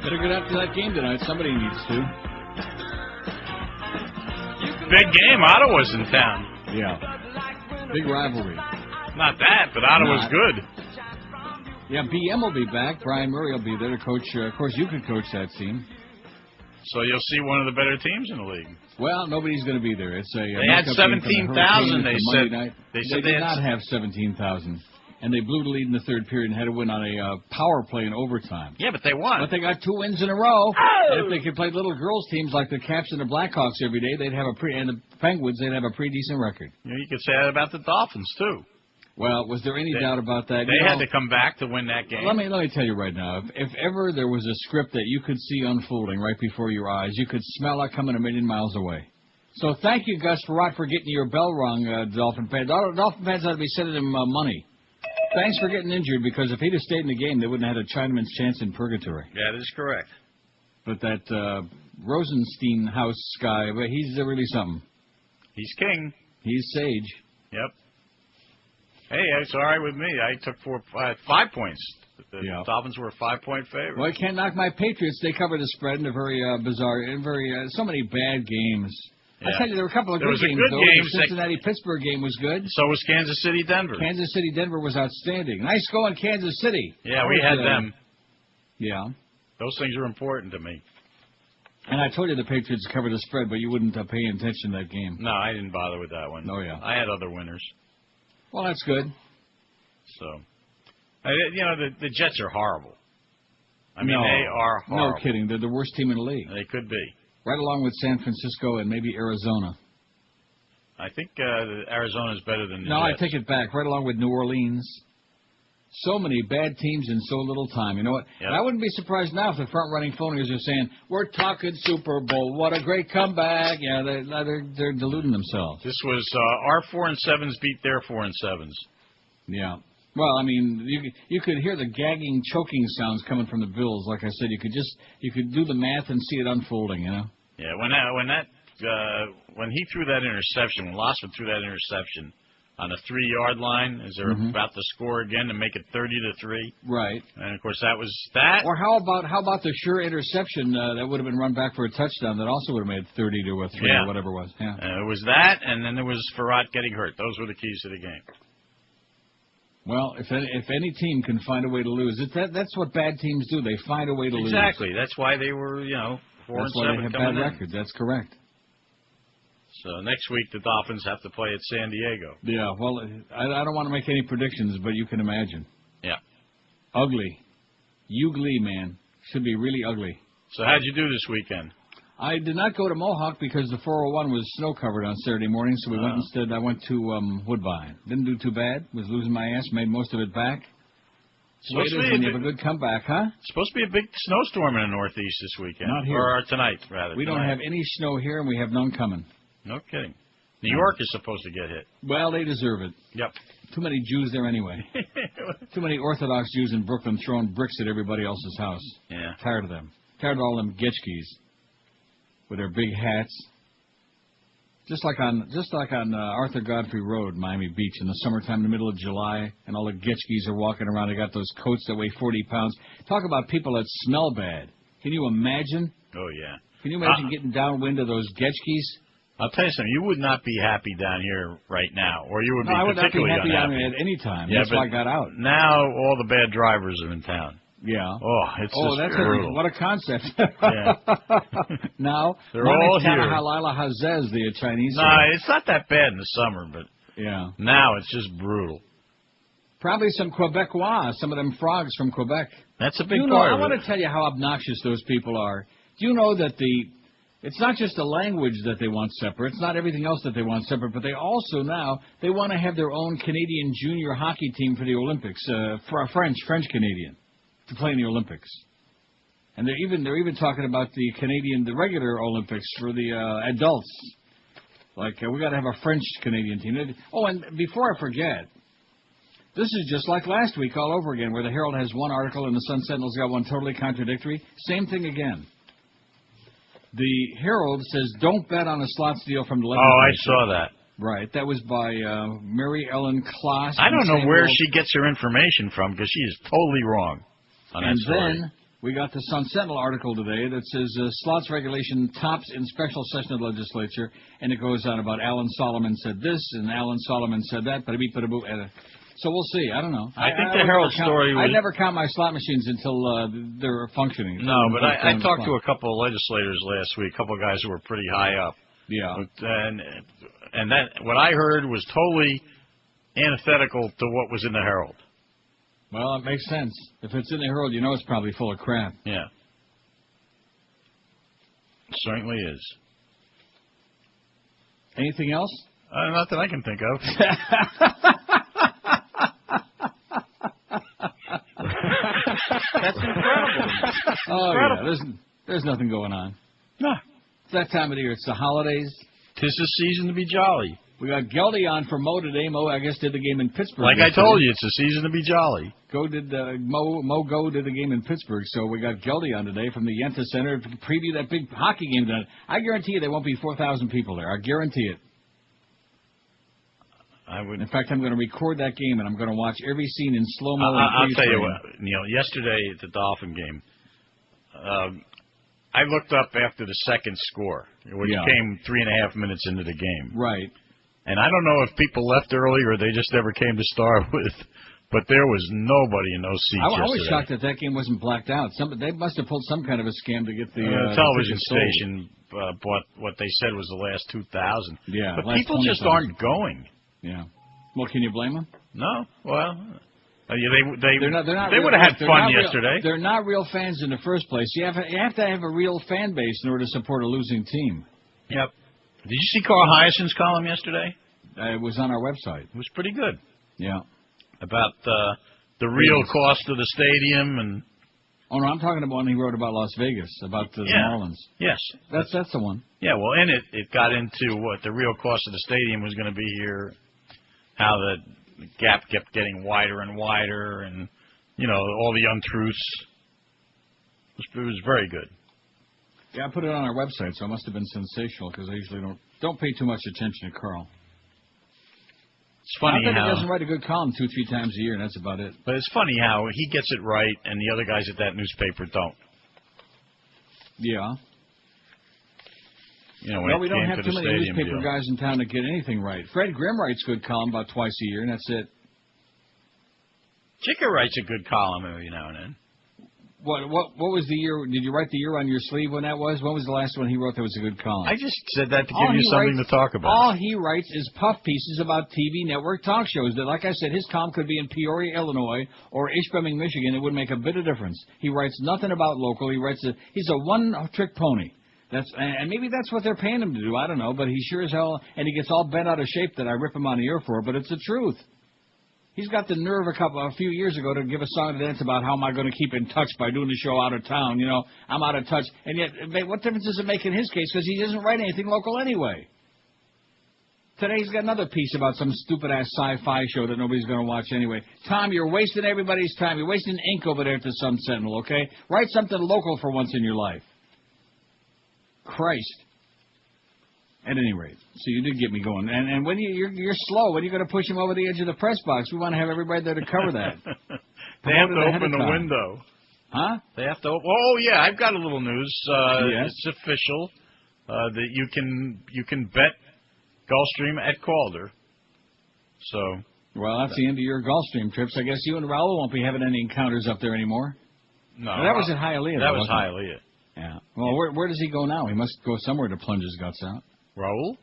Better get after that game tonight. Somebody needs to. Big game. Ottawa's in town. Yeah. Big rivalry. Not that, but Ottawa's good. Yeah, BM will be back. Brian Murray will be there to coach. Of course, you could coach that team. So you'll see one of the better teams in the league. Well, nobody's going to be there. It's they had 17,000. They said they did not have 17,000, and they blew the lead in the third period and had to win on a power play in overtime. Yeah, but they won. But they got 2 wins in a row. And if they could play little girls teams like the Caps and the Blackhawks every day, they'd have and the Penguins, they'd have a pretty decent record. You could say that about the Dolphins too. Well, was there any doubt about that? They had to come back to win that game. Let me tell you right now, if ever there was a script that you could see unfolding right before your eyes, you could smell it coming a million miles away. So thank you, Gus Farrat, for getting your bell rung, Dolphin fans. Dolphin fans ought to be sending him money. Thanks for getting injured, because if he'd have stayed in the game, they wouldn't have had a Chinaman's chance in purgatory. Yeah, that is correct. But that Rosenstein house guy, but he's really something. He's king. He's sage. Yep. Hey, it's all right with me. I took 5 points. The Dolphins were a 5-point favorite. Well, I can't knock my Patriots. They covered the spread in a very bizarre and so many bad games. Yeah. I tell you, there were a couple of good games, though. The Cincinnati-Pittsburgh game was good. So was Kansas City-Denver. Kansas City-Denver was outstanding. Nice going, Kansas City. Yeah, we had them. Yeah. Those things are important to me. And I told you the Patriots covered the spread, but you wouldn't pay attention to that game. No, I didn't bother with that one. Oh, yeah. I had other winners. Well, that's good. So, the Jets are horrible. I mean, they are horrible. No kidding. They're the worst team in the league. They could be. Right along with San Francisco and maybe Arizona. I think Arizona is better than the Jets. No, I take it back. Right along with New Orleans. So many bad teams in so little time. You know what? Yep. And I wouldn't be surprised now if the front-running phonies are saying, we're talking Super Bowl. What a great comeback. Yeah, they're deluding themselves. This was our 4-7s beat their 4-7s. Yeah. Well, I mean, you could hear the gagging, choking sounds coming from the Bills. Like I said, you could do the math and see it unfolding, you know? Yeah, when he threw that interception, when Lossman threw that interception on the 3-yard line as they're about to score again to make it 30-3. Right. And of course that was that. Or how about the sure interception that would have been run back for a touchdown that also would have made 30-3 or whatever it was. Yeah. It was that, and then there was Farrat getting hurt. Those were the keys to the game. Well, if any team can find a way to lose, that's what bad teams do. They find a way to lose. Exactly. That's why they were, 4-7 That's why they have bad records. That's correct. So next week the Dolphins have to play at San Diego. Yeah, well, I don't want to make any predictions, but you can imagine. Yeah. Ugly. Ugly, man. Should be really ugly. So how'd you do this weekend? I did not go to Mohawk because the 401 was snow-covered on Saturday morning, so we went instead. I went to Woodbine. Didn't do too bad. Was losing my ass. Made most of it back. When you have a good comeback, huh? It's supposed to be a big snowstorm in the Northeast this weekend. Not here. Or tonight, rather. We don't have any snow here, and we have none coming. No kidding. New York is supposed to get hit. Well, they deserve it. Yep. Too many Jews there anyway. Too many Orthodox Jews in Brooklyn throwing bricks at everybody else's house. Yeah. Tired of them. Tired of all them Getchkis with their big hats. Just like on Arthur Godfrey Road, Miami Beach, in the summertime, in the middle of July, and all the Getchkis are walking around. They got those coats that weigh 40 pounds. Talk about people that smell bad. Can you imagine? Oh, yeah. Can you imagine getting downwind of those Getchkis? I'll tell you something. You would not be happy down here right now, or you would be I would not be happy down unhappy. here at any time. Yeah, that's why I got out. Now all the bad drivers are in town. Yeah. Oh, it's just brutal. What a concept. Yeah. Now, they're all here. The Chinese. No, it's not that bad in the summer, but yeah. Now it's just brutal. Probably some Quebecois, some of them frogs from Quebec. That's a big part of it. I want to tell you how obnoxious those people are. Do you know that it's not just the language that they want separate. It's not everything else that they want separate, but they also they want to have their own Canadian junior hockey team for the Olympics, French Canadian, to play in the Olympics. And they're even talking about the regular Olympics for the adults. Like, we got to have a French Canadian team. Oh, and before I forget, this is just like last week all over again, where the Herald has one article and the Sun Sentinel's got one totally contradictory. Same thing again. The Herald says, don't bet on a slots deal from the Lebanon. Oh, I saw that. Right. That was by Mary Ellen Kloss. I don't know where she gets her information from, because she is totally wrong on that story. Then We got the Sun Sentinel article today that says slots regulation tops in special session of the legislature, and it goes on about Alan Solomon said this and Alan Solomon said that. So we'll see. I don't know. I think the Herald story was... I never count my slot machines until they're functioning. No, but I talked to a couple of legislators last week, a couple of guys who were pretty high up. Yeah. And that what I heard was totally antithetical to what was in the Herald. Well, it makes sense. If it's in the Herald, you know it's probably full of crap. Yeah. It certainly is. Anything else? Not that I can think of. That's incredible. Oh, incredible. Yeah. There's nothing going on. No. It's that time of the year. It's the holidays. 'Tis the season to be jolly. We got Geldy on for Mo today. Mo, I guess, did the game in Pittsburgh. Like I told you, it's the season to be jolly. Mo did the game in Pittsburgh, so we got Geldy on today from the Yenta Center to preview that big hockey game tonight. I guarantee you there won't be 4,000 people there. I guarantee it. In fact, I'm going to record that game, and I'm going to watch every scene in slow-mo. I'll tell you what, Neil, yesterday at the Dolphin game, I looked up after the second score, which came 3.5 minutes into the game. Right. And I don't know if people left early or they just never came to start with, but there was nobody in those seats yesterday. I was shocked that game wasn't blacked out. They must have pulled some kind of a scam to get the television station bought what they said was the last 2,000. Yeah, but people just aren't going. Yeah. Well, can you blame them? No. Well, they would have had fun yesterday. They're not real fans in the first place. You have to have a real fan base in order to support a losing team. Yep. Did you see Carl Hyacint's column yesterday? It was on our website. It was pretty good. Yeah. About the real cost of the stadium and. Oh no, I'm talking about one he wrote about Las Vegas, about the Marlins. Yes. That's the one. Yeah, well, in it got into what the real cost of the stadium was going to be here, how the gap kept getting wider and wider, and, all the untruths. It was very good. Yeah, I put it on our website, so it must have been sensational, because I usually don't pay too much attention to Carl. It's funny how he doesn't write a good column 2-3 times a year, and that's about it. But it's funny how he gets it right, and the other guys at that newspaper don't. Yeah. When we don't have too many newspaper guys in town that get anything right. Fred Grimm writes a good column about twice a year, and that's it. Jicha writes a good column every now and then. What was the year? Did you write the year on your sleeve when that was? When was the last one he wrote that was a good column? I just said that to give you something to talk about. All he writes is puff pieces about TV network talk shows. That, like I said, his column could be in Peoria, Illinois, or Ishpeming, Michigan. It wouldn't make a bit of difference. He writes nothing about local. He's a one-trick pony. And maybe that's what they're paying him to do. I don't know, but he sure as hell, and he gets all bent out of shape that I rip him on the ear for. But it's the truth. He's got the nerve a few years ago to give a song and dance about how am I going to keep in touch by doing the show out of town. I'm out of touch. And yet, what difference does it make in his case? Because he doesn't write anything local anyway. Today he's got another piece about some stupid-ass sci-fi show that nobody's going to watch anyway. Tom, you're wasting everybody's time. You're wasting ink over there at the Sun Sentinel, okay? Write something local for once in your life. Christ. At any rate, so you did get me going. And when you're slow, when are you going to push him over the edge of the press box? We want to have everybody there to cover that. They have to open the window. Huh? They have to. Oh yeah, I've got a little news. Yes. It's official that you can bet Gulfstream at Calder. So. Well, that's the end of your Gulfstream trips. I guess you and Raul won't be having any encounters up there anymore. No, that was at Hialeah. That was Hialeah. Yeah. Well, where does he go now? He must go somewhere to plunge his guts out. Raul?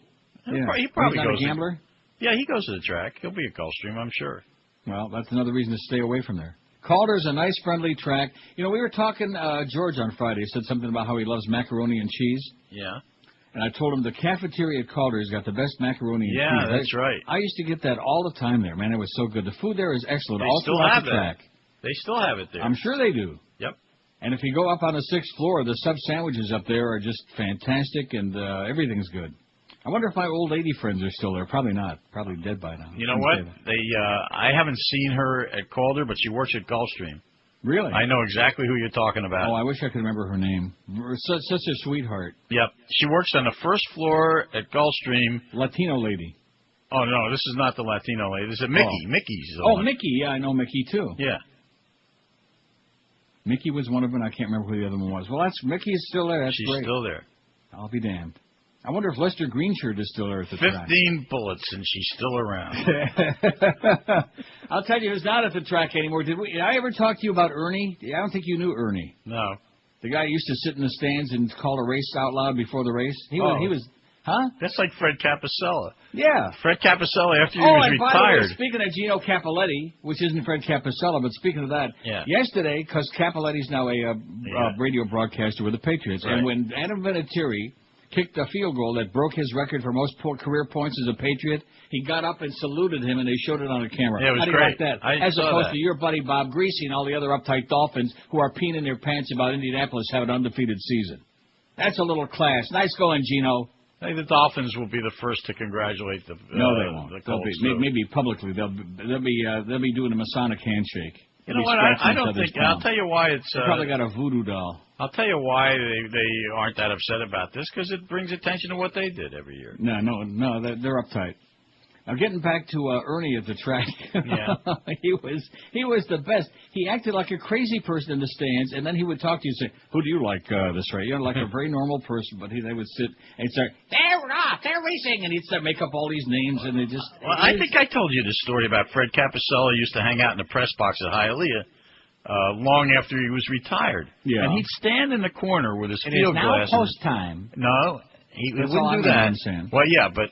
Yeah. He probably goes. He's a gambler? Yeah, he goes to the track. He'll be at Gulfstream, I'm sure. Well, that's another reason to stay away from there. Calder's a nice, friendly track. We were talking, George on Friday said something about how he loves macaroni and cheese. Yeah. And I told him the cafeteria at Calder's got the best macaroni and cheese. Yeah, that's right. I used to get that all the time there, man. It was so good. The food there is excellent. They all still have the track. They still have it there. I'm sure they do. Yep. And if you go up on the 6th floor, the sub sandwiches up there are just fantastic, and everything's good. I wonder if my old lady friends are still there. Probably not. Probably dead by now. You know what? I haven't seen her at Calder, but she works at Gulfstream. Really? I know exactly who you're talking about. Oh, I wish I could remember her name. Such a sweetheart. Yep. She works on the first floor at Gulfstream. Latino lady. Oh, no, this is not the Latino lady. This is Mickey. Oh. Mickey's the one. one. Mickey. Yeah, I know Mickey, too. Yeah. Mickey was one of them. I can't remember who the other one was. Well, Mickey is still there. That's She's great. still there. I'll be damned. I wonder if Lester Greenshirt is still there at the track. 15 bullets, and she's still around. I'll tell you who's not at the track anymore. Did I ever talk to you about Ernie? I don't think you knew Ernie. No. The guy who used to sit in the stands and call a race out loud before the race. He was, huh? That's like Fred Capicella. Yeah. Fred Capicella, after he was and retired. By the way, speaking of Gino Cappelletti, which isn't Fred Capicella, but speaking of that, yesterday, because Cappelletti's now a radio broadcaster with the Patriots, and when Adam Vinatieri kicked a field goal that broke his record for most career points as a Patriot, he got up and saluted him, and they showed it on the camera. Yeah, it was How do you great. like that? I As saw opposed that. to your buddy Bob Greasy and all the other uptight Dolphins who are peeing in their pants about Indianapolis having an undefeated season. That's a little class. Nice going, Gino. I think the Dolphins will be the first to congratulate the No, they won't. the Colts. Maybe publicly they'll be doing a Masonic handshake. You know what? I don't think. I'll tell you why it's. They probably got a voodoo doll. I'll tell you why they aren't that upset about this, because it brings attention to what they did every year. No, they're uptight. Now, getting back to Ernie at the track, he was the best. He acted like a crazy person in the stands, and then he would talk to you and say, "Who do you like this race?" You know, like a very normal person, but they would sit and start, they're racing, and he'd start make up all these names, and they just. Well, I think I told you this story about Fred Capicella used to hang out in the press box at Hialeah long after he was retired. Yeah. And he'd stand in the corner with his field glasses. It's now post time. No, he wouldn't do that. Well, yeah, but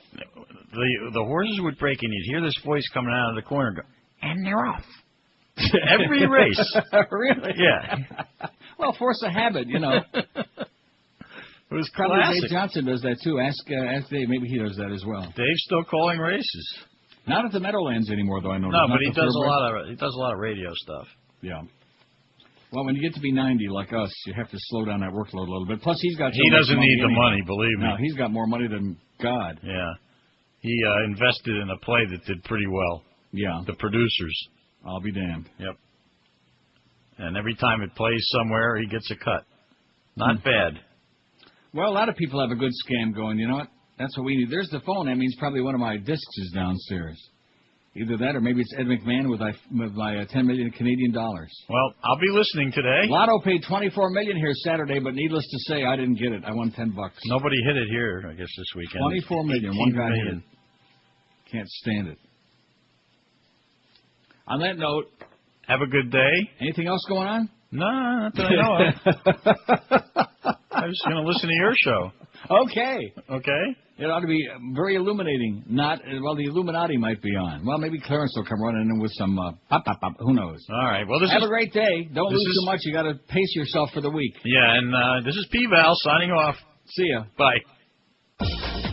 the horses would break, and you'd hear this voice coming out of the corner, go, and they're off. Every race. Really? Yeah. Well, force of habit, you know. It was probably classic. Dave Johnson does that too. Ask Dave. Maybe he does that as well. Dave's still calling races. Not at the Meadowlands anymore, though. I know. No, but he does a lot of radio stuff. Yeah. Well, when you get to be 90 like us, you have to slow down that workload a little bit. Plus, he's got. He doesn't need the money, believe me. No, he's got more money than God. Yeah. He invested in a play that did pretty well. Yeah. The Producers. I'll be damned. Yep. And every time it plays somewhere, he gets a cut. Not bad. Well, a lot of people have a good scam going. You know what? That's what we need. There's the phone. That means probably one of my discs is downstairs. Either that or maybe it's Ed McMahon with my 10 million Canadian dollars. Well, I'll be listening today. Lotto paid $24 million here Saturday, but needless to say, I didn't get it. I won $10. Nobody hit it here, I guess, this weekend. $24 million. One guy hit it. Can't stand it. On that note, have a good day. Anything else going on? No, not that I know of. I was going to listen to your show. Okay. Okay. It ought to be very illuminating. The Illuminati might be on. Well, maybe Clarence will come running in with some pop. Who knows? All right. Well, have a great day. Don't lose too much. You got to pace yourself for the week. Yeah, and this is P-Val signing off. See ya. Bye.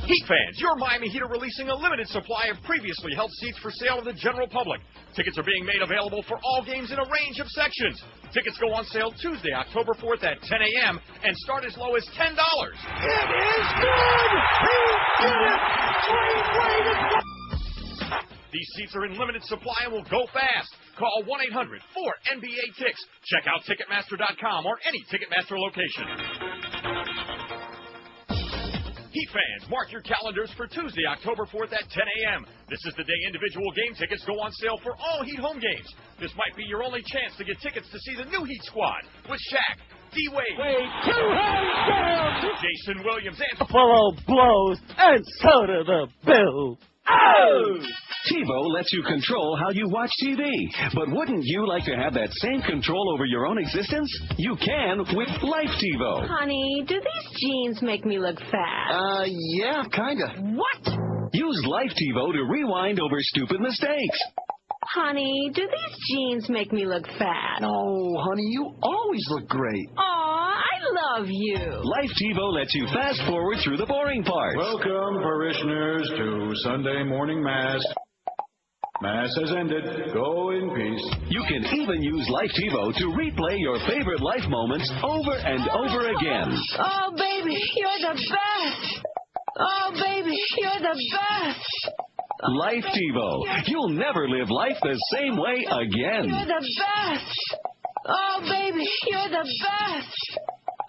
Heat fans, your Miami Heat are releasing a limited supply of previously held seats for sale to the general public. Tickets are being made available for all games in a range of sections. Tickets go on sale Tuesday, October 4th at 10 a.m. and start as low as $10. It is good! He did it! These seats are in limited supply and will go fast. Call 1-800-4NBA-TICKS. Check out Ticketmaster.com or any Ticketmaster location. Heat fans, mark your calendars for Tuesday, October 4th at 10 a.m. This is the day individual game tickets go on sale for all Heat home games. This might be your only chance to get tickets to see the new Heat squad with Shaq, D-Wade, two hands down, Jason Williams, and Buffalo blows, and so do the Bills. Oh! TiVo lets you control how you watch TV. But wouldn't you like to have that same control over your own existence? You can with Life TiVo. Honey, do these jeans make me look fat? Yeah, kinda. What? Use Life TiVo to rewind over stupid mistakes. Honey, do these jeans make me look fat? No, honey, you always look great. Aw, I love you. Life TiVo lets you fast forward through the boring parts. Welcome, parishioners, to Sunday morning Mass. Mass has ended. Go in peace. You can even use Life TiVo to replay your favorite life moments over and over again. Oh, baby, you're the best. Oh, baby, you're the best. Life TiVo. You'll never live life the same way again. You're the best. Oh, baby, you're the best.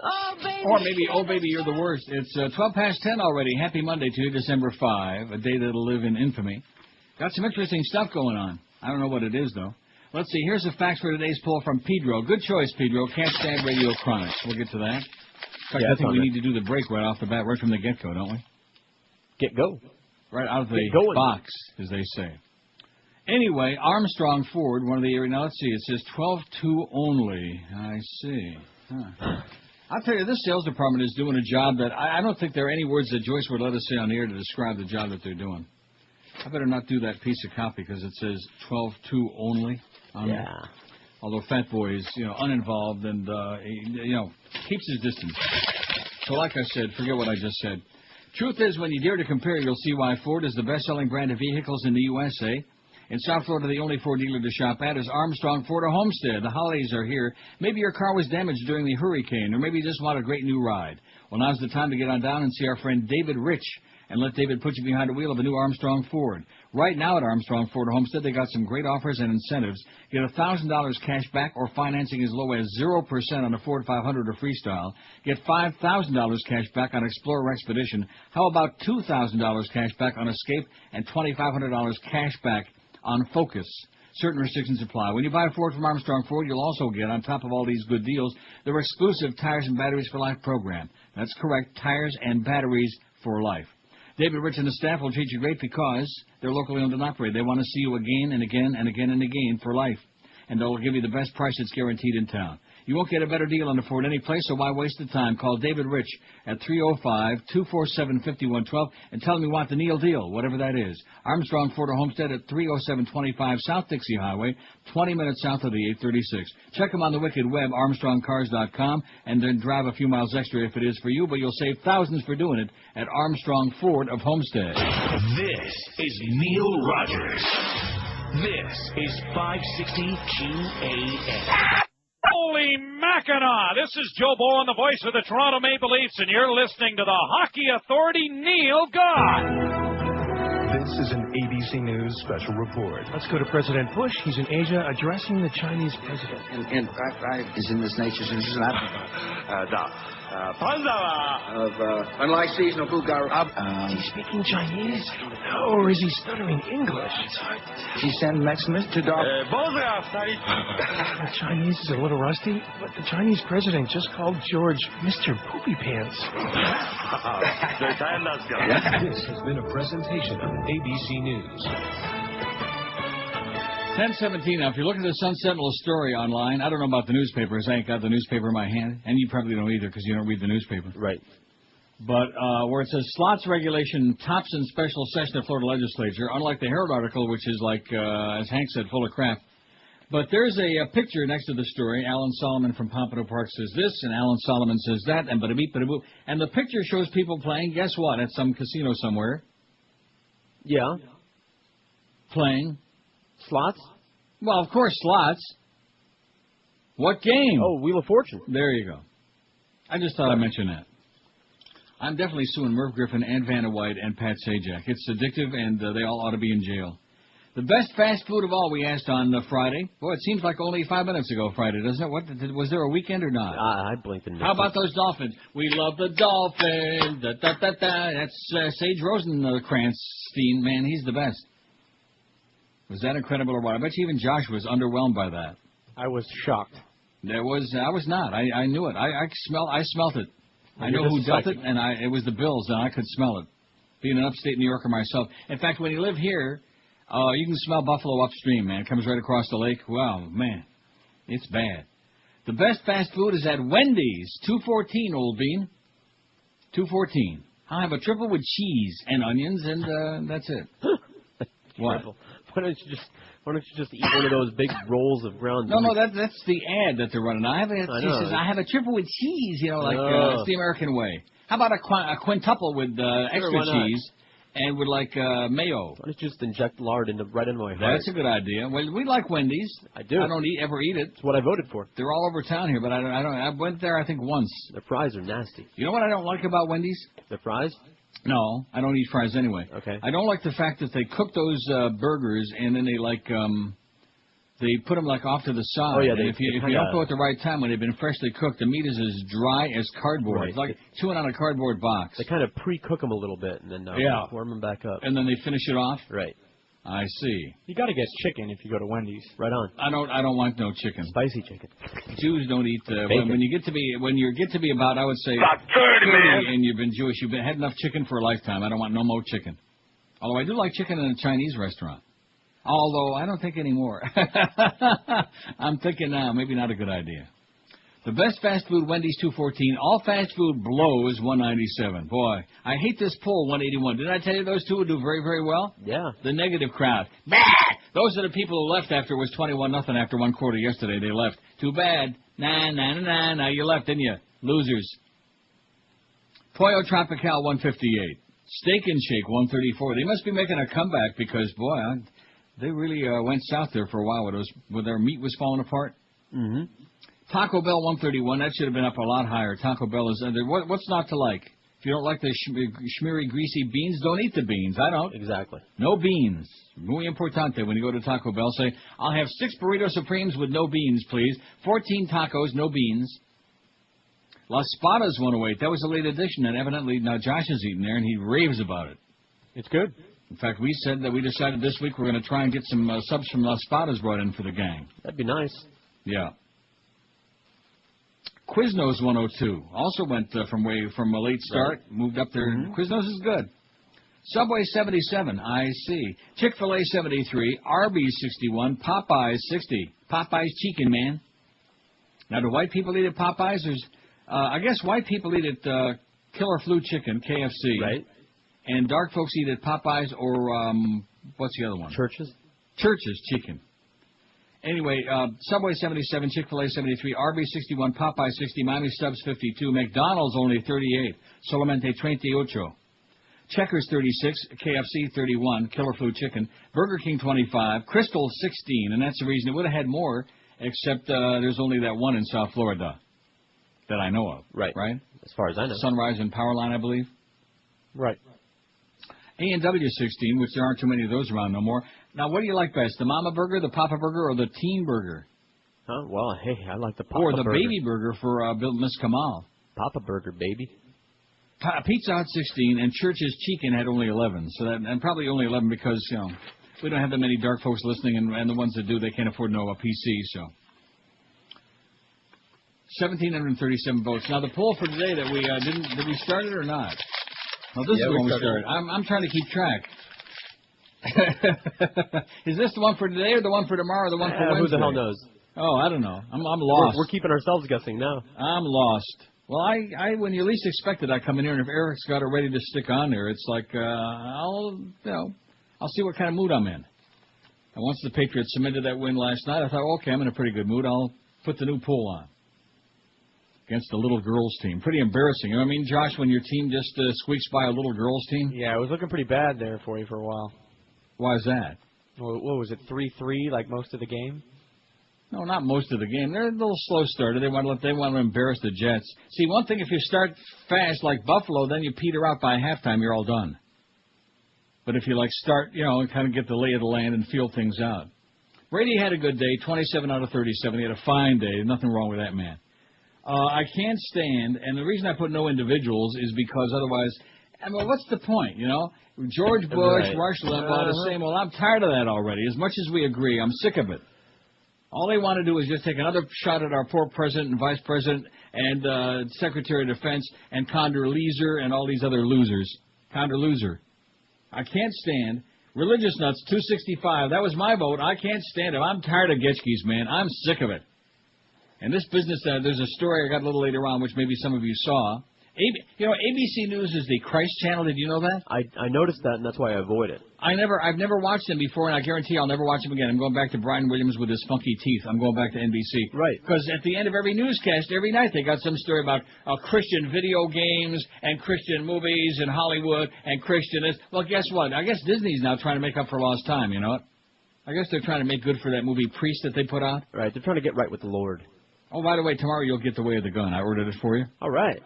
Oh, baby. Or maybe, oh, baby, you're the worst. It's 12 past 10 already. Happy Monday to you, December 5, a day that'll live in infamy. Got some interesting stuff going on. I don't know what it is, though. Let's see. Here's the facts for today's poll from Pedro. Good choice, Pedro. Can't stand radio chronics. We'll get to that. In fact, I think we need to do the break right off the bat, right from the get-go, don't we? Get-go. Right out of the box, as they say. Anyway, Armstrong Ford, one of the area. Now, let's see. It says 12-2 only. I see. Huh. I'll tell you, this sales department is doing a job that I don't think there are any words that Joyce would let us say on the air to describe the job that they're doing. I better not do that piece of copy because it says 12-2 only. Yeah. Although Fat Boy is, uninvolved and, keeps his distance. So like I said, forget what I just said. Truth is, when you dare to compare, you'll see why Ford is the best-selling brand of vehicles in the USA. In South Florida, the only Ford dealer to shop at is Armstrong Ford of Homestead. The holidays are here. Maybe your car was damaged during the hurricane, or maybe you just want a great new ride. Well, now's the time to get on down and see our friend David Rich, and let David put you behind the wheel of a new Armstrong Ford. Right now at Armstrong Ford of Homestead, they got some great offers and incentives. Get $1,000 cash back or financing as low as 0% on a Ford 500 or Freestyle. Get $5,000 cash back on Explorer Expedition. How about $2,000 cash back on Escape and $2,500 cash back on Focus? Certain restrictions apply. When you buy a Ford from Armstrong Ford, you'll also get, on top of all these good deals, their exclusive Tires and Batteries for Life program. That's correct, Tires and Batteries for Life. David Rich and the staff will treat you great because they're locally owned and operated. They want to see you again and again and again and again for life. And they'll give you the best price that's guaranteed in town. You won't get a better deal on the Ford any place, so why waste the time? Call David Rich at 305-247-5112 and tell him you want the Neil deal, whatever that is. Armstrong Ford of Homestead at 30725 South Dixie Highway, 20 minutes south of the 836. Check them on the wicked web, armstrongcars.com, and then drive a few miles extra if it is for you, but you'll save thousands for doing it at Armstrong Ford of Homestead. This is Neil Rogers. This is 560 QAM. Holy Mackinac! This is Joe Bowen, the voice of the Toronto Maple Leafs, and you're listening to the Hockey Authority, Neil God. This is an ABC News special report. Let's go to President Bush. He's in Asia addressing the Chinese president. And is in this nature since it's not of unlike seasonal food. Is he speaking Chinese? I don't know. Or is he stuttering English? He sent Maximus to Dar. The Chinese is a little rusty, but the Chinese president just called George Mr. Poopy Pants. This has been a presentation of ABC News. 10:17. Now, if you look at the Sun Sentinel story online, I don't know about the newspapers. I ain't got the newspaper in my hand, and you probably don't either because you don't read the newspaper. Right. But where it says slots regulation tops in special session of Florida legislature, unlike the Herald article, which is like, as Hank said, full of crap. But there's a picture next to the story. Alan Solomon from Pompano Park says this, and Alan Solomon says that, and bada-beep, bada-boop. And the picture shows people playing, guess what, at some casino somewhere. Yeah. Playing. Slots? Well, of course, slots. What game? Oh, Wheel of Fortune. There you go. I just thought I'd mention that. I'm definitely suing Merv Griffin and Vanna White and Pat Sajak. It's addictive, and they all ought to be in jail. The best fast food of all, we asked on Friday. Boy, it seems like only 5 minutes ago Friday, doesn't it? What was there a weekend or not? I blinked and missed. How about those Dolphins? We love the Dolphins. Da, da, da, da. That's Sage Rosencrantz-Steen. Man, he's the best. Was that incredible or what? I bet you even Josh was underwhelmed by that. I was shocked. I was not. I knew it. I smelt it. I know who dealt it, and it was the Bills, and I could smell it. Being an upstate New Yorker myself. In fact, when you live here, you can smell Buffalo upstream, man. It comes right across the lake. Wow, man. It's bad. The best fast food is at Wendy's. 214, Old Bean. 214. I'll have a triple with cheese and onions, and that's it. What? Why don't you just eat one of those big rolls of ground beef? No, that's the ad that they're running. I have a triple with cheese, it's the American way. How about a quintuple with extra cheese and with mayo? Why don't you just inject lard right into my heart? That's a good idea. Well, we like Wendy's. I do. I don't ever eat it. It's what I voted for. They're all over town here, but I went there I think once. The fries are nasty. You know what I don't like about Wendy's? The fries? No, I don't eat fries anyway. Okay. I don't like the fact that they cook those burgers and then they they put them off to the side. Oh yeah. If you don't go at the right time when they've been freshly cooked, the meat is as dry as cardboard. Right. It's like chewing on a cardboard box. They kind of pre-cook them a little bit and then warm them back up. And then they finish it off. Right. I see. You got to get chicken if you go to Wendy's. Right on. I don't want no chicken. Spicy chicken. Jews don't eat when you get to be about, I would say, about 30, man. and you've been Jewish, you've had enough chicken for a lifetime. I don't want no more chicken. Although I do like chicken in a Chinese restaurant. Although I don't think anymore. I'm thinking now, maybe not a good idea. The best fast food, Wendy's 214. All fast food blows 197. Boy, I hate this poll 181. Did I tell you those two would do very, very well? Yeah. The negative crowd. Bah! Those are the people who left after it was 21-0 after one quarter yesterday. They left. Too bad. Nah, you left, didn't you? Losers. Pollo Tropical 158. Steak and Shake 134. They must be making a comeback because, boy, they really went south there for a while where their meat was falling apart. Mm-hmm. Taco Bell 131. That should have been up a lot higher. Taco Bell is under. What's not to like? If you don't like the schmeary, greasy beans, don't eat the beans. I don't. Exactly. No beans. Muy importante. When you go to Taco Bell, say, I'll have 6 burrito supremes with no beans, please. 14 tacos, no beans. Las Spadas 108. That was a late addition, and evidently now Josh is eating there, and he raves about it. It's good. In fact, we said that we decided this week we're going to try and get some subs from Las Spadas brought in for the gang. That'd be nice. Yeah. Quiznos 102 also went from a late start, moved up there. Mm-hmm. Quiznos is good. Subway 77, I see. Chick-fil-A 73, Arby's 61, Popeyes 60. Popeyes chicken, man. Now, do white people eat at Popeyes? I guess white people eat at Killer Flu Chicken, KFC. Right. And dark folks eat at Popeyes or, what's the other one? Church's Chicken. Anyway, Subway 77, Chick-fil-A 73, Arby's 61, Popeye 60, Miami Subs 52, McDonald's only 38, Solamente 38, Checkers 36, KFC 31, Killer Flu Chicken, Burger King 25, Crystal 16, and that's the reason it would have had more, except there's only that one in South Florida that I know of. Right. As far as I know. Sunrise and Powerline, I believe. Right. A&W 16, which there aren't too many of those around no more. Now, what do you like best, the Mama Burger, the Papa Burger, or the Teen Burger? Huh? Well, hey, I like the Papa Burger. Or the Burger. Baby Burger for Miss Kamal. Papa Burger, baby. Pizza Hut 16, and Church's Chicken had only 11. So that, and probably only 11 because, we don't have that many dark folks listening, and the ones that do, they can't afford no PC, so. 1,737 votes. Now, the poll for today that we did we start it or not? Well, this is when we started. I'm trying to keep track. Is this the one for today or the one for tomorrow or the one for Wednesday? Who the hell knows? Oh, I don't know. I'm lost. We're keeping ourselves guessing now. I'm lost. Well, I when you least expect it, I come in here, and if Eric's got it ready to stick on there, it's like I'll see what kind of mood I'm in. And once the Patriots submitted that win last night, I thought, okay, I'm in a pretty good mood. I'll put the new poll on against the little girls team. Pretty embarrassing. You know what I mean, Josh, when your team just squeaks by a little girls team? Yeah, it was looking pretty bad there for you for a while. Why is that? Well, what was it, 3-3 like most of the game? No, not most of the game. They're a little slow starter. They want to embarrass the Jets. See, one thing, if you start fast like Buffalo, then you peter out by halftime, you're all done. But if you start, and kind of get the lay of the land and feel things out. Brady had a good day, 27 out of 37. He had a fine day. Nothing wrong with that man. I can't stand, and the reason I put no individuals is because otherwise, what's the point, George Bush, Rush Limbaugh, the same old. I'm tired of that already. As much as we agree, I'm sick of it. All they want to do is just take another shot at our poor president and vice president and Secretary of Defense and Condoleezza and all these other losers. Condoleezza. I can't stand. Religious Nuts, 265. That was my vote. I can't stand it. I'm tired of Getchkes, man. I'm sick of it. And this business, there's a story I got a little later on, which maybe some of you saw. ABC News is the Christ channel. Did you know that? I noticed that, and that's why I avoid it. I've never watched them before, and I guarantee I'll never watch them again. I'm going back to Brian Williams with his funky teeth. I'm going back to NBC. Right. Because at the end of every newscast, every night, they got some story about Christian video games and Christian movies and Hollywood and Christian. Well, guess what? I guess Disney's now trying to make up for lost time, you know what? I guess they're trying to make good for that movie Priest that they put out. Right. They're trying to get right with the Lord. Oh, by the way, tomorrow you'll get The Way of the Gun. I ordered it for you. All right.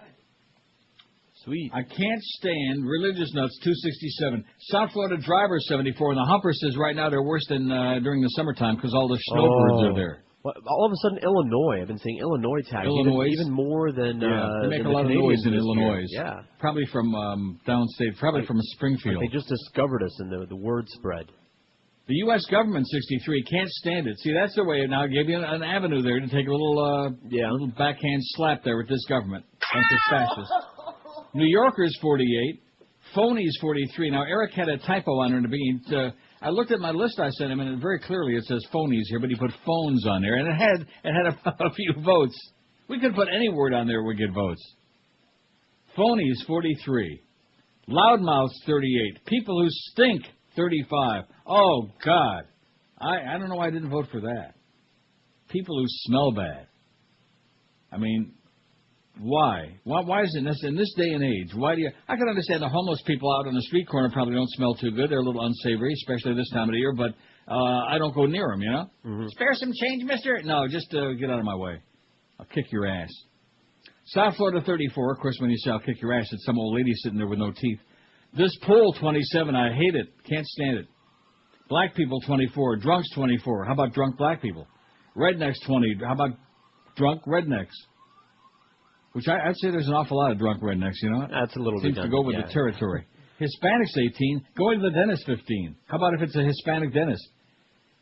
Sweet. I can't stand Religious Nuts, 267. South Florida Driver, 74. And the Humper says right now they're worse than during the summertime because all the snowbirds are there. Well, all of a sudden, Illinois. I've been seeing Illinois tags. Even more than they make a lot of noise in Illinois. Yeah. Probably from downstate. Probably from Springfield. Like they just discovered us in the word spread. The U.S. government, 63, can't stand it. See, that's the way. Now, I gave you an avenue there to take a little backhand slap there with this government. Bunch of fascists. New Yorkers, 48. Phonies, 43. Now, Eric had a typo on there in the beginning. I looked at my list I sent him, and very clearly it says phonies here, but he put phones on there, and it had a few votes. We could put any word on there, we'd get votes. Phonies, 43. Loudmouths, 38. People who stink, 35. Oh, God. I don't know why I didn't vote for that. People who smell bad. I mean, why? Why is it in this day and age? Why do you? I can understand the homeless people out on the street corner probably don't smell too good. They're a little unsavory, especially this time of the year. But I don't go near them. You know. Mm-hmm. Spare some change, Mister. No, just get out of my way. I'll kick your ass. South Florida 34. Of course, when you say I'll kick your ass, it's some old lady sitting there with no teeth. This poll 27. I hate it. Can't stand it. Black people 24. Drunks 24. How about drunk black people? Rednecks 20. How about drunk rednecks? Which I'd say there's an awful lot of drunk rednecks, you know? That's a little Seems to go with the territory. Hispanics 18. Going to the dentist 15. How about if it's a Hispanic dentist?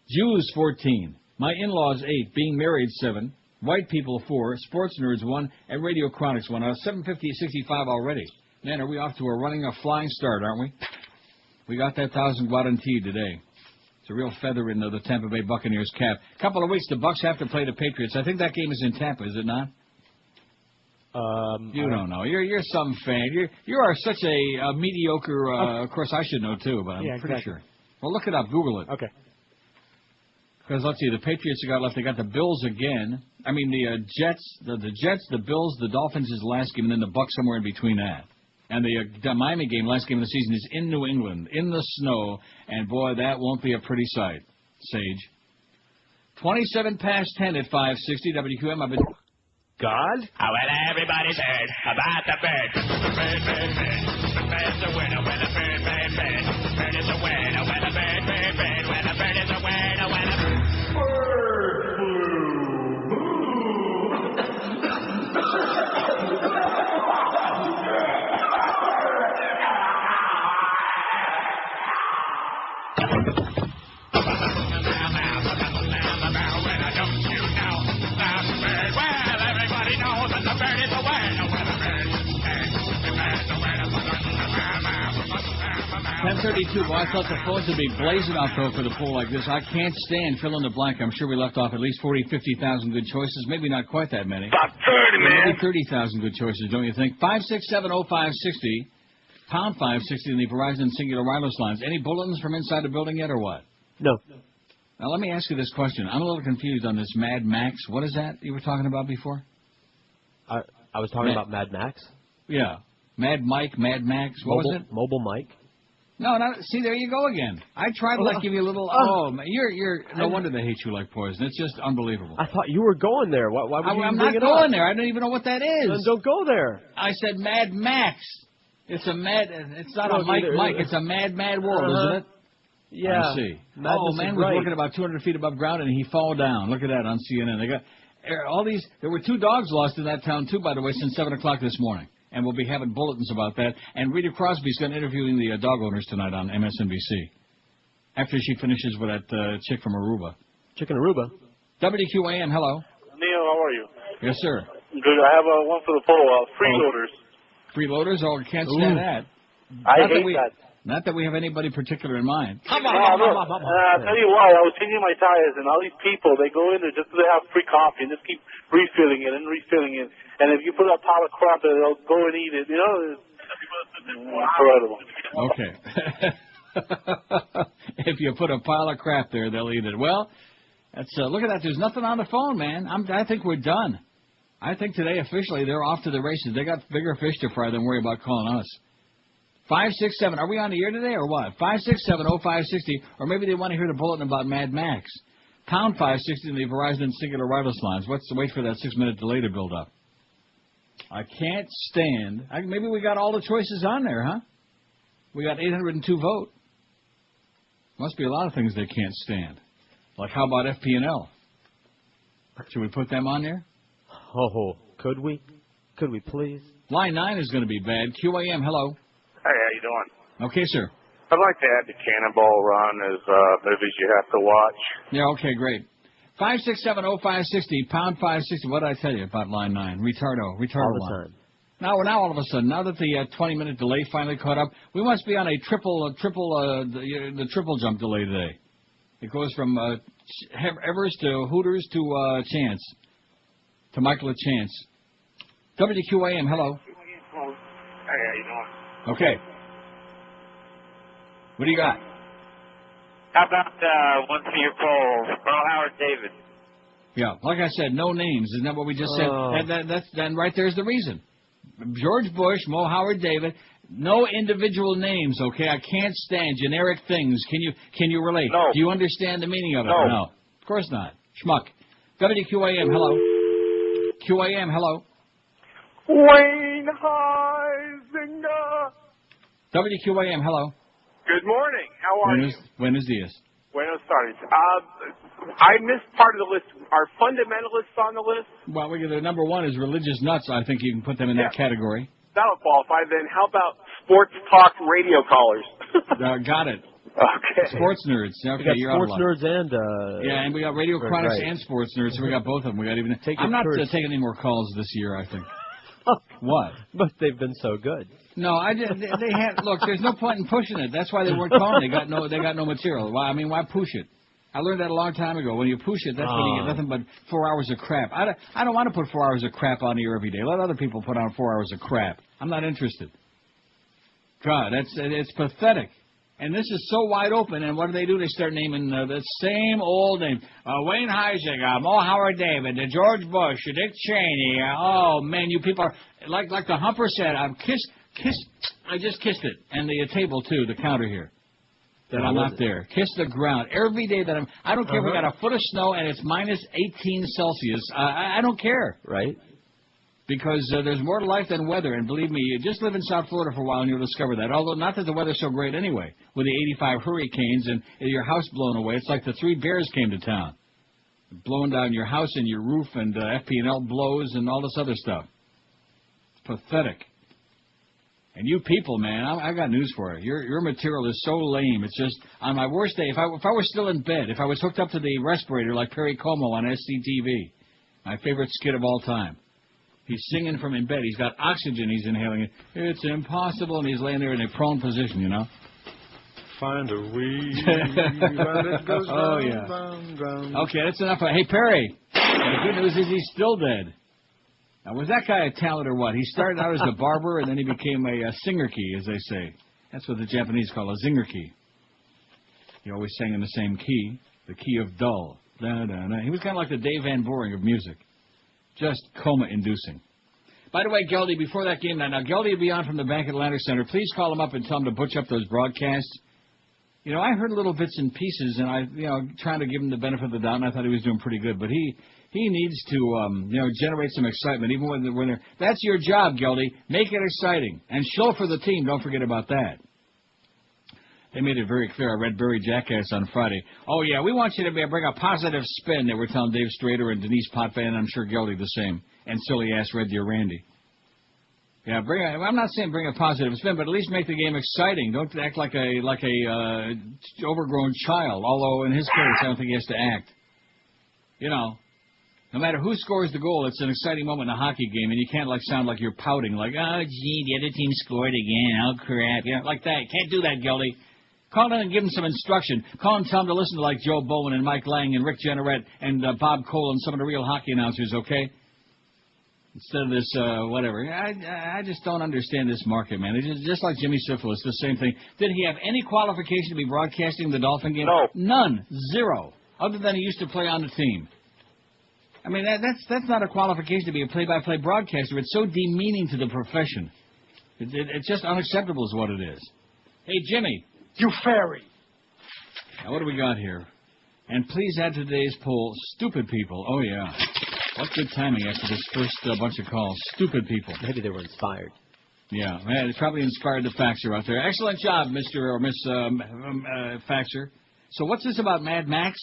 Jews 14. My in-laws 8. Being married 7. White people 4. Sports nerds 1. And Radio Chronics 1. 750-65 already. Man, are we off to a flying start, aren't we? We got that 1,000 guarantee today. It's a real feather in the Tampa Bay Buccaneers cap. Couple of weeks, the Bucs have to play the Patriots. I think that game is in Tampa, is it not? You don't know. You're some fan. You are such a mediocre. Of course, I should know too, but I'm pretty sure. Well, look it up. Google it. Okay. Because let's see, the Patriots have got left. They got the Bills again. I mean, the Jets, the Bills, the Dolphins is the last game, and then the Bucs somewhere in between that. And the Miami game, last game of the season, is in New England, in the snow, and boy, that won't be a pretty sight. Sage. 27 past 10 at 560 WQM. I've been. God? Well, everybody's heard about the bird. Bird, bird, bird. The bird's a winner when a bird, bird, bird. Bird is a winner when a bird, bird, bird. When a bird is a winner when a bird .32. Well, I thought the phones would be blazing out, though, for the poll like this. I can't stand fill in the blank. I'm sure we left off at least 40, 50,000 good choices. Maybe not quite that many. About 30, man. Maybe 30,000 good choices, don't you think? 5670560, pound 560 in the Verizon Singular Wireless lines. Any bulletins from inside the building yet, or what? No. Now, let me ask you this question. I'm a little confused on this Mad Max. What is that you were talking about before? I was talking about Mad Max? Yeah. Mad Mike, Mad Max. What was it? Mobile Mike. No, see, there you go again. I tried to give you a little. You're no wonder they hate you like poison. It's just unbelievable. I thought you were going there. Why would you I'm bring not it going up? there. I don't even know what that is. Then don't go there. I said Mad Max. It's a mad. It's not a Mike. It's a mad world, isn't it? Yeah. I see. Man was working about 200 feet above ground and he fall down. Look at that on CNN. They got all these. There were 2 dogs lost in that town too, by the way, since 7 o'clock this morning. And we'll be having bulletins about that. And Rita Crosby's going to interviewing the dog owners tonight on MSNBC. After she finishes with that chick from Aruba. Chicken Aruba. WQAM, hello. Neil, how are you? Yes, sir. Good. I have one for the poll. Freeloaders. Freeloaders? Oh, can't stand that. I hate that. Not that we have anybody particular in mind. Come on. I'll tell you why. I was changing my tires, and all these people, they go in there just so they have free coffee and just keep refilling it and refilling it. And if you put a pile of crap there, they'll go and eat it. You know, it's incredible. Okay. If you put a pile of crap there, they'll eat it. Well, that's look at that. There's nothing on the phone, man. I think we're done. I think today, officially, they're off to the races. They got bigger fish to fry than worry about calling us. 567. Are we on the air today or what? 5670560. Or maybe they want to hear the bulletin about Mad Max. Pound 560 in the Verizon Singular Wireless lines. What's the wait for that 6-minute delay to build up? I can't stand. Maybe we got all the choices on there, huh? We got 802 vote. Must be a lot of things they can't stand. Like how about FP&L? Should we put them on there? Oh, could we? Could we please? Line 9 is going to be bad. QAM, hello. Hey, how you doing? Okay, sir. I'd like to add the Cannonball Run as movies you have to watch. Yeah, okay, great. 5670560, pound 560. What did I tell you about line 9? Retardo All the line. time. Now all of a sudden, now that the 20-minute delay finally caught up, we must be on a the triple jump delay today. It goes from Evers to Hooters to Chance, to Michael at Chance. WQAM, hello. Hey, how you doing? Okay. What do you got? How about one for your poll, Earl Howard David? Yeah, like I said, no names. Isn't that what we just said? Then right there's the reason. George Bush, Mo Howard David, no individual names, okay? I can't stand generic things. Can you relate? No. Do you understand the meaning of it? No. Of course not. Schmuck. WQAM, hello. QAM, hello. Wayne Huizinga. WQAM, hello. Good morning. How are you? Buenos dias. Buenos tardes. I missed part of the list. Are fundamentalists on the list? Well, the number one is religious nuts. I think you can put them in that category. That'll qualify. Then how about sports talk radio callers? Got it. Okay. Sports nerds. Okay, we got you're sports out of luck. nerds and yeah, and we got radio chronics right. and sports nerds. So we got both of them. We got even. Take I'm it not first. taking any more calls this year. I think. What? But they've been so good. No, I did. They had. Look, there's no point in pushing it. That's why they weren't calling. They got no material. Why? I mean, why push it? I learned that a long time ago. When you push it, that's when you get nothing but 4 hours of crap. I don't want to put 4 hours of crap on the air every day. Let other people put on 4 hours of crap. I'm not interested. God, it's pathetic. And this is so wide open, and what do? They start naming the same old name. Wayne Huizinga, Mo Howard David, George Bush, Dick Cheney. Oh, man, you people are, like the Humper said, I just kissed it. And the table, too, the counter here. That I'm not there. Kiss the ground. Every day that I don't care if we got a foot of snow and it's minus 18 Celsius. I don't care. Right. Because there's more to life than weather, and believe me, you just live in South Florida for a while and you'll discover that. Although not that the weather's so great anyway, with the 85 hurricanes and your house blown away. It's like the 3 bears came to town, blowing down your house and your roof, and FP&L blows and all this other stuff. It's pathetic. And you people, man, I got news for you. Your material is so lame. It's just on my worst day. If I were still in bed, if I was hooked up to the respirator like Perry Como on SCTV, my favorite skit of all time. He's singing from in bed. He's got oxygen. He's inhaling it. It's impossible, and he's laying there in a prone position, you know. Find a way, and it goes oh, down, yeah. down, down. Okay, that's enough. Hey, Perry, the good news is he's still dead. Now, was that guy a talent or what? He started out as a barber, and then he became a singer key, as they say. That's what the Japanese call a zinger key. He always sang in the same key, the key of dull. Da, da, da. He was kind of like the Dave Van Boring of music. Just coma-inducing. By the way, Geldy, before that game, now Geldy will be on from the Bank Atlantic Center. Please call him up and tell him to butch up those broadcasts. You know, I heard little bits and pieces, and trying to give him the benefit of the doubt, and I thought he was doing pretty good. But he needs to, generate some excitement, even when they're. That's your job, Geldy. Make it exciting, and show for the team. Don't forget about that. They made it very clear. I read Barry Jackass on Friday. Oh, yeah, we want you to bring a positive spin. They were telling Dave Strader and Denise Potvin, and I'm sure Geldy the same, and silly-ass Red Deer Randy. Yeah, I'm not saying bring a positive spin, but at least make the game exciting. Don't act like a overgrown child, although in his case, I don't think he has to act. You know, no matter who scores the goal, it's an exciting moment in a hockey game, and you can't sound like you're pouting, like, oh, gee, the other team scored again, oh, crap. You know, like that. You can't do that, Geldy. Call in and give him some instruction. Call and tell him to listen to like Joe Bowen and Mike Lang and Rick Jenneret and Bob Cole and some of the real hockey announcers, okay? Instead of this, whatever. I just don't understand this market, man. It's just like Jimmy Cefalo, the same thing. Did he have any qualification to be broadcasting the Dolphin game? No. None. Zero. Other than he used to play on the team. I mean, that's not a qualification to be a play-by-play broadcaster. It's so demeaning to the profession. It's just unacceptable is what it is. Hey, Jimmy. You fairy. Now, what do we got here? And please add to today's poll, stupid people. Oh, yeah. What good timing after this first bunch of calls. Stupid people. Maybe they were inspired. Yeah, man, it probably inspired the faxer out there. Excellent job, Mr. or Miss Faxer. So what's this about Mad Max?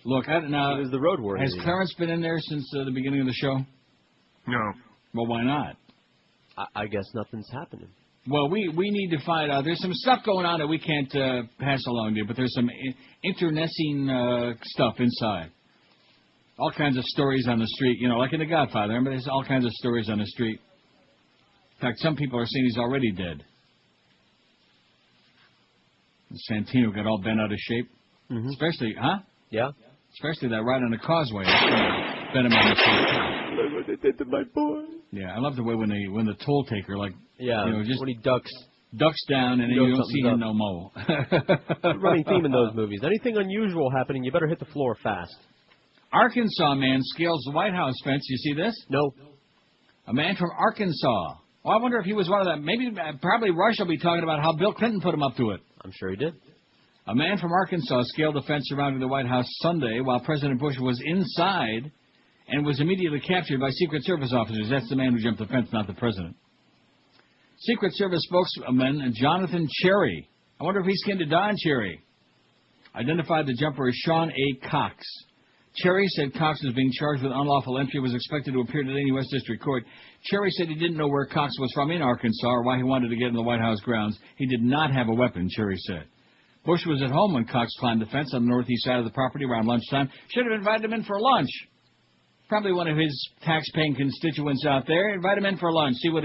Look, now, it was the road warrior. Has Clarence been in there since the beginning of the show? No. Well, why not? I guess nothing's happening. Well, we need to find out. There's some stuff going on that we can't pass along to you, but there's some internecine stuff inside. All kinds of stories on the street, like in The Godfather. Remember, there's all kinds of stories on the street. In fact, some people are saying he's already dead. And Santino got all bent out of shape. Mm-hmm. Especially, huh? Yeah. Especially that ride on the causeway. Bent him out of shape. Look what they did to my boy. Yeah, I love the way when the toll taker, just when he ducks down and then you don't see him no more. Running theme in those movies. Anything unusual happening, you better hit the floor fast. Arkansas man scales the White House fence. You see this? No. A man from Arkansas. Well, I wonder if he was one of them. Probably Rush will be talking about how Bill Clinton put him up to it. I'm sure he did. A man from Arkansas scaled the fence surrounding the White House Sunday while President Bush was inside and was immediately captured by Secret Service officers. That's the man who jumped the fence, not the president. Secret Service spokesman Jonathan Cherry. I wonder if he's kin to Don Cherry. Identified the jumper as Sean A. Cox. Cherry said Cox was being charged with unlawful entry and was expected to appear today in U.S. District Court. Cherry said he didn't know where Cox was from in Arkansas or why he wanted to get in the White House grounds. He did not have a weapon, Cherry said. Bush was at home when Cox climbed the fence on the northeast side of the property around lunchtime. Should have invited him in for lunch. Probably one of his tax-paying constituents out there. Invite him in for lunch. See what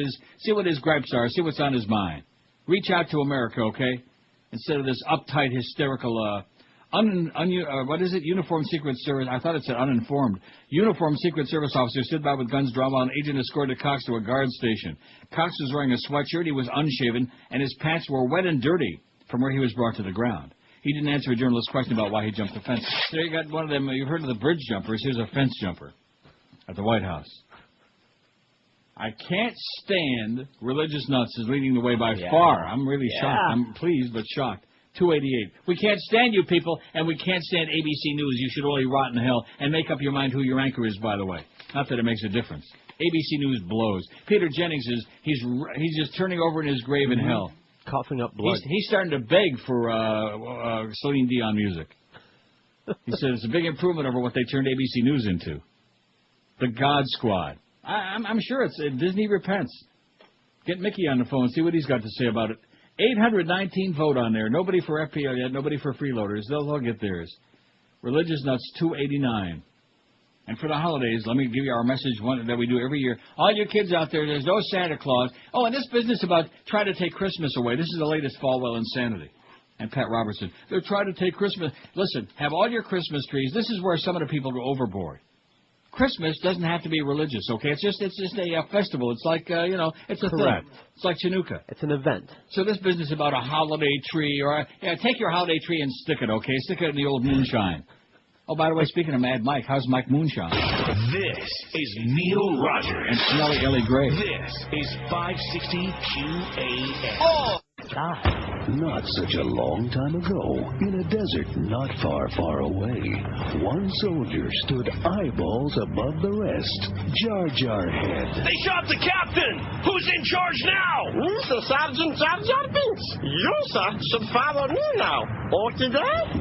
his gripes are. See what's on his mind. Reach out to America, okay? Instead of this uptight, hysterical, Uniformed Secret Service. I thought it said uninformed. Uniformed Secret Service officer stood by with guns drawn while an agent escorted Cox to a guard station. Cox was wearing a sweatshirt. He was unshaven, and his pants were wet and dirty from where he was brought to the ground. He didn't answer a journalist's question about why he jumped the fence. There you got one of them. You've heard of the bridge jumpers. Here's a fence jumper at the White House. I can't stand religious nuts is leading the way by far. I'm really shocked. I'm pleased but shocked. 288. We can't stand you people, and we can't stand ABC News. You should only rot in hell and make up your mind who your anchor is, by the way. Not that it makes a difference. ABC News blows. Peter Jennings he's just turning over in his grave in hell. Coughing up blood. He's starting to beg for Celine Dion music. He said it's a big improvement over what they turned ABC News into. The God Squad. I'm sure it's Disney repents. Get Mickey on the phone and see what he's got to say about it. 819 vote on there. Nobody for FPL yet. Nobody for freeloaders. They'll all get theirs. Religious Nuts 289. And for the holidays, let me give you our message that we do every year. All you kids out there, there's no Santa Claus. Oh, and this business about trying to take Christmas away. This is the latest Falwell insanity. And Pat Robertson. They're trying to take Christmas. Listen, have all your Christmas trees. This is where some of the people go overboard. Christmas doesn't have to be religious, okay? It's just a festival. It's like, it's a Correct. thing. It's like Chinooka. It's an event. So this business about a holiday tree take your holiday tree and stick it, okay? Stick it in the old moonshine. Oh, by the way, speaking of Mad Mike, how's Mike Moonshine? This is Neil Rogers. And Smelly Ellie Gray. This is 560 QAM. Oh! Not such a long time ago, in a desert not far, far away, one soldier stood eyeballs above the rest. Jar Jar Head. They shot the captain! Who's in charge now? Mr. Sergeant Jar Jar Binks. You, sir, should follow me now. Okay,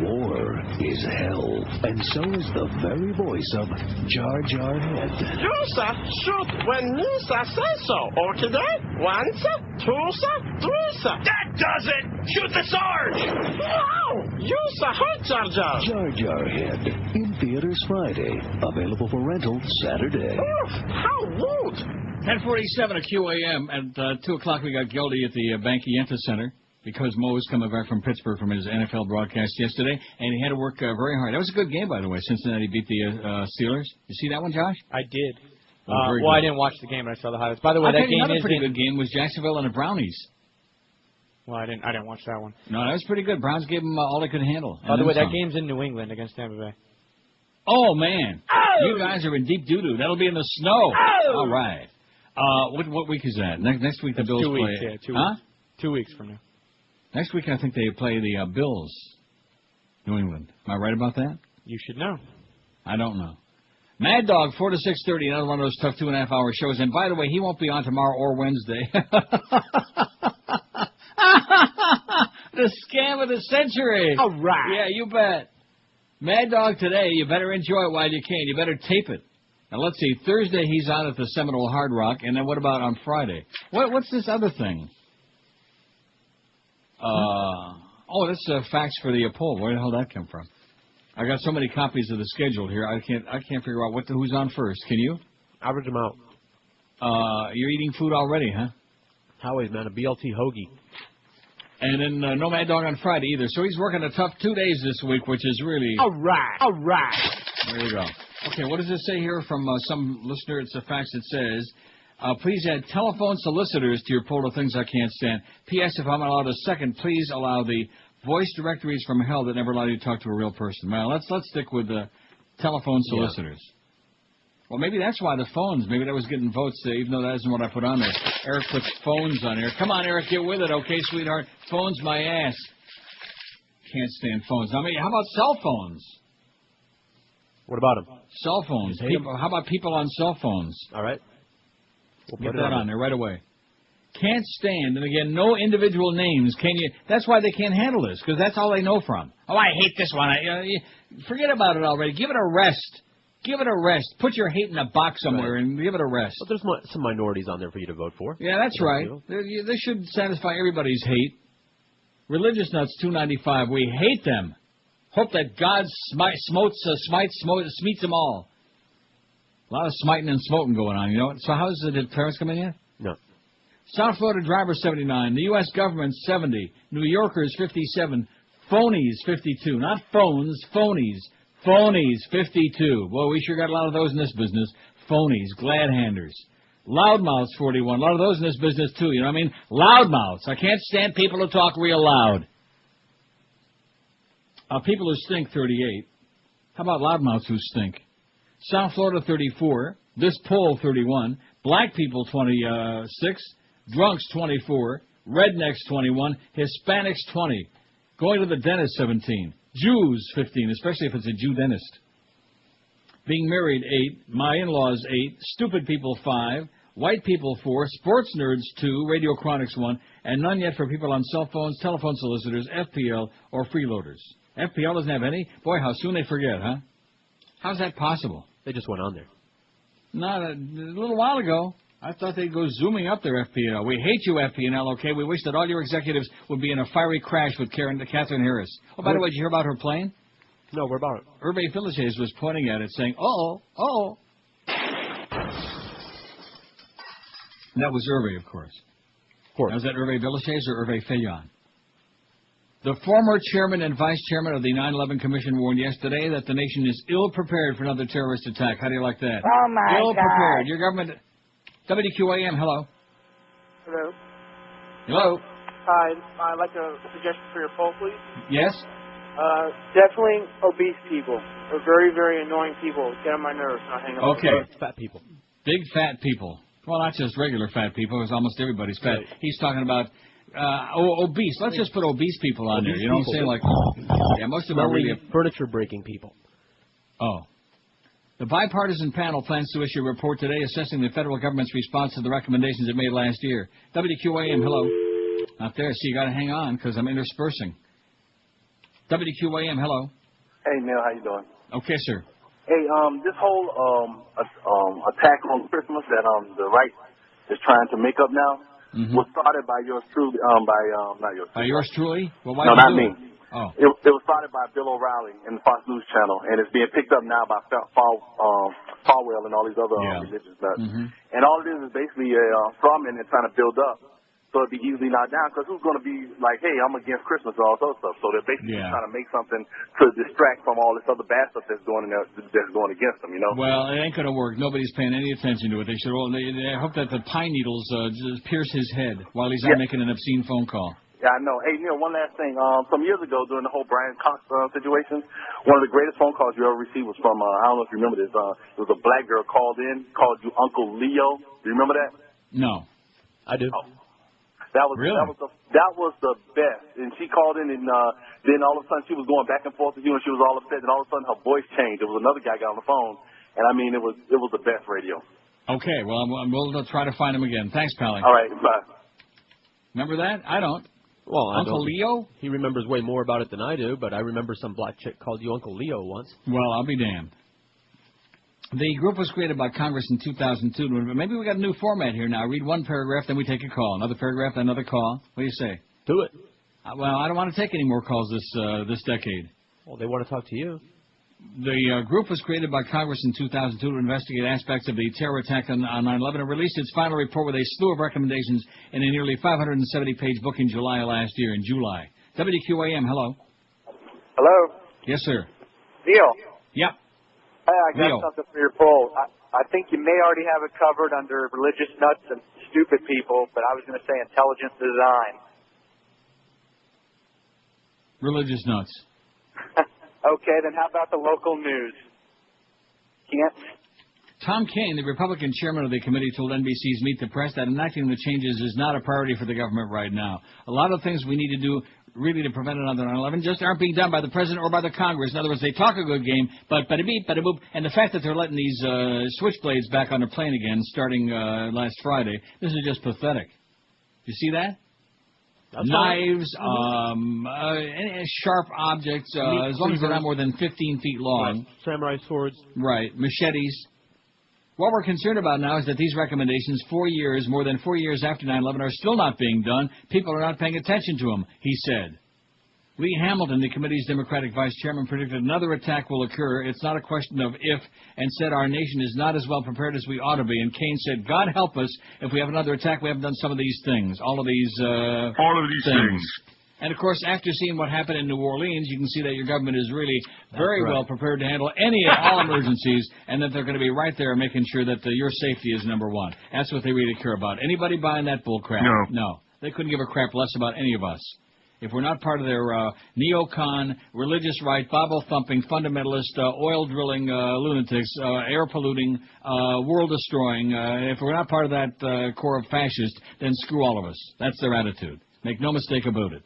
War is hell, and so is the very voice of Jar Jar Head. You, sir, shoot when me, sir, say so. Okay, one, sir, two, sir, three, sir. That does it! Shoot the Sarge! No! You, sir, hurt Jar Jar. Jar Jar Head, in theaters Friday. Available for rental Saturday. How rude! 10:47 at QAM. At 2 o'clock, we got Geldy at the Bankienta Center because Mo's coming back from Pittsburgh from his NFL broadcast yesterday, and he had to work very hard. That was a good game, by the way. Cincinnati beat the Steelers. You see that one, Josh? I did. Well, I didn't watch the game, but I saw the highlights. By the way, that game another is pretty good game was Jacksonville and the Brownies. Well, I didn't watch that one. No, that was pretty good. Browns gave them all they could handle. By the way, that game's in New England against Tampa Bay. Oh, man. Oh! You guys are in deep doo-doo. That'll be in the snow. Oh! All right. What week is that? Next week the Bills 2 weeks, play. yeah, 2 huh? weeks. 2 weeks from now. Next week I think they play the Bills, New England. Am I right about that? You should know. I don't know. Mad Dog, 4 to 6:30, another one of those tough 2.5-hour shows. And by the way, he won't be on tomorrow or Wednesday. The scam of the century. All right. Yeah, you bet. Mad Dog today, you better enjoy it while you can. You better tape it. Now, let's see. Thursday, he's on at the Seminole Hard Rock. And then what about on Friday? What's this other thing? Oh, that's a fax for the poll. Where the hell did that come from? I got so many copies of the schedule here. I can't figure out who's on first. Can you? Average them out. You're eating food already, huh? Howie's, man, a BLT hoagie. And then no Mad Dog on Friday either. So he's working a tough 2 days this week, which is really... All right. There you go. Okay, what does it say here from some listener? It's a fax that says, please add telephone solicitors to your poll of things I can't stand. P.S. If I'm allowed a second, please allow the voice directories from hell that never allow you to talk to a real person. Well, let's stick with the telephone solicitors. Yeah. Well, maybe that's why the phones, maybe that was getting votes, even though that isn't what I put on there. Eric puts phones on there. Come on, Eric, get with it, okay, sweetheart? Phones my ass. Can't stand phones. I mean, how about cell phones? What about them? Cell phones. How about people on cell phones? All right. We'll get that on there right away. Can't stand, and again, no individual names. Can you? That's why they can't handle this, because that's all they know from. Oh, I hate this one. Forget about it already. Give it a rest. Give it a rest. Put your hate in a box somewhere and give it a rest. But there's some minorities on there for you to vote for. Yeah, that's right. They should satisfy everybody's hate. Religious Nuts 295. We hate them. Hope that God smites them all. A lot of smiting and smoting going on, you know. So how's the parents coming in? No. South Florida driver 79. The U.S. government 70. New Yorkers 57. Phonies 52. Not phones, phonies. Phonies, 52. Boy, we sure got a lot of those in this business. Phonies, glad-handers. Loudmouths, 41. A lot of those in this business, too. You know what I mean? Loudmouths. I can't stand people who talk real loud. People who stink, 38. How about loudmouths who stink? South Florida, 34. This poll, 31. Black people, 26. Drunks, 24. Rednecks, 21. Hispanics, 20. Going to the dentist, 17. Jews, 15, especially if it's a Jew dentist. Being married, 8. My in-laws, 8. Stupid people, 5. White people, 4. Sports nerds, 2. Radio chronics, 1. And none yet for people on cell phones, telephone solicitors, FPL, or freeloaders. FPL doesn't have any? Boy, how soon they forget, huh? How's that possible? They just went on there. Not a little while ago. I thought they'd go zooming up their FPL. We hate you, FPL, okay? We wish that all your executives would be in a fiery crash with Catherine Harris. Oh, by the way, did you hear about her plane? No, what about it? Hervé Villachez was pointing at it saying, uh-oh. And that was Hervé, of course. Of course. Now, was that Hervé Villachez or Hervé Fillon? The former chairman and vice chairman of the 9/11 Commission warned yesterday that the nation is ill-prepared for another terrorist attack. How do you like that? Oh, my God. Ill-prepared. Your government... WQAM, hello. Hello. Hello. Hi, I'd like a suggestion for your poll, please. Yes? Definitely obese people. They're very, very annoying people. Get on my nerves. Not hang up. Okay. Fat people. Big fat people. Well, not just regular fat people. It's almost everybody's fat. Right. He's talking about obese. Let's just put obese people on there. You know what I'm saying? Like, yeah, most of them are really furniture-breaking people. Oh. The bipartisan panel plans to issue a report today assessing the federal government's response to the recommendations it made last year. WQAM, hello. Not there. See, you got to hang on because I'm interspersing. WQAM, hello. Hey, Neil, how you doing? Okay, sir. Hey, this whole attack on Christmas that the right is trying to make up now was started by yours truly. Not yours. By yours truly? Well, why no, not me. Oh. It was started by Bill O'Reilly in the Fox News Channel, and it's being picked up now by Falwell and all these other religious nuts. And all it is basically a strawman and trying to build up so it'd be easily knocked down, because who's going to be like, hey, I'm against Christmas and all this other stuff. So they're basically trying to make something to distract from all this other bad stuff that's going against them, you know? Well, it ain't going to work. Nobody's paying any attention to it. They should. I hope that the pine needles just pierce his head while he's out making an obscene phone call. Yeah, I know. Hey, Neil, one last thing. Some years ago, during the whole Brian Cox situation, one of the greatest phone calls you ever received was from, I don't know if you remember this, it was a black girl called you Uncle Leo. Do you remember that? No. I do. Oh. That was the best. And she called in, and then all of a sudden she was going back and forth with you, and she was all upset, and all of a sudden her voice changed. There was another guy got on the phone, and I mean, it was the best radio. Okay, well, we'll try to find him again. Thanks, Pally. All right, bye. Remember that? I don't. Well, Uncle Leo? He remembers way more about it than I do, but I remember some black chick called you Uncle Leo once. Well, I'll be damned. The group was created by Congress in 2002. Maybe we got a new format here now. Read one paragraph, then we take a call. Another paragraph, then another call. What do you say? Do it. Well, I don't want to take any more calls this decade. Well, they want to talk to you. The group was created by Congress in 2002 to investigate aspects of the terror attack on 9/11 and released its final report with a slew of recommendations in a nearly 570-page book in July last year. WQAM, hello. Hello? Yes, sir. Neil? Yep. Hey, I got Neil. something for your poll. I think you may already have it covered under religious nuts and stupid people, but I was going to say intelligent design. Religious nuts. Okay, then how about the local news? Can't? Tom Kean, the Republican chairman of the committee, told NBC's Meet the Press that enacting the changes is not a priority for the government right now. A lot of things we need to do really to prevent another 9/11 just aren't being done by the president or by the Congress. In other words, they talk a good game, but bada-beep, bada-boop. And the fact that they're letting these switchblades back on the plane again starting last Friday, this is just pathetic. You see that? That's Knives, sharp objects, as long as they're not more than 15 feet long. Right. Samurai swords. Right. Machetes. What we're concerned about now is that these recommendations, more than 4 years after 9/11, are still not being done. People are not paying attention to them, he said. Lee Hamilton, the committee's Democratic vice chairman, predicted another attack will occur. It's not a question of if, and said our nation is not as well prepared as we ought to be. And Kane said, God help us if we have another attack, we haven't done some of these things. All of these things. And, of course, after seeing what happened in New Orleans, you can see that your government is really very well prepared to handle any and all emergencies, and that they're going to be right there making sure that your safety is number one. That's what they really care about. Anybody buying that bull crap? No. They couldn't give a crap less about any of us. If we're not part of their neocon, religious right, Bible-thumping, fundamentalist, oil-drilling lunatics, air-polluting, world-destroying, if we're not part of that core of fascists, then screw all of us. That's their attitude. Make no mistake about it.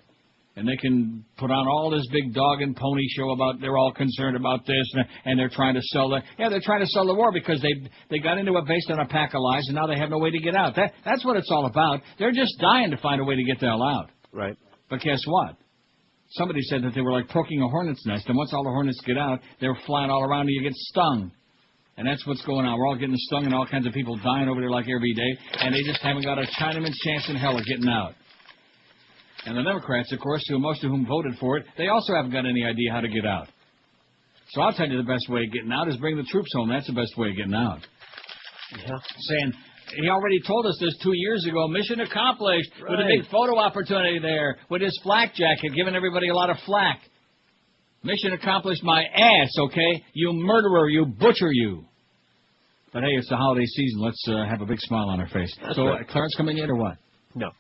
And they can put on all this big dog and pony show about they're all concerned about this, and they're trying to sell the... Yeah, they're trying to sell the war because they got into it based on a pack of lies, and now they have no way to get out. That's what it's all about. They're just dying to find a way to get the hell out. Right. But guess what? Somebody said that they were like poking a hornet's nest, and once all the hornets get out, they're flying all around and you get stung. And that's what's going on. We're all getting stung, and all kinds of people dying over there like every day, and they just haven't got a Chinaman's chance in hell of getting out. And the Democrats, of course, most of whom voted for it, they also haven't got any idea how to get out. So I'll tell you the best way of getting out is bring the troops home. That's the best way of getting out. Yeah. Saying, he already told us this 2 years ago, mission accomplished, with a big photo opportunity there, with his flak jacket, giving everybody a lot of flack. Mission accomplished my ass, okay? You murderer, you butcher, you. But hey, it's the holiday season. Let's have a big smile on our face. That's so, right. Clarence coming in or what? No.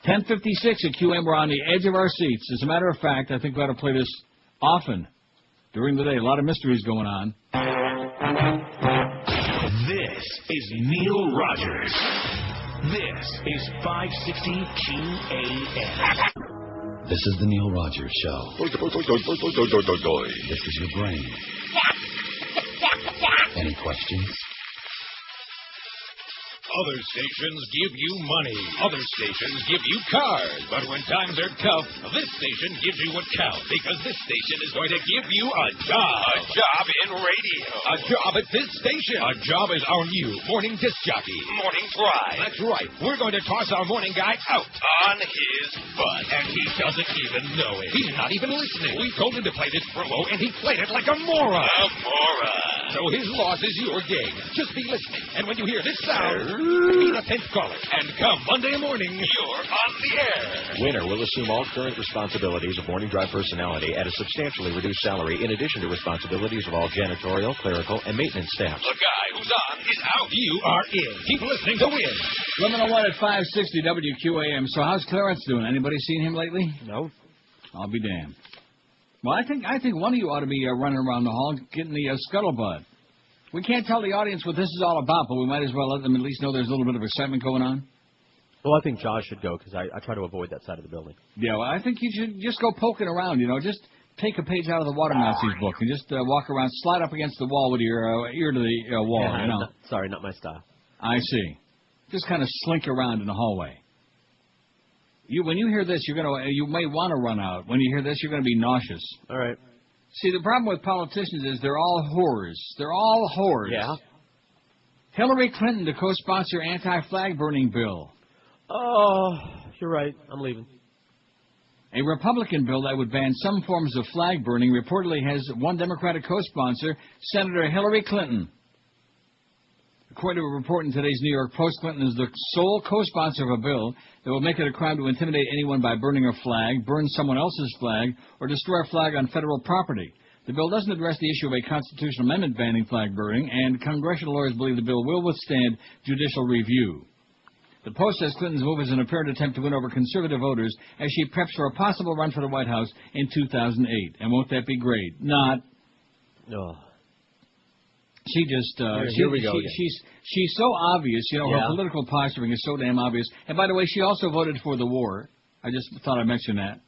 10:56 at QM. We're on the edge of our seats. As a matter of fact, I think we ought to play this often during the day. A lot of mysteries going on. This is Neil Rogers. This is 560 QAM. This is the Neil Rogers Show. This is your brain. Any questions? Other stations give you money. Other stations give you cars. But when times are tough, this station gives you what counts. Because this station is going to give you a job. A job in radio. A job at this station. A job as our new morning disc jockey. Morning Drive. That's right. We're going to toss our morning guy out. On his butt. And he doesn't even know it. He's not even listening. We told him to play this promo, and he played it like a moron. A moron. So his loss is your gain. Just be listening. And when you hear this sound, be the 10th caller. And come Monday morning, you're on the air. Winner will assume all current responsibilities of Morning Drive personality at a substantially reduced salary, in addition to responsibilities of all janitorial, clerical, and maintenance staff. The guy who's on is out. You are in. Keep listening to win. 11:01 at 560 WQAM. So how's Clarence doing? Anybody seen him lately? No. I'll be damned. Well, I think one of you ought to be running around the hall getting the scuttlebutt. We can't tell the audience what this is all about, but we might as well let them at least know there's a little bit of excitement going on. Well, I think Josh should go because I try to avoid that side of the building. Yeah, well, I think you should just go poking around, just take a page out of the Water Nazis book and just walk around, slide up against the wall with your ear to the wall, Yeah, sorry, not my style. I see. Just kind of slink around in the hallway. When you hear this, you may want to run out. When you hear this, you're going to be nauseous. All right. See, the problem with politicians is they're all whores. They're all whores. Yeah. Hillary Clinton to co-sponsor anti-flag burning bill. Oh, you're right. I'm leaving. A Republican bill that would ban some forms of flag burning reportedly has one Democratic co-sponsor, Senator Hillary Clinton. According to a report in today's New York Post, Clinton is the sole co-sponsor of a bill that will make it a crime to intimidate anyone by burning a flag, burn someone else's flag, or destroy a flag on federal property. The bill doesn't address the issue of a constitutional amendment banning flag burning, and congressional lawyers believe the bill will withstand judicial review. The Post says Clinton's move is an apparent attempt to win over conservative voters as she preps for a possible run for the White House in 2008. And won't that be great? Not. No. She just, here we go she's so obvious, you know, Yeah. her political posturing is so damn obvious. And by the way, she also voted for the war. I just thought I'd mention that.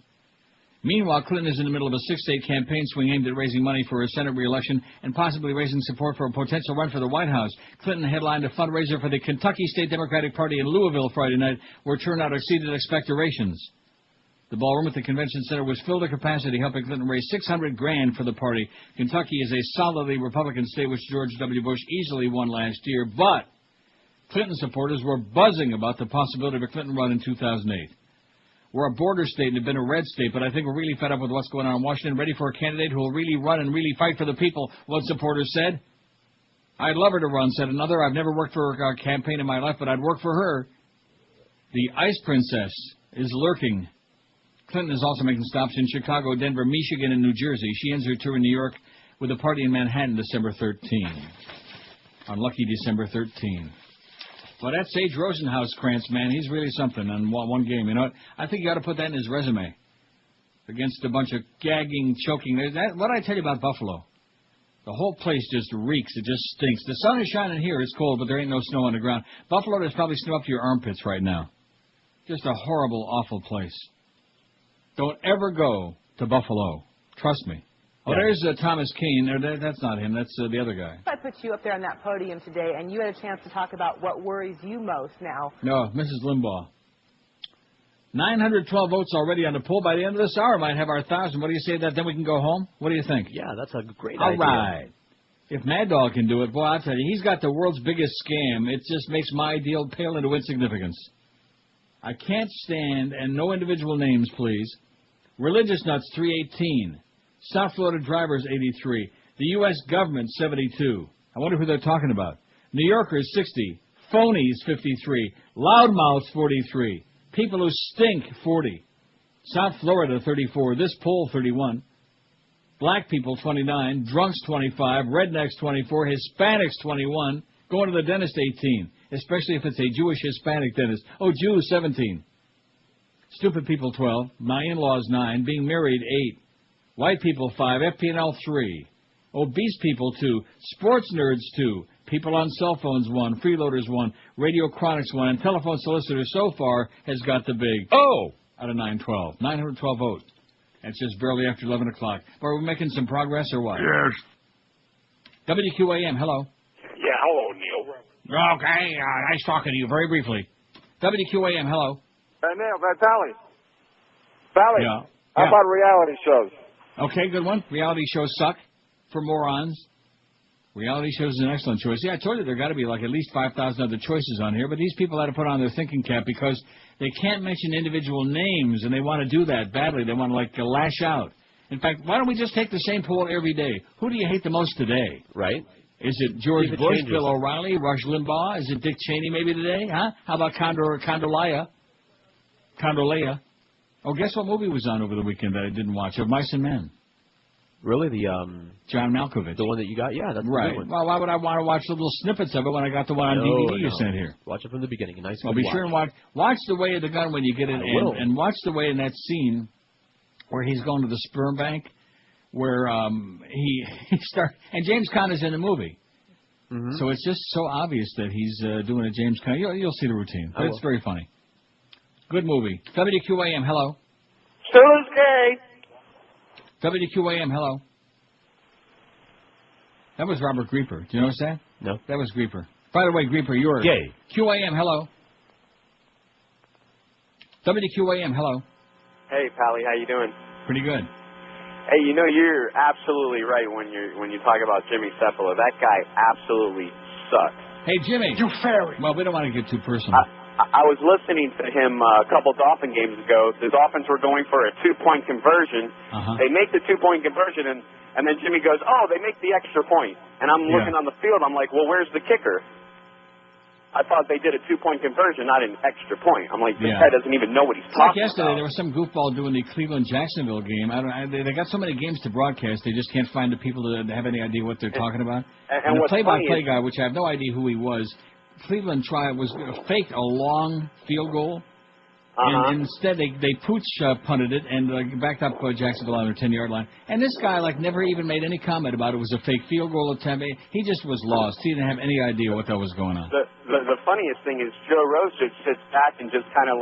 Meanwhile, Clinton is in the middle of a 6-state campaign swing aimed at raising money for a Senate re-election and possibly raising support for a potential run for the White House. Clinton headlined a fundraiser for the Kentucky State Democratic Party in Louisville Friday night, where turnout exceeded expectations. The ballroom at the convention center was filled to capacity, helping Clinton raise $600,000 for the party. Kentucky is a solidly Republican state, which George W. Bush easily won last year, but Clinton supporters were buzzing about the possibility of a Clinton run in 2008. We're a border state and have been a red state, but I think we're really fed up with what's going on in Washington, ready for a candidate who will really run and really fight for the people, one supporter said. I'd love her to run, said another. I've never worked for a campaign in my life, but I'd work for her. The Ice Princess is lurking. Clinton is also making stops in Chicago, Denver, Michigan, and New Jersey. She ends her tour in New York with a party in Manhattan December 13. On lucky December 13. Well, that Sage Rosenhaus-Krantz, man, he's really something on one game. You know what? I think you ought to put that in his resume. Against a bunch of gagging, choking. What did I tell you about Buffalo? The whole place just reeks. It just stinks. The sun is shining here. It's cold, but there ain't no snow on the ground. Buffalo, there's probably snow up to your armpits right now. Just a horrible, awful place. Don't ever go to Buffalo. Trust me. Oh, there's Thomas Keane. That's not him. That's the other guy. If I put you up there on that podium today and you had a chance to talk about what worries you most now. No, Mrs. Limbaugh. 912 votes already on the poll. By the end of this hour, might have our 1,000. What do you say that? Then we can go home? What do you think? Yeah, that's a great All idea. right. If Mad Dog can do it, boy, I'll tell you, he's got the world's biggest scam. It just makes my ideal pale into insignificance. I can't stand, and no individual names, please. Religious Nuts, 318. South Florida Drivers, 83. The U.S. Government, 72. I wonder who they're talking about. New Yorkers, 60. Phonies, 53. Loudmouths, 43. People who stink, 40. South Florida, 34. This poll, 31. Black people, 29. Drunks, 25. Rednecks, 24. Hispanics, 21. Going to the dentist, 18. Especially if it's a Jewish Hispanic dentist. Oh, Jews, 17. Stupid people, 12. My in-laws, 9. Being married, 8. White people, 5. FP&L, 3. Obese people, 2. Sports nerds, 2. People on cell phones, 1. Freeloaders, 1. Radio chronics, 1. And telephone solicitor so far has got the big O out of 912. 912 votes. It's just barely after 11 o'clock. Are we making some progress or what? Yes. WQAM, hello. Yeah, hello, Neil. Okay, nice talking to you. Very briefly. WQAM, hello. Neil, Valley. Valley. Yeah. How about reality shows? Okay, good one. Reality shows suck for morons. Reality shows is an excellent choice. Yeah, I told you there got to be like at least 5,000 other choices on here, but these people had to put on their thinking cap because they can't mention individual names, and they want to do that badly. They want to, lash out. In fact, why don't we just take the same poll every day? Who do you hate the most today? Right. Is it George Bush, Bill O'Reilly, Rush Limbaugh? Is it Dick Cheney maybe today? Huh? How about Condolea? Oh, guess what movie was on over the weekend that I didn't watch? Of Mice and Men. Really? The John Malkovich. The one that you got? Yeah, that's right. the good one. Well, why would I want to watch little snippets of it when I got the one on DVD you sent here? Watch it from the beginning. A nice. Well, be sure and watch the way of the gun when you get it, and watch the way in that scene where he's going to the sperm bank, where he starts, and James Caan is in the movie. Mm-hmm. So it's just so obvious that he's doing a James Caan. You'll see the routine, but it's very funny. Good movie. WQAM, hello. Still is gay. WQAM, hello. That was Robert Grieper. Do you notice that? No. That was Grieper. By the way, Grieper, you're gay. QAM, hello. WQAM, hello. Hey, Pally, how you doing? Pretty good. Hey, you're absolutely right when you talk about Jimmy Cefalo. That guy absolutely sucks. Hey, Jimmy. You fairy. Well, we don't want to get too personal. I was listening to him a couple Dolphin games ago. The Dolphins were going for a 2-point conversion. They make the 2-point conversion, and then Jimmy goes, "Oh, they make the extra point." And I'm looking on the field. I'm like, "Well, where's the kicker?" I thought they did a 2-point conversion, not an extra point. I'm like, this guy doesn't even know what he's talking yesterday, about. there was some goofball doing the Cleveland-Jacksonville game. They got so many games to broadcast, they just can't find the people to have any idea what they're talking about. And the what's play-by-play guy, which I have no idea who he was, Cleveland faked a long field goal, and instead they pooch punted it and backed up Jacksonville on their 10-yard line. And this guy never even made any comment about it was a fake field goal attempt. He just was lost. He didn't have any idea what that was going on. The funniest thing is Joe Rosich sits back and just kind of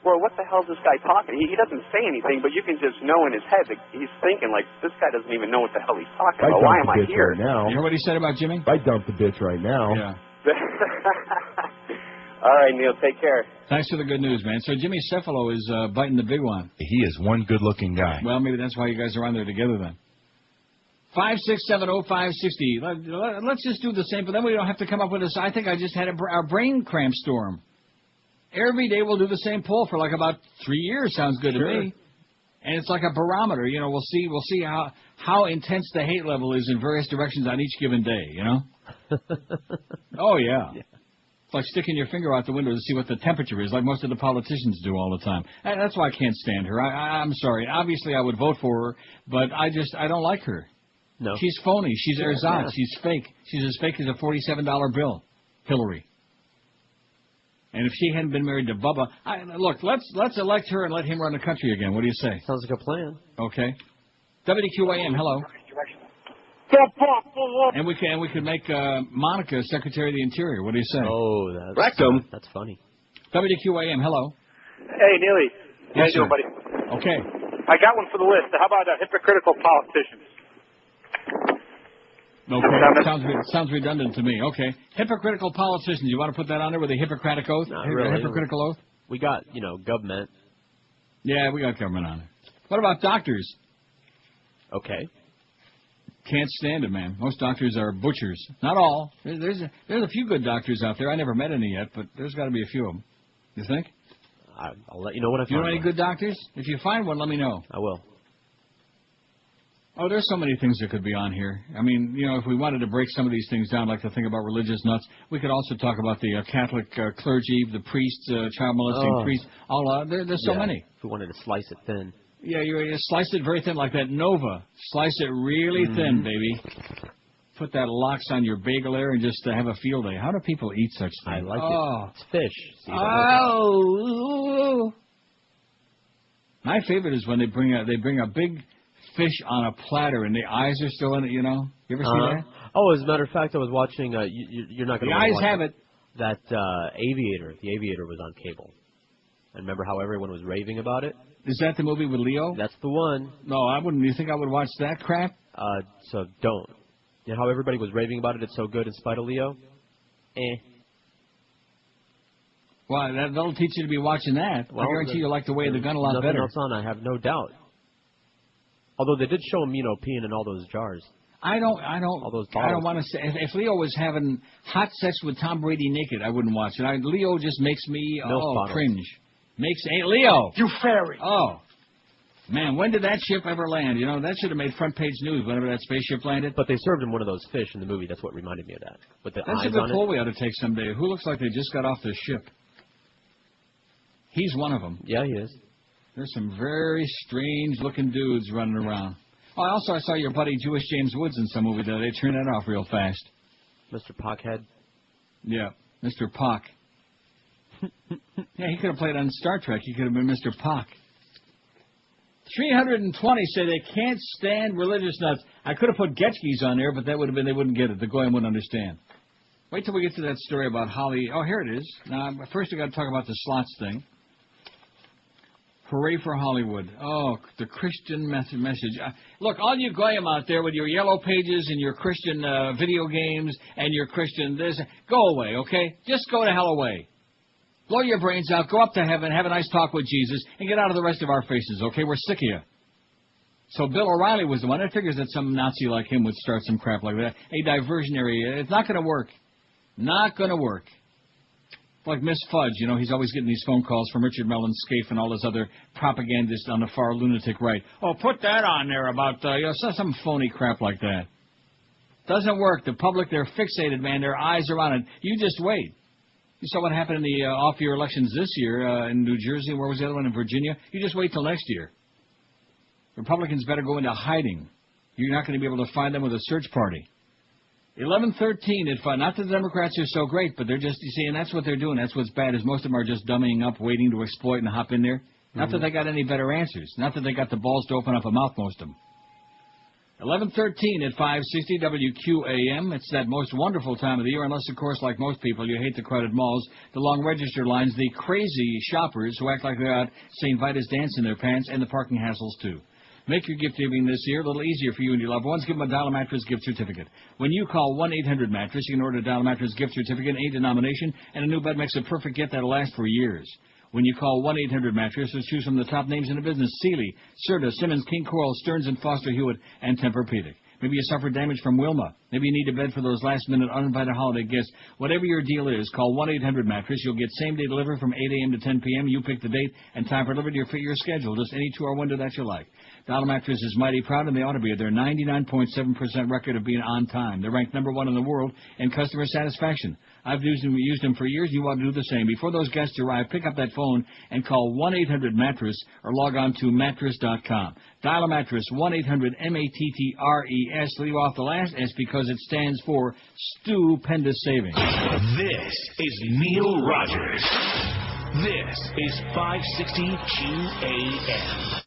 well, what the hell is this guy talking? He doesn't say anything, but you can just know in his head that he's thinking this guy doesn't even know what the hell he's talking about. Why am I here? Right now. You hear what he said about Jimmy? I dumped the bitch right now. Yeah. All right, Neil, take care. Thanks for the good news, man. So Jimmy Cefalo is biting the big one. He is one good-looking guy. Well, maybe that's why you guys are on there together then. 5670560. Let's just do the same, but then we don't have to come up with this. I think I just had a brain cramp storm. Every day we'll do the same poll for about 3 years. Sounds good to me. And it's like a barometer. We'll see how intense the hate level is in various directions on each given day. Oh yeah. It's like sticking your finger out the window to see what the temperature is, like most of the politicians do all the time. And that's why I can't stand her. I'm sorry. Obviously, I would vote for her, but I don't like her. No. She's phony. She's ersatz. She's fake. She's as fake as a $47 bill. Hillary. And if she hadn't been married to Bubba, look, let's elect her and let him run the country again. What do you say? Sounds like a plan. Okay. WQAM, hello. And we could make Monica Secretary of the Interior. What do you say? Oh, that's funny. WQAM, hello. Hey, Neely. Yes, How you doing, buddy? Okay. I got one for the list. How about hypocritical politicians? Okay, sounds redundant to me. Okay. Hypocritical politicians. You want to put that on there with a Hippocratic oath? Not really. Hypocritical oath? We got, government. Yeah, we got government on it. What about doctors? Okay. Can't stand it, man. Most doctors are butchers. Not all. There's a few good doctors out there. I never met any yet, but there's got to be a few of them. You think? I'll let you know when I find one. You know any good doctors? If you find one, let me know. I will. Oh, there's so many things that could be on here. I mean, if we wanted to break some of these things down, like the thing about religious nuts, we could also talk about the Catholic clergy, the priests, child molesting priests. There's so many. If we wanted to slice it thin. Yeah, you slice it very thin like that Nova. Slice it really thin, baby. Put that lox on your bagel there and just have a field day. How do people eat such things? I like it. It's fish. See, my favorite is when they bring a big fish on a platter and the eyes are still in it. You ever see that? Oh, as a matter of fact, I was watching. You're not going to. The eyes have it. That Aviator. The Aviator was on cable. And remember how everyone was raving about it? Is that the movie with Leo? That's the one. No, I wouldn't. You think I would watch that crap? So don't. You know how everybody was raving about it? It's so good in spite of Leo? Well, that'll teach you to be watching that. Well, I guarantee you'll like the way of the gun a lot better. Nothing else on, I have no doubt. Although they did show him, peeing in all those jars. I don't want to say. If Leo was having hot sex with Tom Brady naked, I wouldn't watch it. Leo just makes me cringe. Hey, Leo! You fairy! Oh. Man, when did that ship ever land? That should have made front page news whenever that spaceship landed. But they served him one of those fish in the movie. That's what reminded me of that. With the That's eyes a good on poll we ought to take someday. Who looks like they just got off the ship? He's one of them. Yeah, he is. There's some very strange-looking dudes running around. Oh, I saw your buddy Jewish James Woods in some movie today. They turned that off real fast. Mr. Pockhead? Yeah, Mr. Pock. Yeah, he could have played on Star Trek. He could have been Mr. Pock. 320 say they can't stand religious nuts. I could have put Getchkis on there, but that would have been, they wouldn't get it. The Goyim wouldn't understand. Wait till we get to that story about Holly. Oh, here it is. Now, first we got to talk about the slots thing. Hooray for Hollywood. Oh, the Christian message. Look, all you Goyim out there with your yellow pages and your Christian video games and your Christian this, go away, okay? Just go to hell away. Blow your brains out, go up to heaven, have a nice talk with Jesus, and get out of the rest of our faces, okay? We're sick of you. So Bill O'Reilly was the one. It figures that some Nazi like him would start some crap like that. A diversionary. It's not going to work. Not going to work. Like Miss Fudge, you know, he's always getting these phone calls from Richard Mellon Scaife and all those other propagandists on the far lunatic right. Oh, put that on there about, some phony crap like that. Doesn't work. The public, they're fixated, man. Their eyes are on it. You just wait. You saw what happened in the off-year elections this year in New Jersey. Where was the other one? In Virginia. You just wait till next year. Republicans better go into hiding. You're not going to be able to find them with a search party. 11:13 at 5. Not that the Democrats are so great, but they're just, you see, and that's what they're doing. That's what's bad, is most of them are just dummying up, waiting to exploit and hop in there. Not that they got any better answers. Not that they got the balls to open up a mouth, most of them. 11:13 at 560 WQAM. It's that most wonderful time of the year, unless, of course, like most people, you hate the crowded malls, the long register lines, the crazy shoppers who act like they got St. Vitus dance in their pants, and the parking hassles, too. Make your gift giving this year a little easier for you and your loved ones. Give them a Dial a Mattress gift certificate. When you call 1-800-MATTRESS, you can order a Dial a Mattress gift certificate, any denomination, and a new bed makes a perfect gift that'll last for years. When you call 1-800-MATTRESS, choose from the top names in the business: Sealy, Serta, Simmons, King Coral, Stearns & Foster Hewitt, and Tempur-Pedic. Maybe you suffered damage from Wilma. Maybe you need a bed for those last-minute uninvited holiday guests. Whatever your deal is, call 1-800-MATTRESS. You'll get same-day delivery from 8 a.m. to 10 p.m. You pick the date and time for delivery to fit your schedule. Just any 2-hour window that you like. Dial a Mattress is mighty proud, and they ought to be. Their 99.7% record of being on time. They're ranked #1 in the world in customer satisfaction. I've used them for years. You ought to do the same. Before those guests arrive, pick up that phone and call 1-800-MATTRESS or log on to mattress.com. Dial a Mattress, 1-800-MATTRES. Leave off the last S because it stands for stupendous savings. This is Neil Rogers. This is 560 QAM.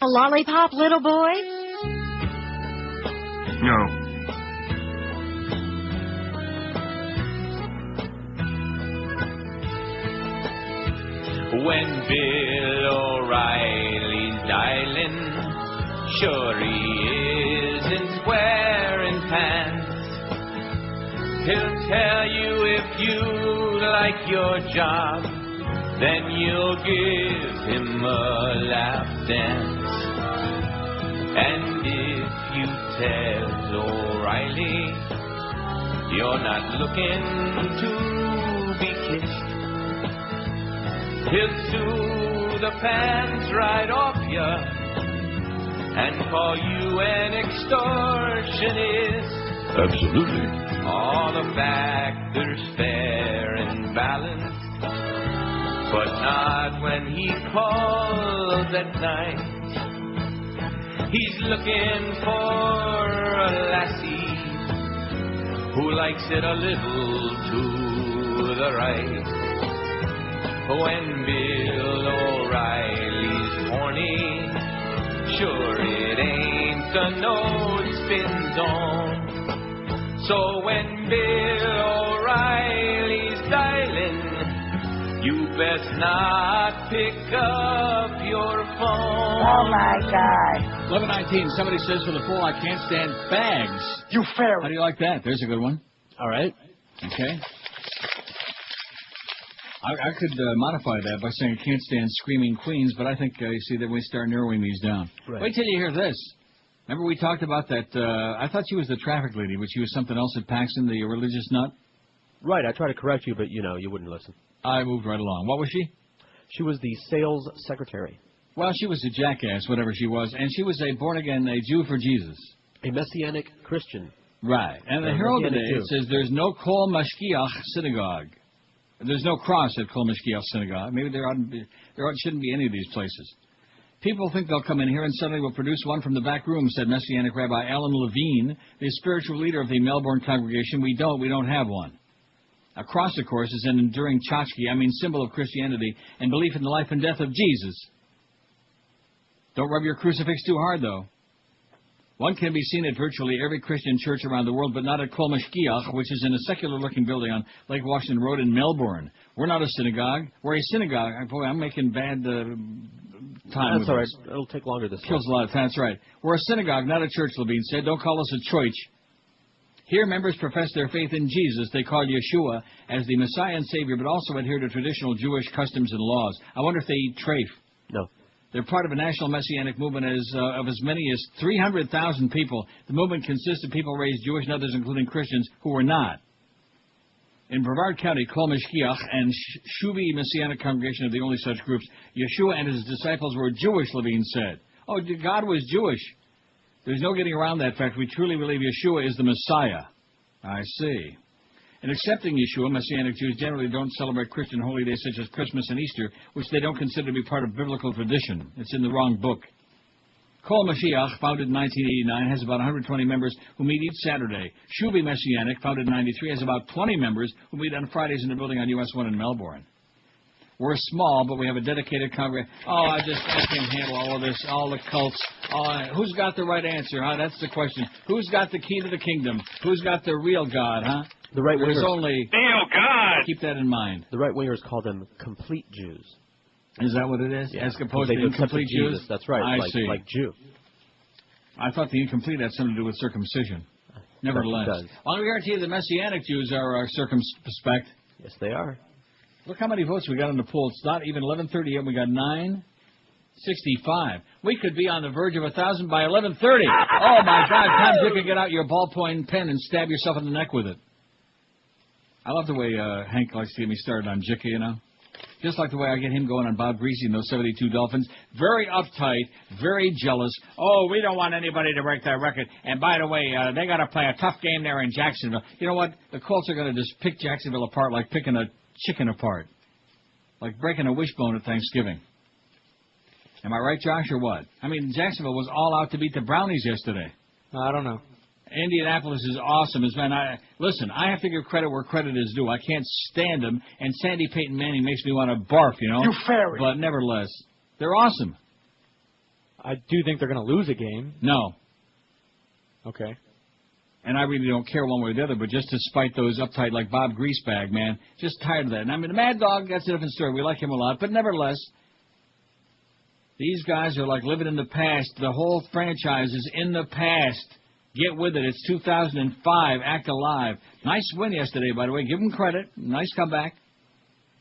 A lollipop, little boy? No. When Bill O'Reilly's dialing, sure he isn't wearing pants. He'll tell you if you like your job, then you'll give him a lap dance. And if you tell O'Reilly you're not looking to be kissed, he'll sue the pants right off ya and call you an extortionist. Absolutely. All the factors fair and balanced, but not when he calls at night. He's looking for a lassie who likes it a little to the right. When Bill O'Reilly's horny, sure it ain't a no-spin zone. So when Bill O'Reilly's dialing, you best not pick up your phone. Oh, my God. 11:19, somebody says for the fall, I can't stand bags. You fair. How do you like that? There's a good one. All right. Okay. I could modify that by saying I can't stand screaming queens, but I think, you see, that we start narrowing these down. Right. Wait till you hear this. Remember we talked about that, I thought she was the traffic lady, but she was something else at Paxton, the religious nut? Right, I tried to correct you, but, you wouldn't listen. I moved right along. What was she? She was the sales secretary. Well, she was a jackass, whatever she was, and she was a born-again, a Jew for Jesus. A Messianic Christian. Right. And the Herald today, it says there's no Kol Mashgiach synagogue. There's no cross at Kol Mashgiach synagogue. Maybe there shouldn't be any of these places. People think they'll come in here and suddenly we'll produce one from the back room, said Messianic Rabbi Alan Levine, the spiritual leader of the Melbourne congregation. We don't have one. A cross, of course, is an enduring tchotchke, symbol of Christianity and belief in the life and death of Jesus. Don't rub your crucifix too hard, though. One can be seen at virtually every Christian church around the world, but not at Kol Mashgiach, which is in a secular-looking building on Lake Washington Road in Melbourne. We're not a synagogue. We're a synagogue. Boy, I'm making bad time. That's all right. It'll take longer this time. Kills a lot of time. That's right. We're a synagogue, not a church, Levine said. Don't call us a choich. Here, members profess their faith in Jesus. They call Yeshua as the Messiah and Savior, but also adhere to traditional Jewish customs and laws. I wonder if they eat treif. No. They're part of a national messianic movement of as many as 300,000 people. The movement consists of people raised Jewish and others, including Christians, who were not. In Brevard County, Kol Mishkiach and Shuvi Messianic Congregation are the only such groups. Yeshua and his disciples were Jewish, Levine said. Oh, God was Jewish. There's no getting around that fact. We truly believe Yeshua is the Messiah. I see. In accepting Yeshua, Messianic Jews generally don't celebrate Christian holy days such as Christmas and Easter, which they don't consider to be part of biblical tradition. It's in the wrong book. Kol Mashiach, founded in 1989, has about 120 members who meet each Saturday. Shuvi Messianic, founded in 93, has about 20 members who meet on Fridays in the building on US 1 in Melbourne. We're small, but we have a dedicated congregation. I can't handle all of this, all the cults. Who's got the right answer, huh? That's the question. Who's got the key to the kingdom? Who's got the real God, huh? The right wingers. There's only... Real God! Keep that in mind. The right wingers call them complete Jews. Is that what it is? Yeah. As opposed to incomplete Jews? Jesus. That's right. I see. Like Jew. I thought the incomplete had something to do with circumcision. Nevertheless. It does. I'll guarantee you the Messianic Jews are circumspect. Yes, they are. Look how many votes we got on the poll. It's not even 11:30 yet. We got 965. We could be on the verge of 1,000 by 11:30. Oh, my God. Time you could get out your ballpoint pen and stab yourself in the neck with it. I love the way Hank likes to get me started on Jicha, you know. Just like the way I get him going on Bob Greasy and those 72 Dolphins. Very uptight, very jealous. Oh, we don't want anybody to break that record. And by the way, they got to play a tough game there in Jacksonville. You know what? The Colts are going to just pick Jacksonville apart like picking a chicken apart. Like breaking a wishbone at Thanksgiving. Am I right, Josh, or what? I mean, Jacksonville was all out to beat the Brownies yesterday. I don't know. Indianapolis is awesome. Listen, I have to give credit where credit is due. I can't stand them, and Sandy Peyton Manning makes me want to barf, you know. You fairy. But nevertheless, they're awesome. I do think they're going to lose a game. No. Okay. And I really don't care one way or the other, but just to spite those uptight like Bob Greasebag, man, just tired of that. And I mean, the Mad Dog, that's a different story. We like him a lot, but nevertheless, these guys are like living in the past. The whole franchise is in the past. Get with it. It's 2005. Act alive. Nice win yesterday, by the way. Give them credit. Nice comeback.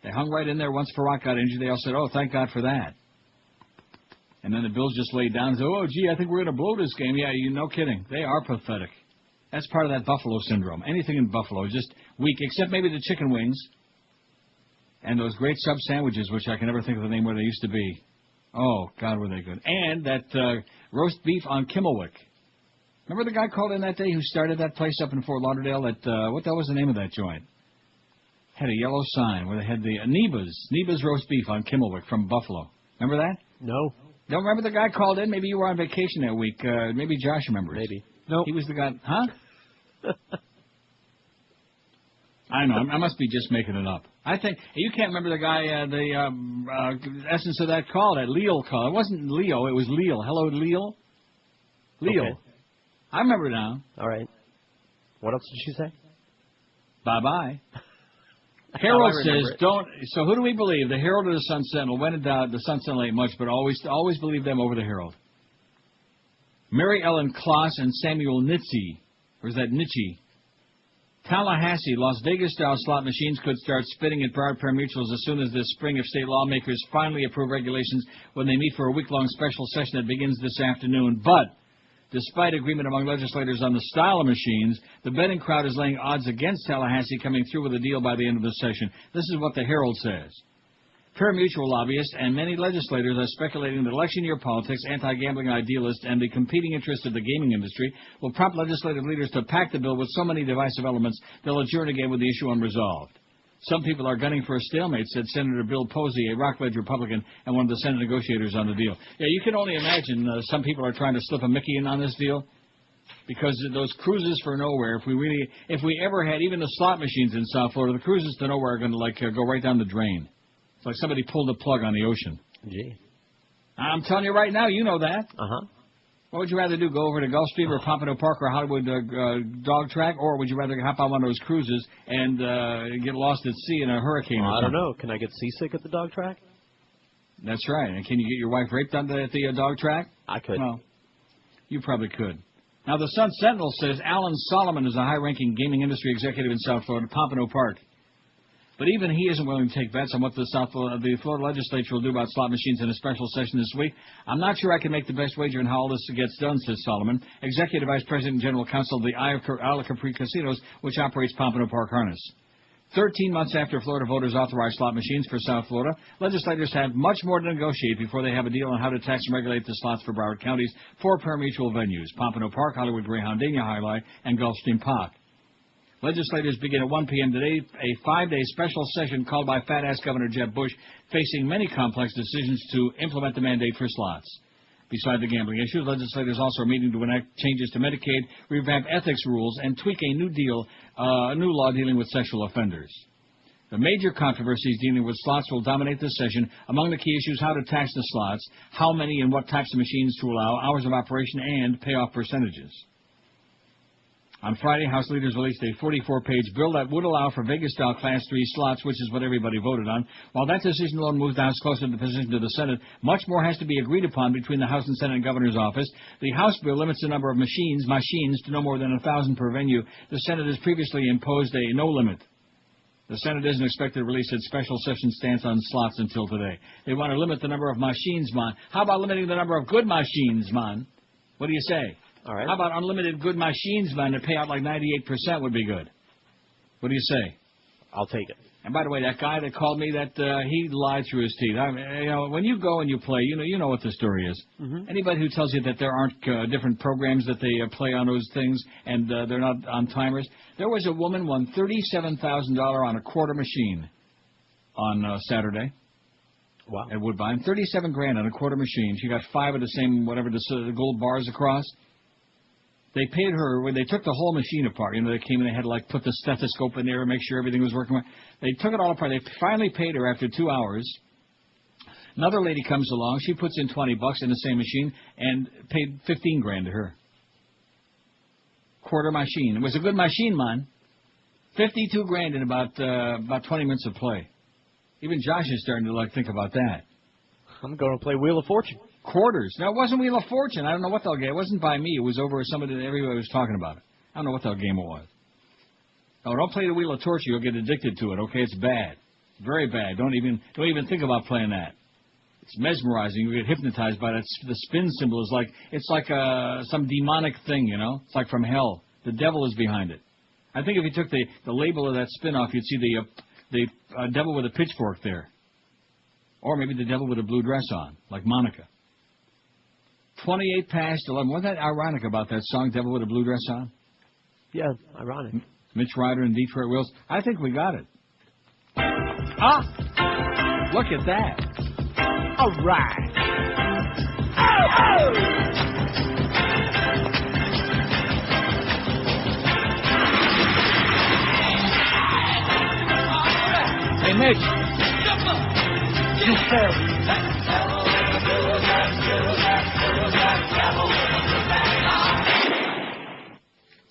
They hung right in there once Farrakh got injured. They all said, oh, thank God for that. And then the Bills just laid down and said, oh, gee, I think we're going to blow this game. Yeah, no kidding. They are pathetic. That's part of that Buffalo syndrome. Anything in Buffalo is just weak, except maybe the chicken wings and those great sub sandwiches, which I can never think of the name where they used to be. Oh, God, were they good. And that roast beef on Kimmelwick. Remember the guy called in that day who started that place up in Fort Lauderdale? What the hell was the name of that joint? Had a yellow sign where they had the Neba's roast beef on Kimmelwick from Buffalo. Remember that? No. Don't remember the guy called in? Maybe you were on vacation that week. Maybe Josh remembers. Maybe. No. He was the guy. Huh? I know. I must be just making it up. I think you can't remember the guy. The essence of that call, that Leo call. It wasn't Leo. It was Leo. Hello, Leo. Leo. Okay. I remember now. All right. What else did she say? Bye-bye. Herald says, don't... So who do we believe, the Herald or the Sun Sentinel? When in doubt, the Sun Sentinel ain't much, but always believe them over the Herald. Mary Ellen Kloss and Samuel Nitze. Or is that Nitchie? Tallahassee, Las Vegas-style slot machines could start spitting at Broward Pari-Mutuals as soon as this spring if state lawmakers finally approve regulations when they meet for a week-long special session that begins this afternoon. But... despite agreement among legislators on the style of machines, the betting crowd is laying odds against Tallahassee coming through with a deal by the end of the session. This is what the Herald says. Pari-Mutual lobbyists and many legislators are speculating that election year politics, anti-gambling idealists, and the competing interests of the gaming industry will prompt legislative leaders to pack the bill with so many divisive elements they'll adjourn again with the issue unresolved. Some people are gunning for a stalemate, said Senator Bill Posey, a Rockledge Republican and one of the Senate negotiators on the deal. Yeah, you can only imagine some people are trying to slip a Mickey in on this deal because those cruises for nowhere, if we ever had even the slot machines in South Florida, the cruises to nowhere are going to go right down the drain. It's like somebody pulled the plug on the ocean. Gee. I'm telling you right now, you know that. Uh-huh. What would you rather do, go over to Gulfstream or Pompano Park or Hollywood dog track, or would you rather hop on one of those cruises and get lost at sea in a hurricane? I don't know. Can I get seasick at the dog track? That's right. And can you get your wife raped at the dog track? I could. Well, you probably could. Now, the Sun Sentinel says Alan Solomon is a high-ranking gaming industry executive in South Florida, Pompano Park. But even he isn't willing to take bets on what the Florida legislature will do about slot machines in a special session this week. I'm not sure I can make the best wager on how all this gets done, says Solomon, Executive Vice President and General Counsel of the Isla Capri Casinos, which operates Pompano Park Harness. 13 months after Florida voters authorized slot machines for South Florida, legislators have much more to negotiate before they have a deal on how to tax and regulate the slots for Broward County's 4 parimutuel venues, Pompano Park, Hollywood Greyhound, Dania Highlight, and Gulfstream Park. Legislators begin at 1 p.m. today, a 5-day special session called by fat-ass Governor Jeb Bush, facing many complex decisions to implement the mandate for slots. Beside the gambling issues, legislators also are meeting to enact changes to Medicaid, revamp ethics rules, and tweak a new law dealing with sexual offenders. The major controversies dealing with slots will dominate this session. Among the key issues, how to tax the slots, how many and what types of machines to allow, hours of operation, and payoff percentages. On Friday, House leaders released a 44-page bill that would allow for Vegas-style Class 3 slots, which is what everybody voted on. While that decision alone moves the House closer to the position to the Senate, much more has to be agreed upon between the House and Senate and Governor's office. The House bill limits the number of machines to no more than 1,000 per venue. The Senate has previously imposed a no limit. The Senate isn't expected to release its special session stance on slots until today. They want to limit the number of machines, man. How about limiting the number of good machines, man? What do you say? All right. How about unlimited good machines, man, that pay out like 98% would be good? What do you say? I'll take it. And by the way, that guy that called me, he lied through his teeth. I mean, when you go and you play, you know what the story is. Mm-hmm. Anybody who tells you that there aren't different programs that they play on those things and they're not on timers, there was a woman won $37,000 on a quarter machine on Saturday. Wow. At Woodbine, $37,000 on a quarter machine. She got 5 of the same the gold bars across. They paid her when they took the whole machine apart. They came and they had to put the stethoscope in there and make sure everything was working. They took it all apart. They finally paid her after 2 hours. Another lady comes along. She puts in $20 in the same machine and paid $15,000 to her. Quarter machine. It was a good machine, man. $52,000 in about 20 minutes of play. Even Josh is starting to think about that. I'm going to play Wheel of Fortune. Quarters. Now, it wasn't Wheel of Fortune. I don't know what the game. It wasn't by me. It was over somebody that everybody was talking about it. I don't know what the game it was. Oh, don't play the Wheel of Torture. You'll get addicted to it. Okay, it's bad, very bad. Don't even think about playing that. It's mesmerizing. You get hypnotized by that. The spin symbol is like some demonic thing. It's like from hell. The devil is behind it. I think if you took the label of that spin off, you'd see the devil with a pitchfork there, or maybe the devil with a blue dress on, like Monica. 28 past 11. Wasn't that ironic about that song, Devil with a Blue Dress On? Yeah, ironic. Mitch Ryder and Detroit Wills. I think we got it. Ah! Look at that. All right. Hey, Mitch. You failed.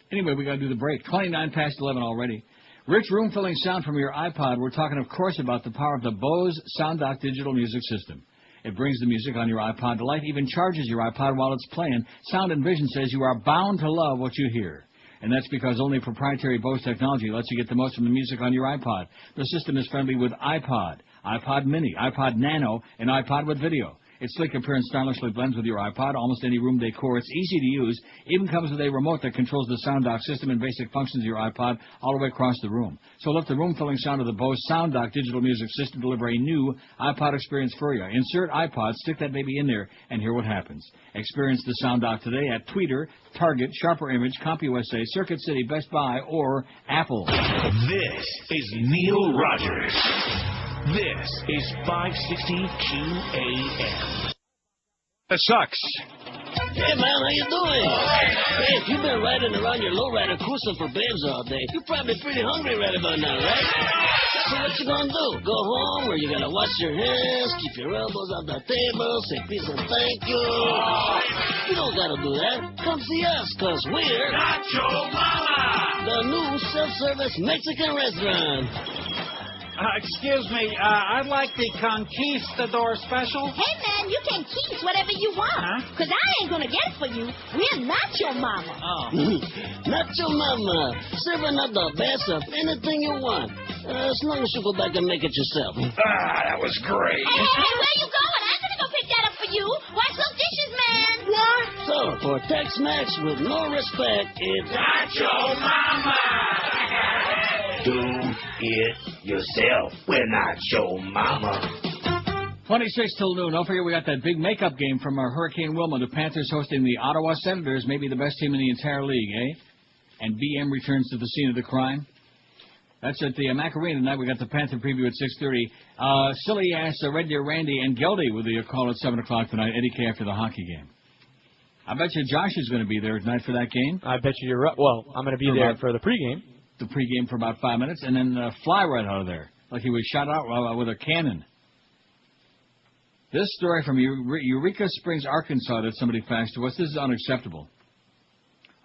Anyway, we got to do the break. 29 past 11 already. Rich room-filling sound from your iPod. We're talking, of course, about the power of the Bose SoundDock digital music system. It brings the music on your iPod to life, even charges your iPod while it's playing. Sound and Vision says you are bound to love what you hear. And that's because only proprietary Bose technology lets you get the most from the music on your iPod. The system is friendly with iPod, iPod Mini, iPod Nano, and iPod with video. Its sleek appearance stylishly blends with your iPod, almost any room decor. It's easy to use. Even comes with a remote that controls the SoundDock system and basic functions of your iPod all the way across the room. So let the room-filling sound of the Bose SoundDock digital music system deliver a new iPod experience for you. Insert iPod, stick that baby in there, and hear what happens. Experience the SoundDock today at Tweeter, Target, Sharper Image, CompUSA, Circuit City, Best Buy, or Apple. This is Neil Rogers. This is 560 QAM. It sucks. Hey, man, how you doing? Hey, if you've been riding around your lowrider cruising for babes all day, you're probably pretty hungry right about now, right? So what you gonna do? Go home, or you gonna wash your hands, keep your elbows on the table, say peace and thank you? You don't gotta do that. Come see us, cause we're Nacho Mama, the new self-service Mexican restaurant. Excuse me, I'd like the Conquistador special. Hey, man, you can keep whatever you want. Because I ain't going to get it for you. We're not your mama. Oh. Not your mama. Serving up the best of anything you want. As long as you go back and make it yourself. That was great. Hey, where you going? I'm going to go pick that up for you. Wash those dishes, man. What? So, for Tex-Mex with no respect, it's... Not your mama. Do it yourself. We're not your mama. 26 till noon. Don't forget we got that big makeup game from Hurricane Wilma. The Panthers hosting the Ottawa Senators, maybe the best team in the entire league, eh? And BM returns to the scene of the crime. That's at the Macarena tonight. We got the Panther preview at 6:30. Silly ass Red Deer Randy and Geldy with the call at 7 o'clock tonight. Eddie K after the hockey game. I bet you Josh is going to be there tonight for that game. I bet you you're right. Well, I'm going to be there for the pregame. The pregame for about 5 minutes, and then fly right out of there like he was shot out with a cannon. This story from Eureka Springs, Arkansas that somebody faxed to us. This is unacceptable.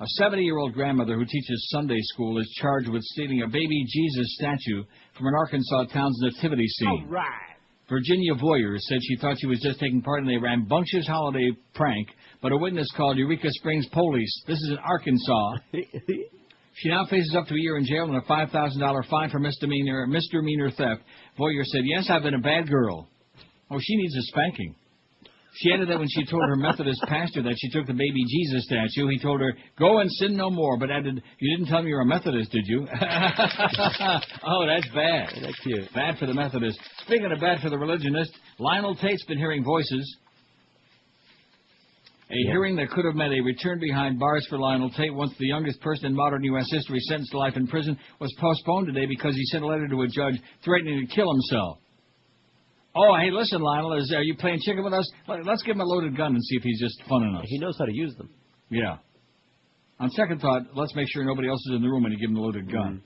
A 70-year-old grandmother who teaches Sunday school is charged with stealing a baby Jesus statue from an Arkansas town's nativity scene. All right. Virginia Voyer said she thought she was just taking part in a rambunctious holiday prank, but a witness called Eureka Springs police. This is in Arkansas. She now faces up to a year in jail and a $5,000 fine for misdemeanor theft. Voyer said, "Yes, I've been a bad girl." Oh, she needs a spanking. She added that when she told her Methodist pastor that she took the baby Jesus statue, he told her, "Go and sin no more," but added, "You didn't tell me you're a Methodist, did you?" Oh, that's bad. That's cute. Bad for the Methodist. Speaking of bad for the religionist, Lionel Tate's been hearing voices. A hearing that could have meant a return behind bars for Lionel Tate, once the youngest person in modern U.S. history sentenced to life in prison, was postponed today because he sent a letter to a judge threatening to kill himself. Oh, hey, listen, Lionel, are you playing chicken with us? Let's give him a loaded gun and see if he's just funning us. He knows how to use them. Yeah. On second thought, let's make sure nobody else is in the room when you give him the loaded gun.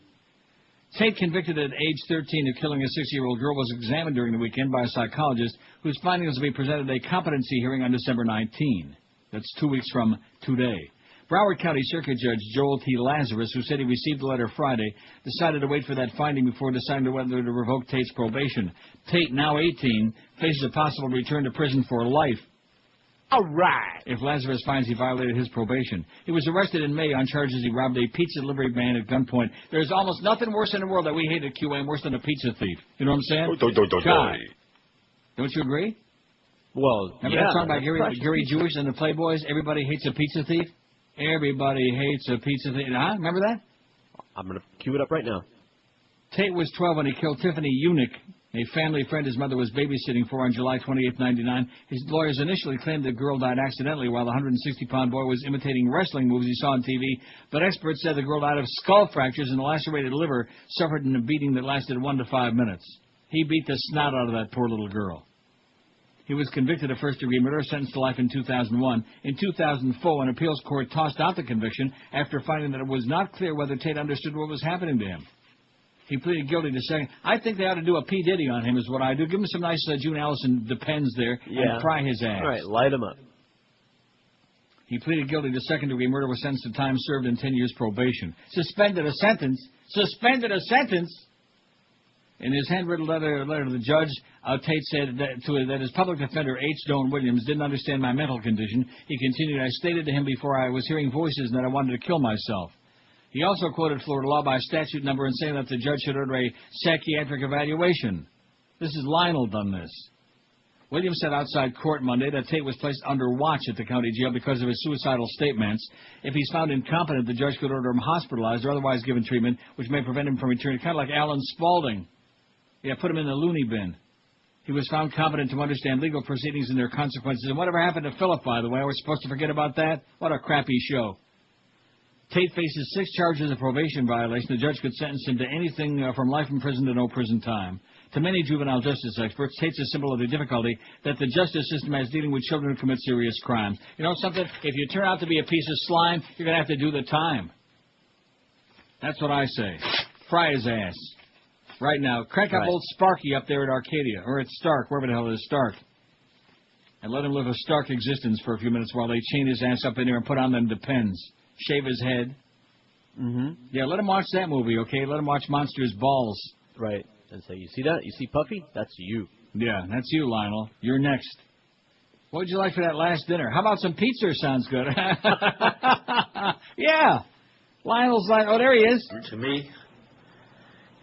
Tate, convicted at age 13 of killing a 6-year-old girl, was examined during the weekend by a psychologist whose findings will be presented at a competency hearing on December 19. That's 2 weeks from today. Broward County Circuit Judge Joel T. Lazarus, who said he received the letter Friday, decided to wait for that finding before deciding whether to revoke Tate's probation. Tate, now 18, faces a possible return to prison for life. All right. If Lazarus finds he violated his probation. He was arrested in May on charges he robbed a pizza delivery man at gunpoint. There's almost nothing worse in the world that we hate at QAM worse than a pizza thief. You know what I'm saying? God. Don't you agree? Well, remember that song by Gary Jewish and the Playboys? Everybody hates a pizza thief? Everybody hates a pizza thief. Huh? Remember that? I'm going to cue it up right now. Tate was 12 when he killed Tiffany Eunuch, a family friend his mother was babysitting for on July 28, 1999. His lawyers initially claimed the girl died accidentally while the 160-pound boy was imitating wrestling moves he saw on TV, but experts said the girl died of skull fractures and a lacerated liver suffered in a beating that lasted 1 to 5 minutes. He beat the snot out of that poor little girl. He was convicted of first-degree murder, sentenced to life in 2001. In 2004, an appeals court tossed out the conviction after finding that it was not clear whether Tate understood what was happening to him. He pleaded guilty to saying, "I think they ought to do a P. Diddy on him," is what I do. Give him some nice June Allison Depends there and fry his ass. All right, light him up. He pleaded guilty to second-degree murder, was sentenced to time served and 10 years probation. Suspended a sentence. Suspended a sentence. In his handwritten letter to the judge, Tate said that his public defender, H. Doan Williams, didn't understand my mental condition. He continued, "I stated to him before I was hearing voices and that I wanted to kill myself." He also quoted Florida law by statute number and saying that the judge should order a psychiatric evaluation. This is Lionel done this. Williams said outside court Monday that Tate was placed under watch at the county jail because of his suicidal statements. If he's found incompetent, the judge could order him hospitalized or otherwise given treatment, which may prevent him from returning, kind of like Alan Spaulding. Yeah, put him in the loony bin. He was found competent to understand legal proceedings and their consequences. And whatever happened to Philip, by the way? Are we supposed to forget about that? What a crappy show. Tate faces 6 charges of probation violation. The judge could sentence him to anything from life in prison to no prison time. To many juvenile justice experts, Tate's a symbol of the difficulty that the justice system has dealing with children who commit serious crimes. You know something? If you turn out to be a piece of slime, you're going to have to do the time. That's what I say. Fry his ass. Right now. Crank up old Sparky up there at Arcadia, or at Stark, wherever the hell it is, Stark. And let him live a stark existence for a few minutes while they chain his ass up in there and put on them Depends. Shave his head. Yeah, let him watch that movie, okay? Let him watch Monsters Balls. Right. and say, you see that? You see Puffy? That's you. Yeah, that's you, Lionel. You're next. What would you like for that last dinner? How about some pizza? Sounds good. Yeah. Lionel's like, oh, there he is. To me,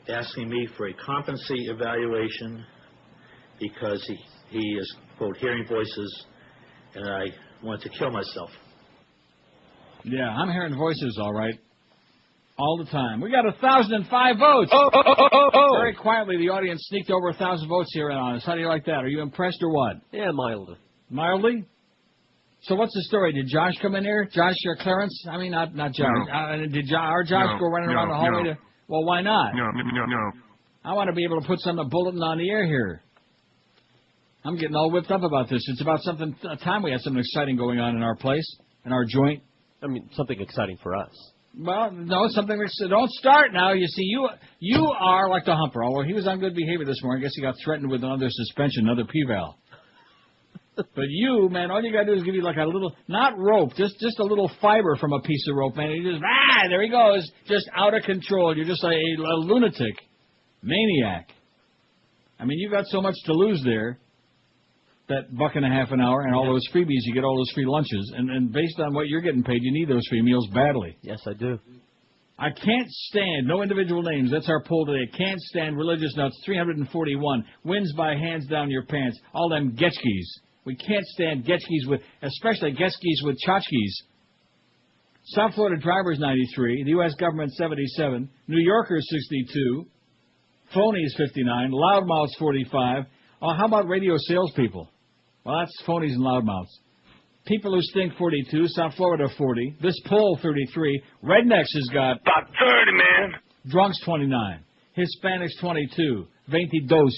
asking me for a competency evaluation because he is, quote, hearing voices, and I want to kill myself. Yeah, I'm hearing voices, all right. All the time. We got 1,005 votes. Very quietly, the audience sneaked over 1,000 votes here on us. How do you like that? Are you impressed or what? Yeah, mildly. Mildly? So what's the story? Did Josh come in here? Josh Clarence? I mean, not Josh. No. Did our Josh go running around the hallway? Well, why not? No. I want to be able to put some bulletin on the air here. I'm getting all whipped up about this. It's about something. A time we had something exciting going on in our place, in our joint. I mean, something exciting for us. Well, no, something. Don't start now. You see, you are like the Humper. Although he was on good behavior this morning, I guess he got threatened with another suspension, another P-val. But you, man, all you got to do is give you like a little, not rope, just a little fiber from a piece of rope, man. And you just, there he goes, just out of control. You're just like a lunatic, maniac. I mean, you got so much to lose there. That $1.50 an hour and all those freebies, you get all those free lunches. And based on what you're getting paid, you need those free meals badly. Yes, I do. I can't stand, no individual names, that's our poll today. Can't stand religious nuts, 341. Wins by hands down your pants. All them getchkis. We can't stand getchkis with, especially getchkis with tchotchkes. South Florida drivers 93. The U.S. government 77. New Yorkers 62. Phonies 59. Loudmouths 45. Oh, how about radio salespeople? Well, that's phonies and loudmouths. People who stink 42. South Florida 40. This poll 33. Rednecks has got about 30, man. Drunks 29. Hispanics 22. 22.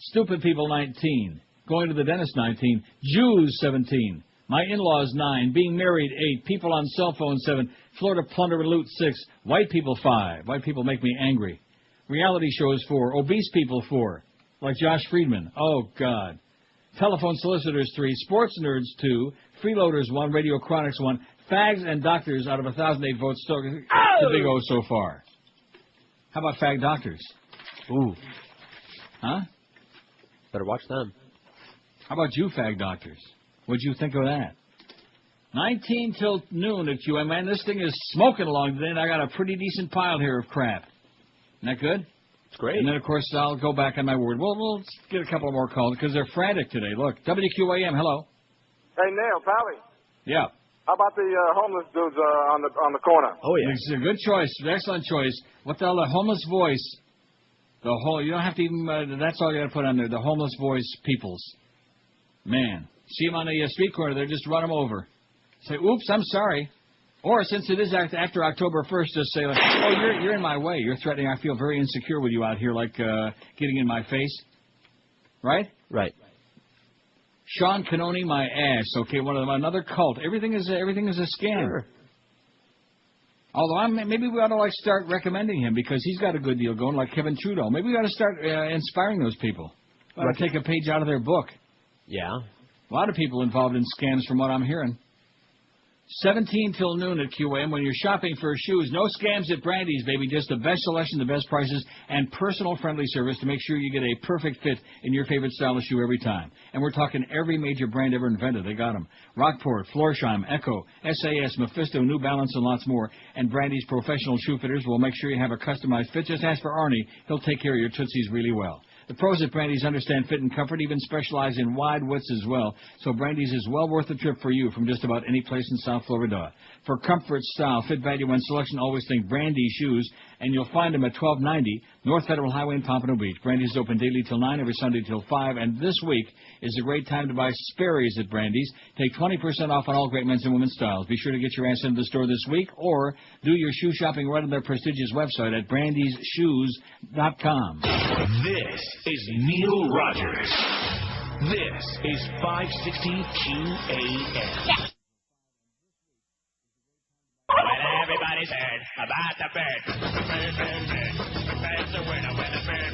Stupid people 19. Going to the dentist 19. Jews 17. My in-laws 9. Being married 8. People on cell phone 7. Florida plunder and loot 6. White people 5. White people make me angry. Reality shows 4. Obese people 4. Like Josh Friedman. Oh, God. Telephone solicitors 3. Sports nerds 2. Freeloaders 1. Radio chronics 1. Fags and doctors out of 1,008 votes. Still the big O so far. How about fag doctors? Ooh. Huh? Better watch them. How about you fag doctors? What'd you think of that? 19 till noon at QM. Man, this thing is smoking along today, and I got a pretty decent pile here of crap. Isn't that good? It's great. And then, of course, I'll go back on my word. Well, we'll get a couple more calls because they're frantic today. Look, WQAM, hello. Hey, Neil, Pally. Yeah. How about the homeless dudes on the corner? Oh, yeah. It's a good choice. Excellent choice. What the hell, the homeless voice. You don't have to even, that's all you got to put on there. The homeless voice peoples. Man. See them on the street corner there, just run them over. Say, oops, I'm sorry. Or since it is after October 1st, just say, like, oh, you're in my way. You're threatening. I feel very insecure with you out here, like getting in my face. Right? Right. Sean Canoni, my ass. Okay, another cult. Everything is a scam. Sure. Although maybe we ought to start recommending him because he's got a good deal going, like Kevin Trudeau. Maybe we ought to start inspiring those people. We ought to take a page out of their book. Yeah. A lot of people involved in scams, from what I'm hearing. 17 till noon at QM. When you're shopping for shoes, no scams at Brandy's, baby. Just the best selection, the best prices, and personal-friendly service to make sure you get a perfect fit in your favorite style of shoe every time. And we're talking every major brand ever invented. They got them. Rockport, Florsheim, Echo, SAS, Mephisto, New Balance, and lots more. And Brandy's professional shoe fitters will make sure you have a customized fit. Just ask for Arnie. He'll take care of your tootsies really well. The pros at Brandy's understand fit and comfort, even specialize in wide widths as well. So Brandy's is well worth the trip for you from just about any place in South Florida. For comfort, style, fit, value, and selection, always think Brandy's shoes, and you'll find them at 1290 North Federal Highway in Pompano Beach. Brandy's is open daily till 9, every Sunday till 5, and this week is a great time to buy Sperry's at Brandy's. Take 20% off on all great men's and women's styles. Be sure to get your ass into the store this week, or do your shoe shopping right on their prestigious website at brandysshoes.com. This is Neil Rogers. This is 560 QAM. When everybody's heard about the bird. The bird. The bird's a winner when the bird.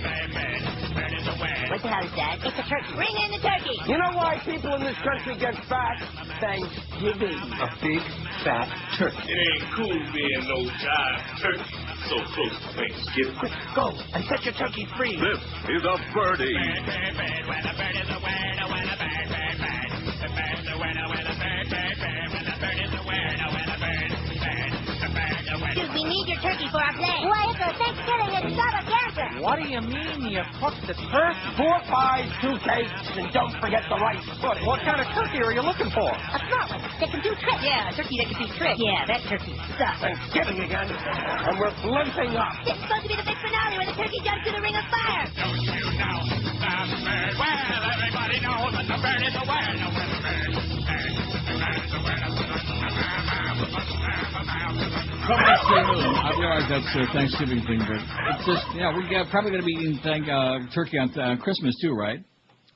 Bird is a winner. What the hell is that? It's a turkey. Bring in the turkey. You know why people in this country get fat? Thanksgiving. A big, fat turkey. It ain't cool being no jive turkey. So close to Thanksgiving. Quick, go and set your turkey free. This is a birdie. Dude, we need your turkey for our play. Why, it's a Thanksgiving extravaganza. What do you mean you cooked the turkey? 4 pies, 2 cakes, and don't forget the rice pudding. What kind of turkey are you looking for? A small one that can do tricks. Yeah, a turkey that can do tricks. Yeah, that turkey sucks. Thanksgiving again, and we're blimpping up. This is supposed to be the big finale where the turkey jumps through the ring of fire. Don't you know the bird? Well, everybody knows that the bird is a word. No, the bird is a word. I realize that's a Thanksgiving thing, but it's just, we're probably going to be eating turkey on Christmas too, right?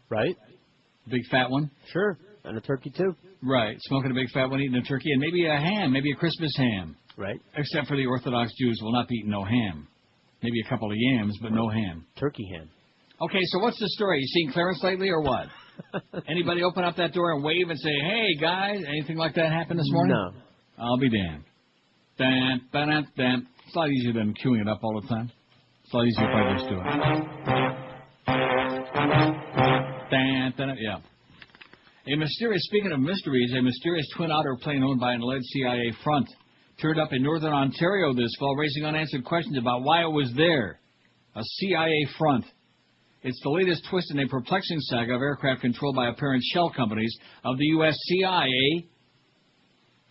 Right. Big fat one? Sure. And a turkey too. Right. Smoking a big fat one, eating a turkey, and maybe a ham, maybe a Christmas ham. Right. Except for the Orthodox Jews will not be eating no ham. Maybe a couple of yams, but no ham. Turkey ham. Okay, so what's the story? You seen Clarence lately or what? Anybody open up that door and wave and say, hey, guys, anything like that happen this morning? No. I'll be damned. Dan, dan, dan. It's a lot easier than queuing it up all the time. It's a lot easier if I just do it. Dan, dan, yeah. Speaking of mysteries, a mysterious twin otter plane owned by an alleged CIA front turned up in northern Ontario this fall, raising unanswered questions about why it was there. A CIA front. It's the latest twist in a perplexing saga of aircraft controlled by apparent shell companies of the U.S. CIA.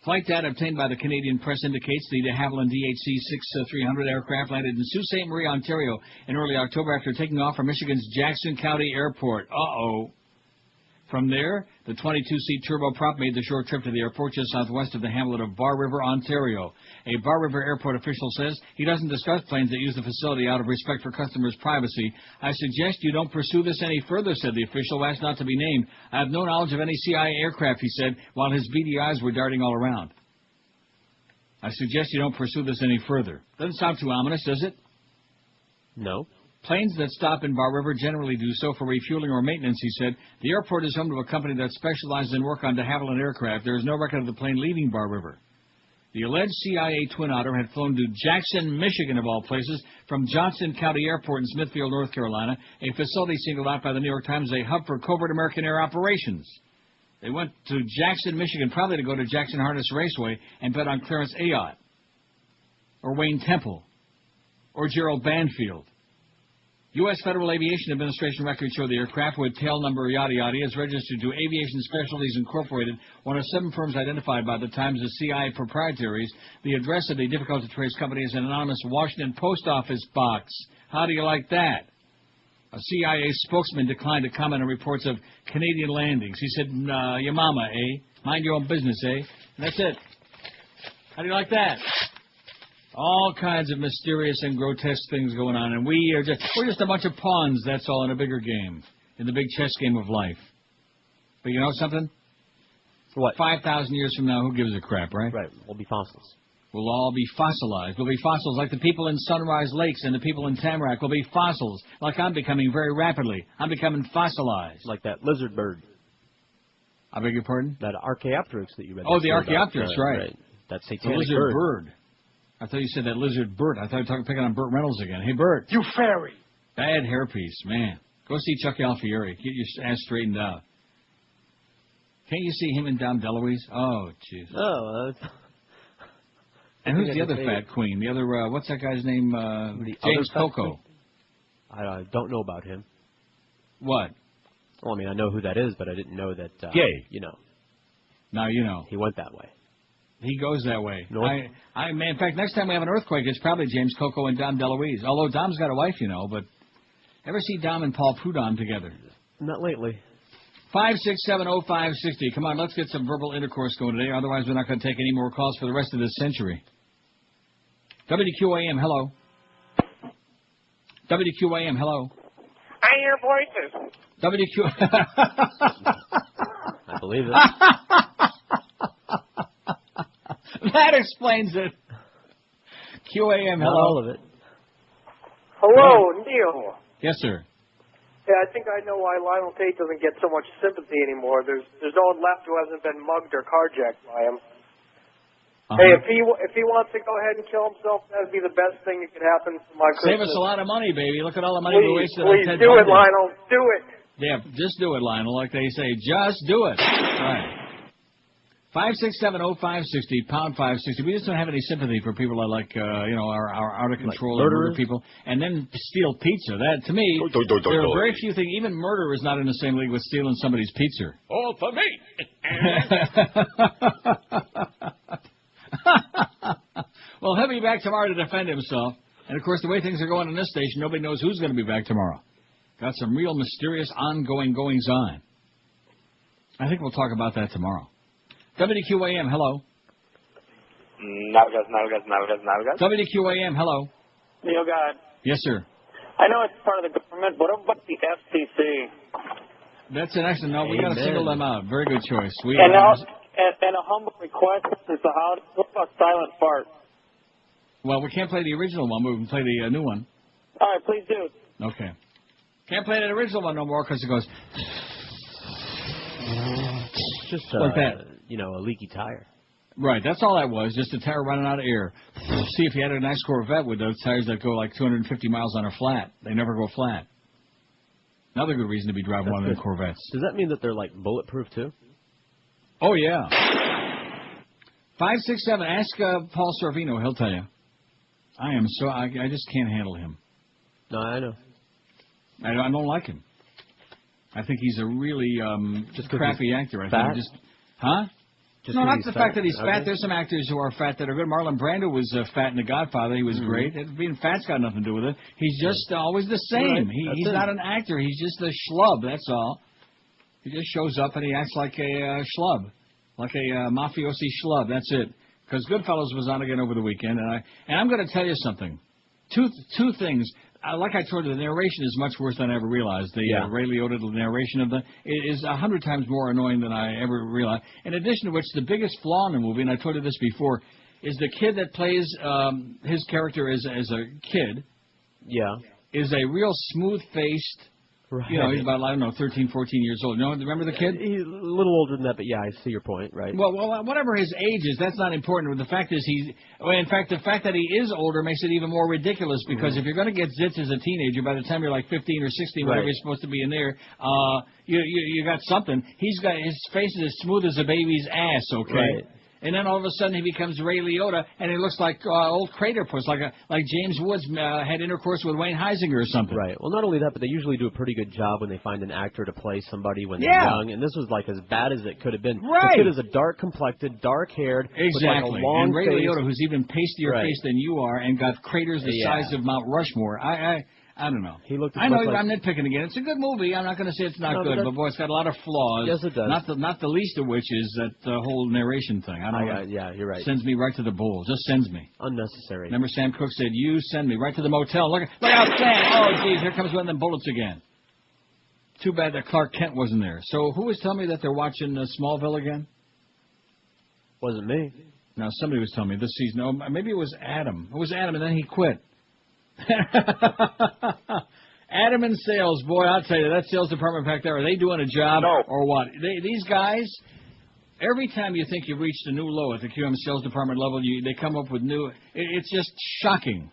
Flight data obtained by the Canadian press indicates the de Havilland DHC-6300 aircraft landed in Sault Ste. Marie, Ontario in early October after taking off from Michigan's Jackson County Airport. Uh-oh. From there, the 22-seat turboprop made the short trip to the airport just southwest of the hamlet of Bar River, Ontario. A Bar River airport official says he doesn't discuss planes that use the facility out of respect for customers' privacy. I suggest you don't pursue this any further, said the official, who asked not to be named. I have no knowledge of any CIA aircraft, he said, while his beady eyes were darting all around. I suggest you don't pursue this any further. Doesn't sound too ominous, does it? No. Planes that stop in Bar River generally do so for refueling or maintenance, he said. The airport is home to a company that specializes in work on de Havilland aircraft. There is no record of the plane leaving Bar River. The alleged CIA twin otter had flown to Jackson, Michigan, of all places, from Johnson County Airport in Smithfield, North Carolina, a facility singled out by the New York Times as a hub for covert American air operations. They went to Jackson, Michigan, probably to go to Jackson Harness Raceway and bet on Clarence Ayotte, or Wayne Temple, or Gerald Banfield. U.S. Federal Aviation Administration records show the aircraft with tail number yada yada is registered to Aviation Specialties Incorporated, one of 7 firms identified by the Times as CIA proprietaries. The address of the difficult-to-trace company is an anonymous Washington post office box. How do you like that? A CIA spokesman declined to comment on reports of Canadian landings. He said, your mama, eh? Mind your own business, eh? And that's it. How do you like that? All kinds of mysterious and grotesque things going on, and we're just a bunch of pawns, that's all, in a bigger game, in the big chess game of life. But you know something? What? 5,000 years from now, who gives a crap, right? Right. We'll be fossils. We'll all be fossilized. We'll be fossils like the people in Sunrise Lakes and the people in Tamarack will be fossils, like I'm becoming very rapidly. I'm becoming fossilized. Like that lizard bird. I beg your pardon? That Archaeopteryx that you read. Oh, the Archaeopteryx, right. That satanic the lizard bird. I thought you said that lizard Bert. I thought you were picking on Burt Reynolds again. Hey, Bert. You fairy. Bad hairpiece, man. Go see Chuck Alfieri. Get your ass straightened out. Can't you see him in Dom DeLuise? Oh, jeez. Oh, and who's the other fat queen? The other, what's that guy's name? James Coco. I don't know about him. What? Well, I mean, I know who that is, but I didn't know that. Gay. You know. Now you know. He went that way. He goes that way. North? In fact, next time we have an earthquake, it's probably James Coco and Dom DeLuise. Although Dom's got a wife, you know, but ever see Dom and Paul Prudhomme together? Not lately. 5670560. Come on, let's get some verbal intercourse going today. Otherwise, we're not going to take any more calls for the rest of this century. WQAM, hello. WQAM, hello. I hear voices. I believe it. That explains it. QAM, hello. Not all of it. Hello, Neil. Yes, sir. Yeah, I think I know why Lionel Tate doesn't get so much sympathy anymore. There's no one left who hasn't been mugged or carjacked by him. Hey, if he wants to go ahead and kill himself, that'd be the best thing that could happen for my Christmas. Save us a lot of money, baby. Look at all the money we wasted on Please Ted do it, Bundy. Lionel. Do it. Yeah, just do it, Lionel. Like they say, just do it. All right. 5670560, pound 560. We just don't have any sympathy for people that like, are out of control and murder people, and then steal pizza. That, to me, there are very few things. Even murder is not in the same league with stealing somebody's pizza. All for me. Well, he'll be back tomorrow to defend himself. And, of course, the way things are going in this station, nobody knows who's going to be back tomorrow. Got some real mysterious ongoing goings-on. I think we'll talk about that tomorrow. WQAM, hello. Navigas. WQAM, hello. Neil God. Yes, sir. I know it's part of the government, but what about the FCC? That's an excellent. No, we got to single them out. Very good choice. And a humble request is the how. What about silent fart? Well, we can't play the original one, but we can play the new one. All right, please do. Okay. Can't play that original one no more because it goes just like that. A leaky tire. Right, that's all that was, just a tire running out of air. See, if you had a nice Corvette with those tires that go like 250 miles on a flat, they never go flat. Another good reason to be driving one of the Corvettes. Does that mean that they're like bulletproof too? Oh, yeah. 567, ask Paul Sorvino, he'll tell you. I just can't handle him. No, I know. I don't like him. I think he's a really just crappy actor. I think huh? No, not the fact that he's fat. Okay. There's some actors who are fat that are good. Marlon Brando was fat in The Godfather. He was great. Being fat's got nothing to do with it. He's just always the same. Right. He's not an actor. He's just a schlub, that's all. He just shows up and he acts like a schlub, like a mafiosi schlub. That's it. Because Goodfellas was on again over the weekend, and I'm going to tell you something. Two things. Like I told you, the narration is much worse than I ever realized. The Ray Liotta narration of is 100 times more annoying than I ever realized. In addition to which, the biggest flaw in the movie, and I told you this before, is the kid that plays his character as a kid. Yeah. Is a real smooth-faced. Right. He's about 13, 14 years old. Remember the kid? He's a little older than that, but yeah, I see your point, right? Well, whatever his age is, that's not important. The fact is the fact that he is older makes it even more ridiculous because if you're going to get zits as a teenager, by the time you're like 15 or 16, whatever you're supposed to be in there, you got something. His face is as smooth as a baby's ass, okay? Right. And then all of a sudden he becomes Ray Liotta, and he looks like old Craterpuss, like James Woods had intercourse with Wayne Heisinger or something. Right. Well, not only that, but they usually do a pretty good job when they find an actor to play somebody when they're young. And this was like as bad as it could have been. Right. The kid is a dark-complected, dark-haired, with like a long and Ray face. Liotta, who's even pastier face than you are, and got craters the size of Mount Rushmore. I don't know. He looked. I know I'm nitpicking again. It's a good movie. I'm not going to say it's not good, but boy, it's got a lot of flaws. Yes, it does. Not the least of which is that whole narration thing. I don't know. Yeah, you're right. Sends me right to the bull. Just sends me. Unnecessary. Remember Sam Cooke said, "You send me right to the motel." Look out, Sam! Oh, geez, here comes one of them bullets again. Too bad that Clark Kent wasn't there. So who was telling me that they're watching Smallville again? Wasn't me. No, somebody was telling me this season. Oh, maybe it was Adam. It was Adam, and then he quit. Adam in sales, boy, I'll tell you, that sales department back there, are they doing a job or what? These guys, every time you think you've reached a new low at the QM sales department level, they come up with new, it's just shocking.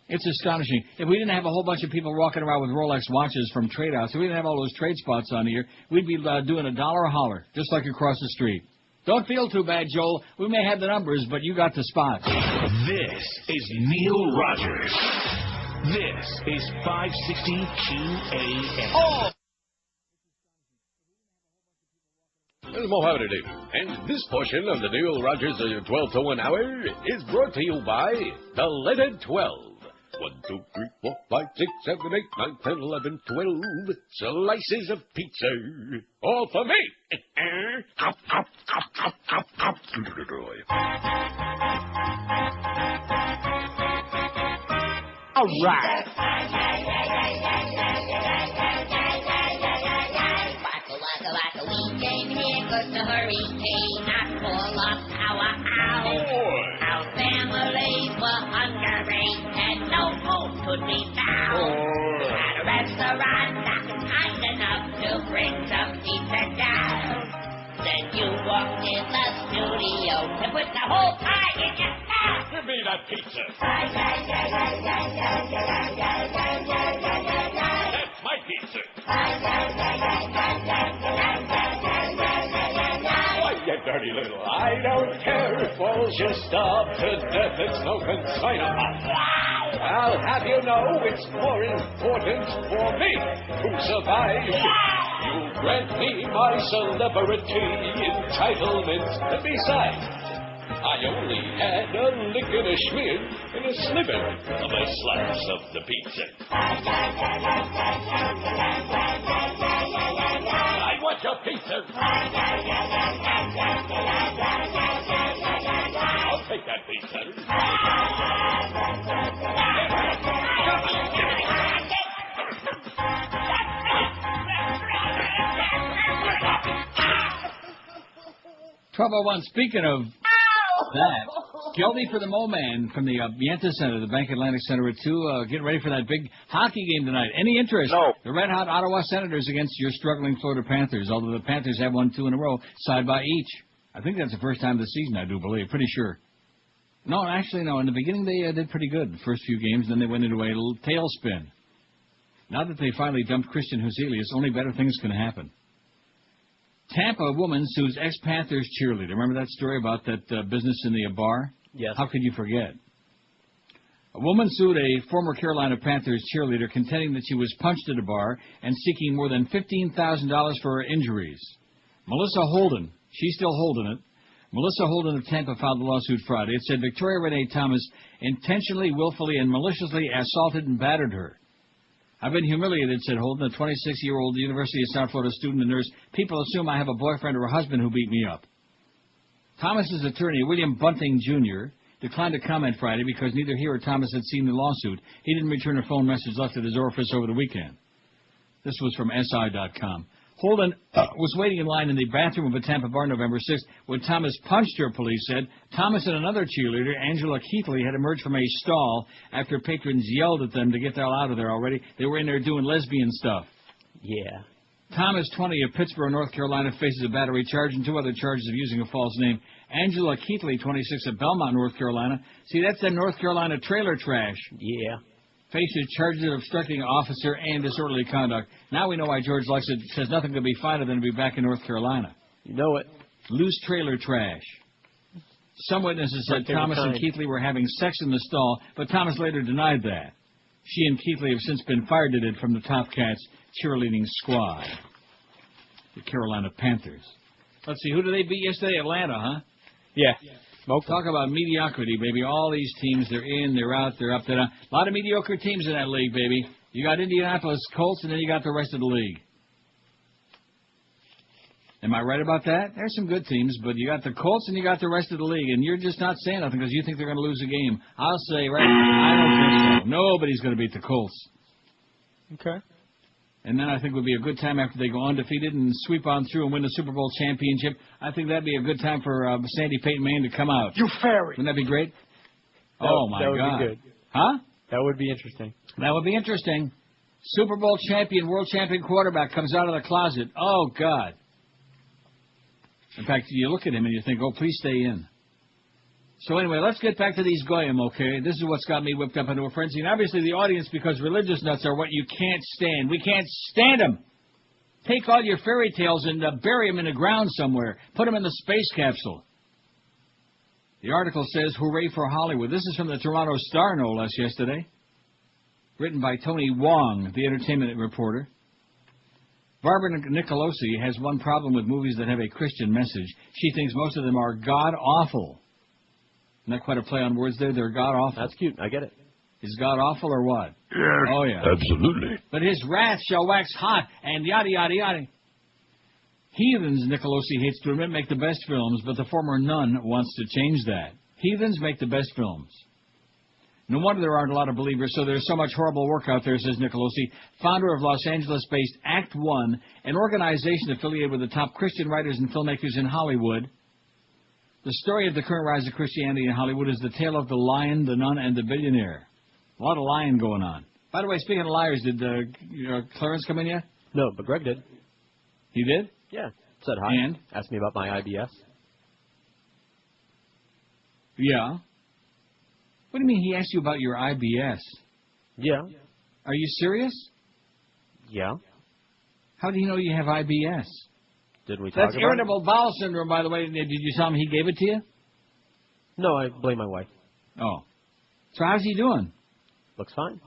It's astonishing. If we didn't have a whole bunch of people walking around with Rolex watches from trade outs, if we didn't have all those trade spots on here, we'd be doing $1 a holler, just like across the street. Don't feel too bad, Joel. We may have the numbers, but you got the spots. This is Neil Rogers. This is 560 QAM. Oh! This is Mohammed Dave, and this portion of the Neil Rogers 12 to 1 hour is brought to you by the letter 12. 1, 2, 3, 4, 5, 6, 7, 8, 9, 10, 11, 12 slices of pizza. All for me. All right. Waka waka, we came here 'cause the hurricane knocked full of our house. Our families were hungry and no food could be found. We had a restaurant that was kind enough to bring some pizza down. Then you walked in the studio. Leo to put the whole pie in your mouth. Give me that pizza. That's my pizza. Why, you dirty little, I don't care if walls you starve to death, it's no concern of mine. I'll have you know it's more important for me to survive. You grant me my celebrity entitlement, and besides, I only had a lick and a schmear and a sliver of a slice of the pizza. I want your pizza. I'll take that pizza. Trouble one. Speaking of that, Geldy for the Mo Man from the Bienta Center, the Bank Atlantic Center at 2. Getting ready for that big hockey game tonight. Any interest? No. The red-hot Ottawa Senators against your struggling Florida Panthers, although the Panthers have won 2 in a row, side by each. I think that's the first time this season, I do believe. Pretty sure. No, actually, no. In the beginning, they did pretty good the first few games. Then they went into a little tailspin. Now that they finally dumped Christian Huzelius, only better things can happen. Tampa woman sues ex-Panthers cheerleader. Remember that story about that business in the bar? Yes. How could you forget? A woman sued a former Carolina Panthers cheerleader contending that she was punched at a bar and seeking more than $15,000 for her injuries. Melissa Holden, she's still holding it. Melissa Holden of Tampa filed the lawsuit Friday. It said Victoria Renee Thomas intentionally, willfully, and maliciously assaulted and battered her. I've been humiliated, said Holden, a 26-year-old University of South Florida student and nurse. People assume I have a boyfriend or a husband who beat me up. Thomas's attorney, William Bunting, Jr., declined to comment Friday because neither he or Thomas had seen the lawsuit. He didn't return a phone message left at his office over the weekend. This was from SI.com. Holden was waiting in line in the bathroom of a Tampa bar November 6th when Thomas punched her, police said. Thomas and another cheerleader, Angela Keithley, had emerged from a stall after patrons yelled at them to get the hell out of there already. They were in there doing lesbian stuff. Yeah. Thomas, 20, of Pittsburgh, North Carolina, faces a battery charge and 2 other charges of using a false name. Angela Keithley, 26, of Belmont, North Carolina. See, that's the North Carolina trailer trash. Yeah. Faces charges of obstructing an officer and disorderly conduct. Now we know why George likes it. Says nothing could be finer than to be back in North Carolina. You know it. Loose trailer trash. Some witnesses said Thomas and Keithley were having sex in the stall, but Thomas later denied that. She and Keithley have since been fired at it from the Top Cats cheerleading squad. The Carolina Panthers. Let's see, who did they beat yesterday? Atlanta, huh? Yeah. Talk about mediocrity, baby. All these teams, they're in, they're out, they're up, they're down. A lot of mediocre teams in that league, baby. You got Indianapolis Colts, and then you got the rest of the league. Am I right about that? There's some good teams, but you got the Colts and you got the rest of the league, and you're just not saying nothing because you think they're going to lose a game. I'll say, right, I don't think so. Nobody's going to beat the Colts. Okay. And then I think it would be a good time after they go undefeated and sweep on through and win the Super Bowl championship. I think that'd be a good time for Sandy Payton Manning to come out. You fairy. Wouldn't that be great? Oh, my God. That would be good. Huh? That would be interesting. That would be interesting. Super Bowl champion, world champion quarterback comes out of the closet. Oh, God. In fact, you look at him and you think, oh, please stay in. So anyway, let's get back to these goyim, okay? This is what's got me whipped up into a frenzy. And obviously the audience, because religious nuts are what you can't stand. We can't stand them. Take all your fairy tales and bury them in the ground somewhere. Put them in the space capsule. The article says, hooray for Hollywood. This is from the Toronto Star, no less, yesterday. Written by Tony Wong, the entertainment reporter. Barbara Nicolosi has one problem with movies that have a Christian message. She thinks most of them are god-awful. Isn't that quite a play on words there? They're god-awful. That's cute. I get it. Is God awful or what? Yes. Oh, yeah. Absolutely. But his wrath shall wax hot and yada, yada, yada. Heathens, Nicolosi hates to admit, make the best films, but the former nun wants to change that. Heathens make the best films. No wonder there aren't a lot of believers, so there's so much horrible work out there, says Nicolosi, founder of Los Angeles-based Act One, an organization affiliated with the top Christian writers and filmmakers in Hollywood. The story of the current rise of Christianity in Hollywood is the tale of the lion, the nun, and the billionaire. A lot of lying going on. By the way, speaking of liars, did Clarence come in yet? No, but Greg did. He did? Yeah. Said hi. And? Asked me about my IBS. Yeah. What do you mean he asked you about your IBS? Yeah. Are you serious? Yeah. How do you know you have IBS? Didn't we talk That's about irritable bowel syndrome, by the way. Did you tell him he gave it to you? No, I blame my wife. Oh. So how's he doing? Looks fine.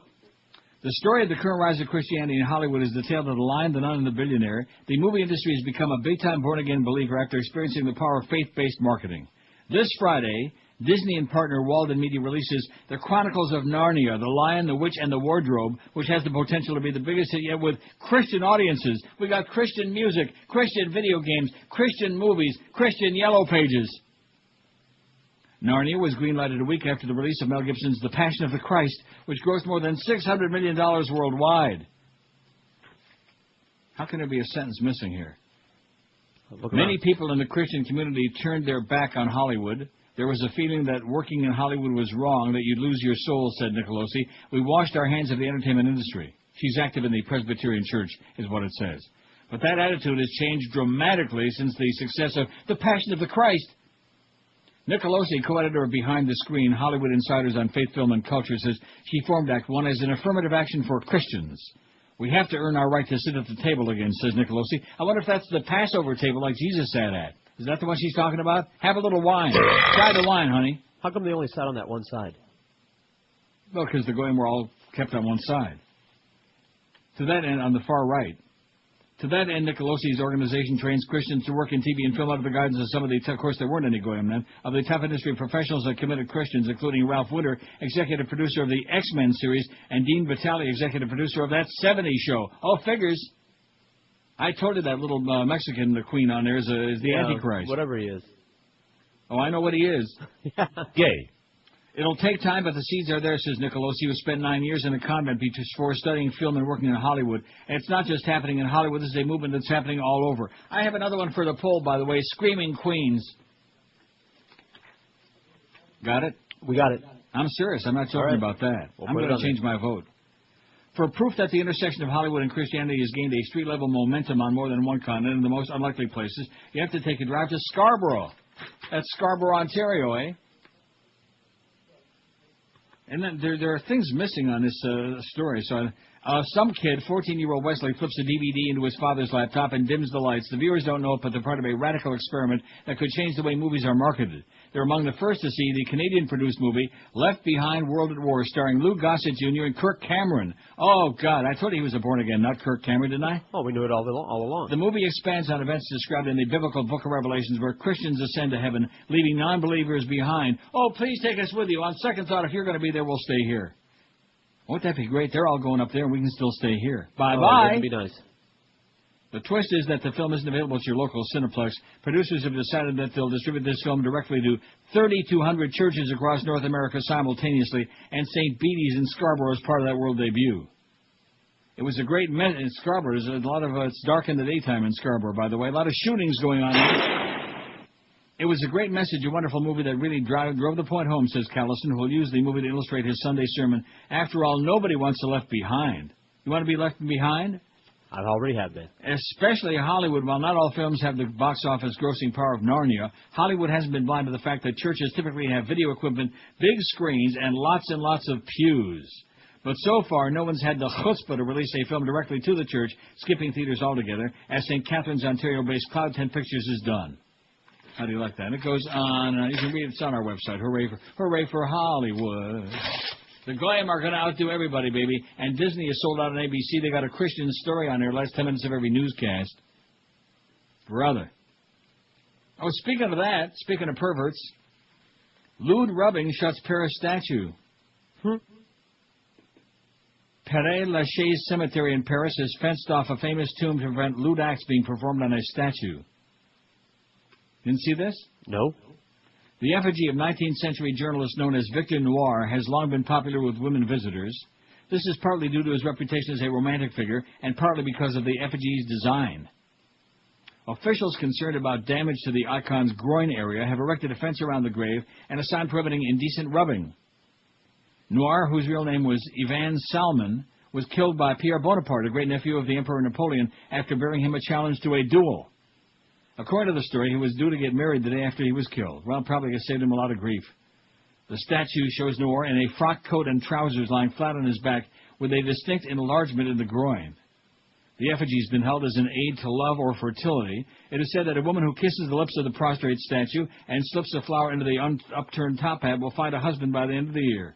The story of the current rise of Christianity in Hollywood is the tale of the Lion, the Nun, and the Billionaire. The movie industry has become a big-time born-again believer after experiencing the power of faith-based marketing. This Friday, Disney and partner Walden Media releases The Chronicles of Narnia, The Lion, the Witch, and the Wardrobe, which has the potential to be the biggest hit yet with Christian audiences. We got Christian music, Christian video games, Christian movies, Christian yellow pages. Narnia was greenlighted a week after the release of Mel Gibson's The Passion of the Christ, which grossed more than $600 million worldwide. How can there be a sentence missing here? Many people in the Christian community turned their back on Hollywood. There was a feeling that working in Hollywood was wrong, that you'd lose your soul, said Nicolosi. We washed our hands of the entertainment industry. She's active in the Presbyterian Church, is what it says. But that attitude has changed dramatically since the success of The Passion of the Christ. Nicolosi, co-editor of Behind the Screen, Hollywood Insiders on Faith, Film, and Culture, says she formed Act One as an affirmative action for Christians. We have to earn our right to sit at the table again, says Nicolosi. I wonder if that's the Passover table like Jesus sat at. Is that the one she's talking about? Have a little wine. Try the wine, honey. How come they only sat on that one side? Well, because the goyim were all kept on one side. To that end, on the far right. To that end, Nicolosi's organization trains Christians to work in TV and film under the guidance of some of the, of course there weren't any goyim then, of the top industry professionals that committed Christians, including Ralph Winter, executive producer of the X-Men series, and Dean Vitale, executive producer of That 70s Show. Oh, figures. I told you that little Mexican, the queen on there, is the Antichrist. Whatever he is. Oh, I know what he is. Gay. It'll take time, but the seeds are there, says Nicolosi, who spent 9 years in a convent before studying film and working in Hollywood. And it's not just happening in Hollywood. This is a movement that's happening all over. I have another one for the poll, by the way. Screaming Queens. Got it? We got it. I'm serious. I'm not joking about that. I'm going to change my vote. For proof that the intersection of Hollywood and Christianity has gained a street-level momentum on more than one continent in the most unlikely places, you have to take a drive to Scarborough. That's Scarborough, Ontario, eh? And then there are things missing on this story. So some kid, 14-year-old Wesley, flips a DVD into his father's laptop and dims the lights. The viewers don't know it, but they're part of a radical experiment that could change the way movies are marketed. They're among the first to see the Canadian-produced movie Left Behind, World at War, starring Lou Gossett Jr. and Kirk Cameron. Oh, God, I told you he was a born-again nut, Kirk Cameron, didn't I? Oh, we knew it all along. The movie expands on events described in the biblical book of Revelations where Christians ascend to heaven, leaving non-believers behind. Oh, please take us with you. On second thought, if you're going to be there, we'll stay here. Won't that be great? They're all going up there, and we can still stay here. Bye-bye. Oh, that'd be nice. The twist is that the film isn't available at your local Cineplex. Producers have decided that they'll distribute this film directly to 3,200 churches across North America simultaneously, and St. Bede's in Scarborough is part of that world debut. It was a great mess in Scarborough. There's a lot of it's dark in the daytime in Scarborough, by the way. A lot of shootings going on here. It was a great message, a wonderful movie that really drove the point home, says Callison, who will use the movie to illustrate his Sunday sermon. After all, nobody wants to left behind. You want to be left behind? I already have been. Especially Hollywood. While not all films have the box office grossing power of Narnia, Hollywood hasn't been blind to the fact that churches typically have video equipment, big screens, and lots of pews. But so far, no one's had the chutzpah to release a film directly to the church, skipping theaters altogether, as St. Catharines, Ontario-based Cloud 10 Pictures has done. How do you like that? And it goes on. You can read it. It's on our website. Hooray for Hollywood. The Goyim are going to outdo everybody, baby. And Disney is sold out on ABC. They got a Christian story on there, last 10 minutes of every newscast. Brother. Oh, speaking of that, speaking of perverts, lewd rubbing shuts Paris statue. Père Lachaise Cemetery in Paris has fenced off a famous tomb to prevent lewd acts being performed on a statue. Didn't see this? No. The effigy of 19th century journalist known as Victor Noir has long been popular with women visitors. This is partly due to his reputation as a romantic figure and partly because of the effigy's design. Officials concerned about damage to the icon's groin area have erected a fence around the grave and a sign prohibiting indecent rubbing. Noir, whose real name was Ivan Salmon, was killed by Pierre Bonaparte, a great-nephew of the Emperor Napoleon, after bearing him a challenge to a duel. According to the story, he was due to get married the day after he was killed. Well, probably it saved him a lot of grief. The statue shows Noor in a frock coat and trousers lying flat on his back with a distinct enlargement in the groin. The effigy has been held as an aid to love or fertility. It is said that a woman who kisses the lips of the prostrate statue and slips a flower into the upturned top hat will find a husband by the end of the year.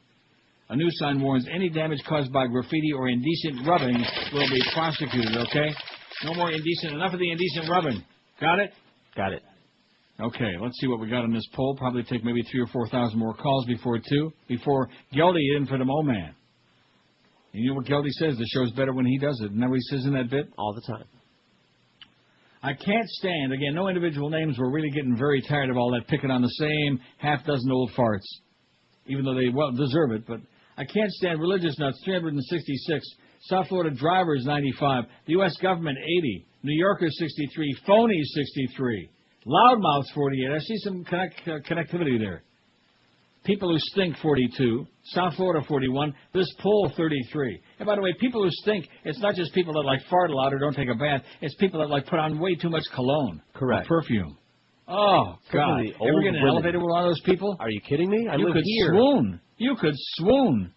A new sign warns any damage caused by graffiti or indecent rubbing will be prosecuted, okay? No more indecent. Enough of the indecent rubbing. Got it? Got it. Okay, let's see what we got on this poll. Probably take maybe 3,000 or 4,000 more calls before Geldy in for the Mo Man. And you know what Geldy says? The show's better when he does it. Isn't that what he says in that bit? All the time. I can't stand, again, no individual names. We're really getting very tired of all that picking on the same half-dozen old farts, even though they well deserve it. But I can't stand religious nuts, 366. South Florida drivers, 95. The U.S. government, 80. New Yorkers, 63. Phonies, 63. Loudmouths, 48. I see some connectivity there. People who stink, 42. South Florida, 41. This poll, 33. And by the way, people who stink, it's not just people that like fart a lot or don't take a bath. It's people that like put on way too much cologne. Correct. Or perfume. Oh, God. Ever get in an elevator with one of those people? Are you kidding me? You could swoon. You could swoon.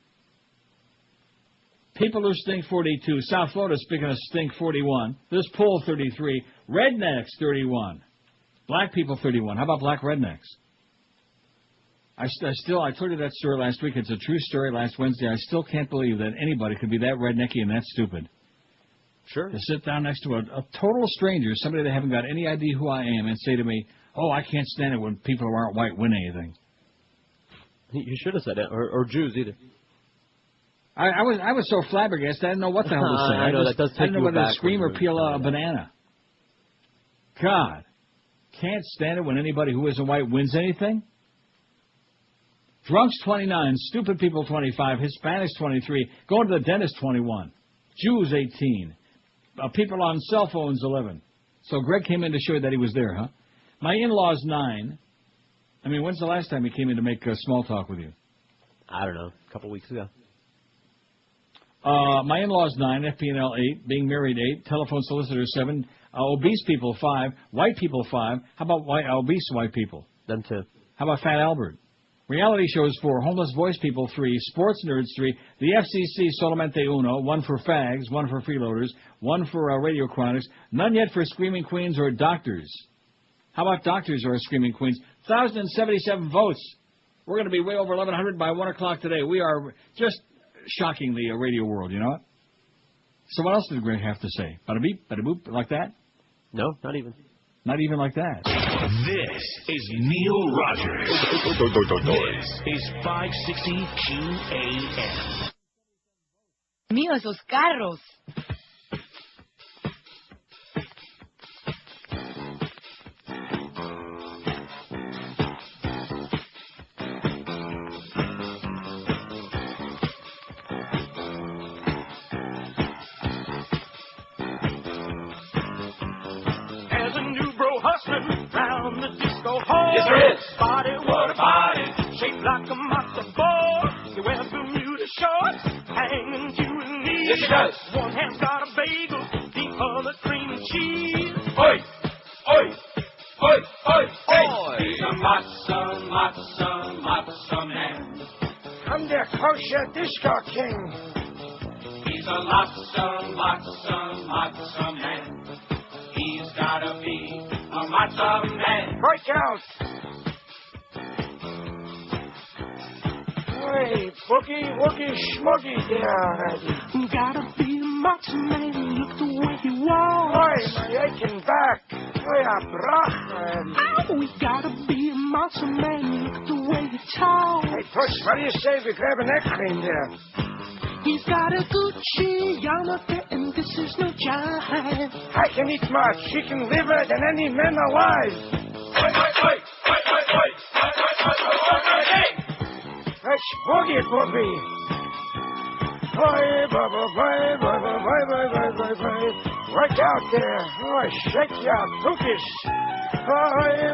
People who stink, 42. South Florida, speaking of stink, 41. This poll, 33. Rednecks, 31. Black people, 31. How about black rednecks? I told you that story last week. It's a true story last Wednesday. I still can't believe that anybody could be that rednecky and that stupid. Sure. To sit down next to a total stranger, somebody that haven't got any idea who I am, and say to me, oh, I can't stand it when people who aren't white win anything. You should have said that, or Jews either. I was so flabbergasted, I didn't know what the hell to say. I know, that does take I didn't know you whether to back scream or when peel a banana. God. Can't stand it when anybody who isn't white wins anything? Drunks, 29. Stupid people, 25. Hispanics, 23. Going to the dentist, 21. Jews, 18. People on cell phones, 11. So Greg came in to show you that he was there, huh? My in-laws, 9. I mean, when's the last time he came in to make small talk with you? I don't know. A couple weeks ago. My in-laws, 9. FP&L, 8. Being married, 8. Telephone solicitor, 7. Obese people, 5. White people, 5. How about obese white people? Them too. How about Fat Albert? Reality shows, 4. Homeless voice people, 3. Sports nerds, 3. The FCC, solamente uno. 1 for fags, 1 for freeloaders, 1 for radio chronics. None yet for screaming queens or doctors. How about doctors or screaming queens? 1,077 votes. We're going to be way over 1,100 by 1 o'clock today. We are just shocking the radio world, you know? So what else did Greg have to say? Bada beep, bada boop, like that? No, not even. Not even like that. This is Neil Rogers. This is 560 QAM. Mío, esos carros. Round the disco hall. Yes, there is. Body, what a body. Shaped like a matzo ball. He wears Bermuda shorts, hanging to his knees. Yes, he does. One hand's got a bagel, the other cream and cheese. Oi! Oi! Oi! Oi! Oi! He's a matzo man. I'm the kosher disco king. He's a matzo man. He's gotta be a matzo man. Break out. Hey, boogie, woogie, schmoogie there. Gotta be a matzo man. Look the way he walks. Hey, my aching back. Hey, a brach. We gotta be a matzo man. Look the way he talks. Hey, Tush, what do you say if we grab an egg cream there? He's got a Gucci yarmulke, and this is no jive. I can eat more chicken liver than any man alive. That's boogie boogie. Bye, bye, bye, bye, bye, bye, bye, bye, bye, bye. Work out there. Oh, shake your bookies. Bye,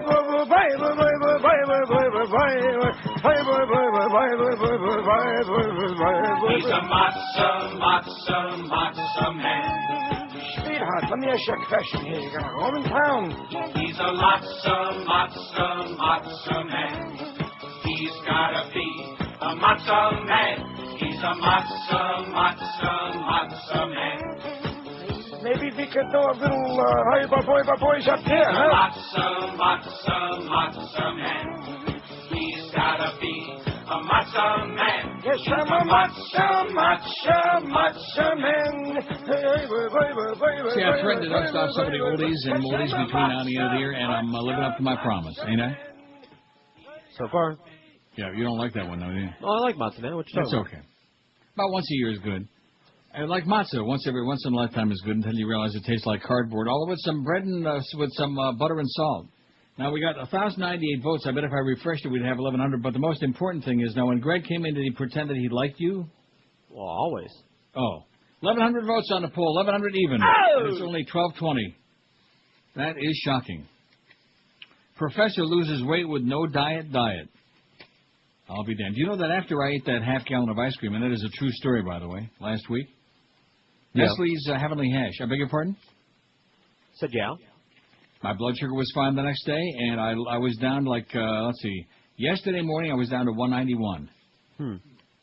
bye, bye, bye, bye, bye, bye, bye, bye, bye, bye. Bye, bye, bye, bye, bye, bye, bye, bye, bye, bye, bye. He's a matzo man. Sweetheart, let me ask you a question here. You got a home in town? He's a matzo man. He He's gotta be a matzo man. He's a matzo man. Maybe we could do a little boys up here, huh? Matzo man. He's gotta be a matzo man. Yes, I'm a matzo man. See, I threatened to dust off some of the oldies and moldies between now and the end of the year, and I'm living up to my promise, ain't I? So far. Yeah, you don't like that one, though, do you? Oh, I like matzo, man. That's okay. About once a year is good. I like matzo. Once in a lifetime is good until you realize it tastes like cardboard, all with some bread and with some butter and salt. Now, we got 1,098 votes. I bet if I refreshed it, we'd have 1,100. But the most important thing is, now, when Greg came in, did he pretend that he liked you? Well, always. Oh. 1,100 votes on the poll. 1,100 even. Oh! It's only 1,220. That is shocking. Professor loses weight with no diet. I'll be damned. Do you know that after I ate that half gallon of ice cream, and that is a true story, by the way, last week, Nestle's Heavenly Hash. I beg your pardon? Said yeah. My blood sugar was fine the next day, and I was down let's see, yesterday morning I was down to 191.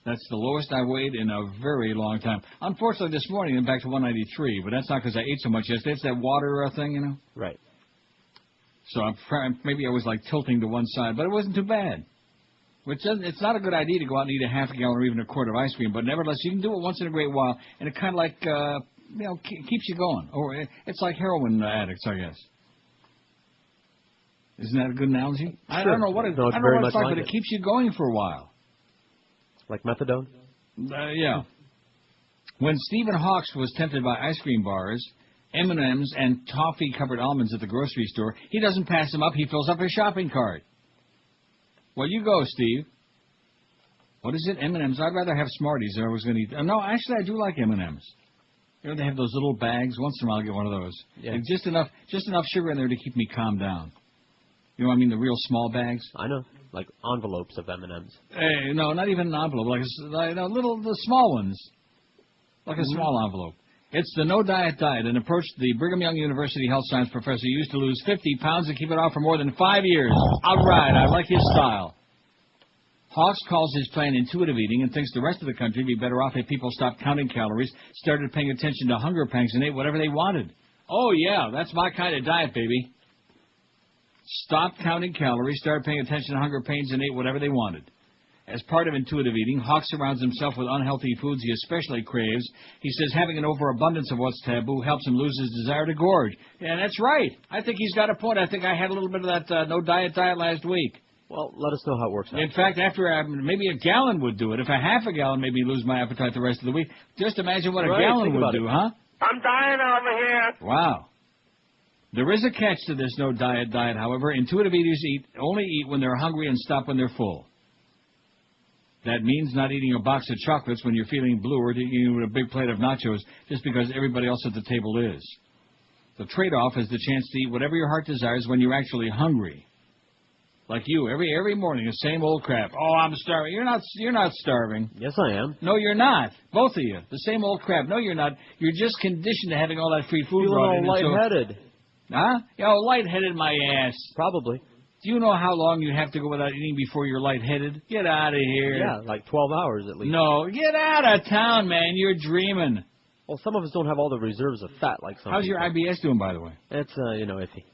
That's the lowest I weighed in a very long time. Unfortunately, this morning I'm back to 193, but that's not because I ate so much yesterday. It's that water thing, you know? Right. So maybe I was tilting to one side, but it wasn't too bad. It's not a good idea to go out and eat a half a gallon or even a quart of ice cream, but nevertheless, you can do it once in a great while, and it kind of keeps you going. Or it's like heroin addicts, I guess. Isn't that a good analogy? Sure. I don't know what it's like, but it keeps you going for a while. Like methadone? Yeah. When Stephen Hawks was tempted by ice cream bars, M&Ms, and toffee-covered almonds at the grocery store, he doesn't pass them up. He fills up his shopping cart. Well, you go, Steve. What is it? M&Ms. I'd rather have Smarties than I was going to eat. No, actually, I do like M&Ms. You know, they have those little bags. Once in a while, I'll get one of those. Yeah. Just enough sugar in there to keep me calmed down. You know what I mean? The real small bags. I know, like envelopes of M&Ms. Hey, no, not even an envelope. The small ones, like a small envelope. It's the no diet, an approach the Brigham Young University health science professor used to lose 50 pounds and keep it off for more than 5 years. All right, I like his style. Hawks calls his plan intuitive eating and thinks the rest of the country would be better off if people stopped counting calories, started paying attention to hunger pangs, and ate whatever they wanted. Oh, yeah, that's my kind of diet, baby. Stop counting calories, started paying attention to hunger pains, and ate whatever they wanted. As part of intuitive eating, Hawk surrounds himself with unhealthy foods he especially craves. He says having an overabundance of what's taboo helps him lose his desire to gorge. And that's right. I think he's got a point. I think I had a little bit of that no diet last week. Well, let us know how it works out. In fact, after maybe a gallon would do it. If a half a gallon made me lose my appetite the rest of the week, just imagine what a gallon would do, huh? I'm dying over here. Wow. There is a catch to this no diet, however. Intuitive eaters only eat when they're hungry and stop when they're full. That means not eating a box of chocolates when you're feeling blue or eating a big plate of nachos just because everybody else at the table is. The trade-off is the chance to eat whatever your heart desires when you're actually hungry. Like you, every morning, the same old crap. Oh, I'm starving. You're not starving. Yes, I am. No, you're not. Both of you. The same old crap. No, you're not. You're just conditioned to having all that free food brought in. Feeling all lightheaded. Huh? Lightheaded my ass. Probably. Do you know how long you have to go without eating before you're lightheaded? Get out of here. Yeah, like 12 hours at least. No, get out of town, man. You're dreaming. Well, some of us don't have all the reserves of fat like some How's people. your IBS doing, by the way? It's, iffy.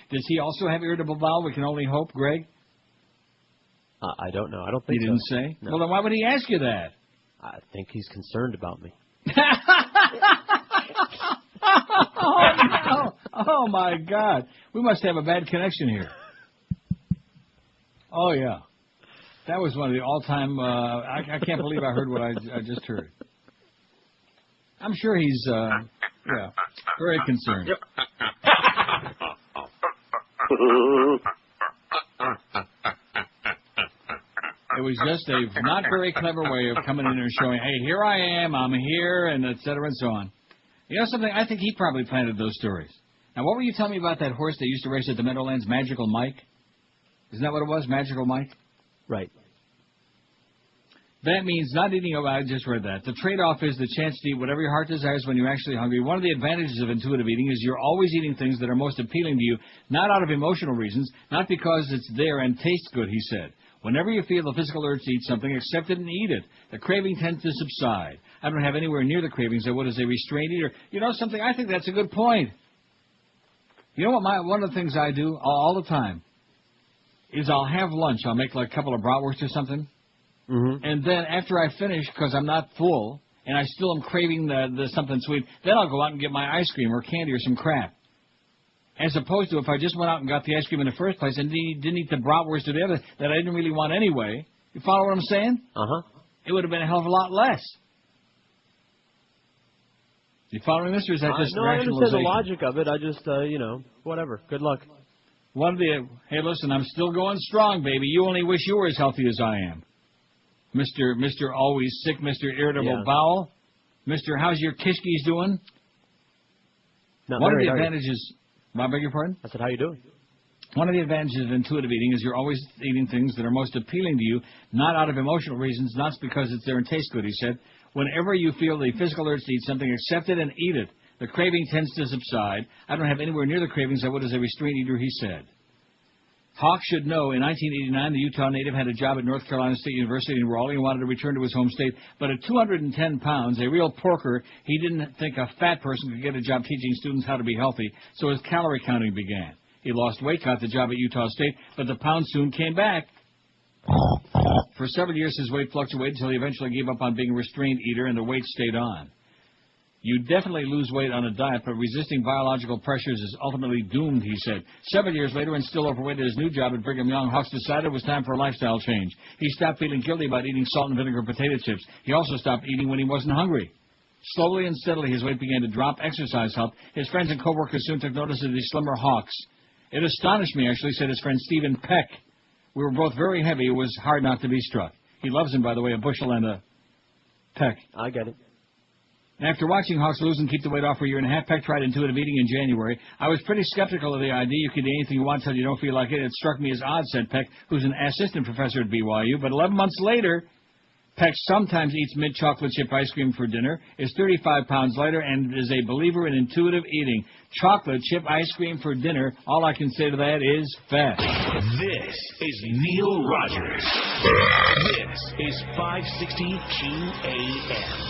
Does he also have irritable bowel? We can only hope, Greg? I don't know. I don't think He didn't say? No. Well, then why would he ask you that? I think he's concerned about me. Oh, no. Oh, my God. We must have a bad connection here. Oh, yeah. That was one of the all-time... I can't believe I heard what I just heard. I'm sure he's, very concerned. It was just a not very clever way of coming in and showing, hey, here I am, I'm here, and et cetera and so on. You know something? I think he probably planted those stories. Now, what were you telling me about that horse they used to race at the Meadowlands, Magical Mike? Isn't that what it was, Magical Mike? Right. That means not eating, I just read that. The trade-off is the chance to eat whatever your heart desires when you're actually hungry. One of the advantages of intuitive eating is you're always eating things that are most appealing to you, not out of emotional reasons, not because it's there and tastes good, he said. Whenever you feel the physical urge to eat something, accept it and eat it. The craving tends to subside. I don't have anywhere near the cravings I would as a restrained eater. You know something? I think that's a good point. You know what? One of the things I do all the time is I'll have lunch. I'll make like a couple of bratwursts or something. Mm-hmm. And then after I finish, because I'm not full, and I still am craving the something sweet, then I'll go out and get my ice cream or candy or some crap. As opposed to if I just went out and got the ice cream in the first place and didn't eat the bratwurst or the other that I didn't really want anyway. You follow what I'm saying? Uh-huh. It would have been a hell of a lot less. You following this, or is that just no, I rationalization? understand the logic of it. I just, whatever. Good luck. Hey, listen, I'm still going strong, baby. You only wish you were as healthy as I am. Mr. Always Sick, Mr. Irritable Bowel. Mr. How's your kishkis doing? One of the advantages... I beg your pardon? I said, how you doing? One of the advantages of intuitive eating is you're always eating things that are most appealing to you, not out of emotional reasons, not because it's there and tastes good, he said. Whenever you feel the physical urge to eat something, accept it and eat it. The craving tends to subside. I don't have anywhere near the cravings I would as a restrained eater, he said. Hawk should know, in 1989, the Utah native had a job at North Carolina State University in Raleigh and wanted to return to his home state. But at 210 pounds, a real porker, he didn't think a fat person could get a job teaching students how to be healthy, so his calorie counting began. He lost weight, got the job at Utah State, but the pounds soon came back. For several years, his weight fluctuated until he eventually gave up on being a restrained eater, and the weight stayed on. You definitely lose weight on a diet, but resisting biological pressures is ultimately doomed, he said. 7 years later, and still overweight at his new job at Brigham Young, Hawks decided it was time for a lifestyle change. He stopped feeling guilty about eating salt and vinegar potato chips. He also stopped eating when he wasn't hungry. Slowly and steadily, his weight began to drop. Exercise helped. His friends and coworkers soon took notice of the slimmer Hawks. It astonished me, actually, said his friend Stephen Peck. We were both very heavy. It was hard not to be struck. He loves him, by the way, a bushel and a peck. I get it. After watching Hawks lose and keep the weight off for a year and a half, Peck tried intuitive eating in January. I was pretty skeptical of the idea. You can eat anything you want until you don't feel like it. It struck me as odd, said Peck, who's an assistant professor at BYU. But 11 months later, Peck sometimes eats mint chocolate chip ice cream for dinner, is 35 pounds lighter, and is a believer in intuitive eating. Chocolate chip ice cream for dinner, all I can say to that is fat. This is Neil Rogers. This is 560 QAM.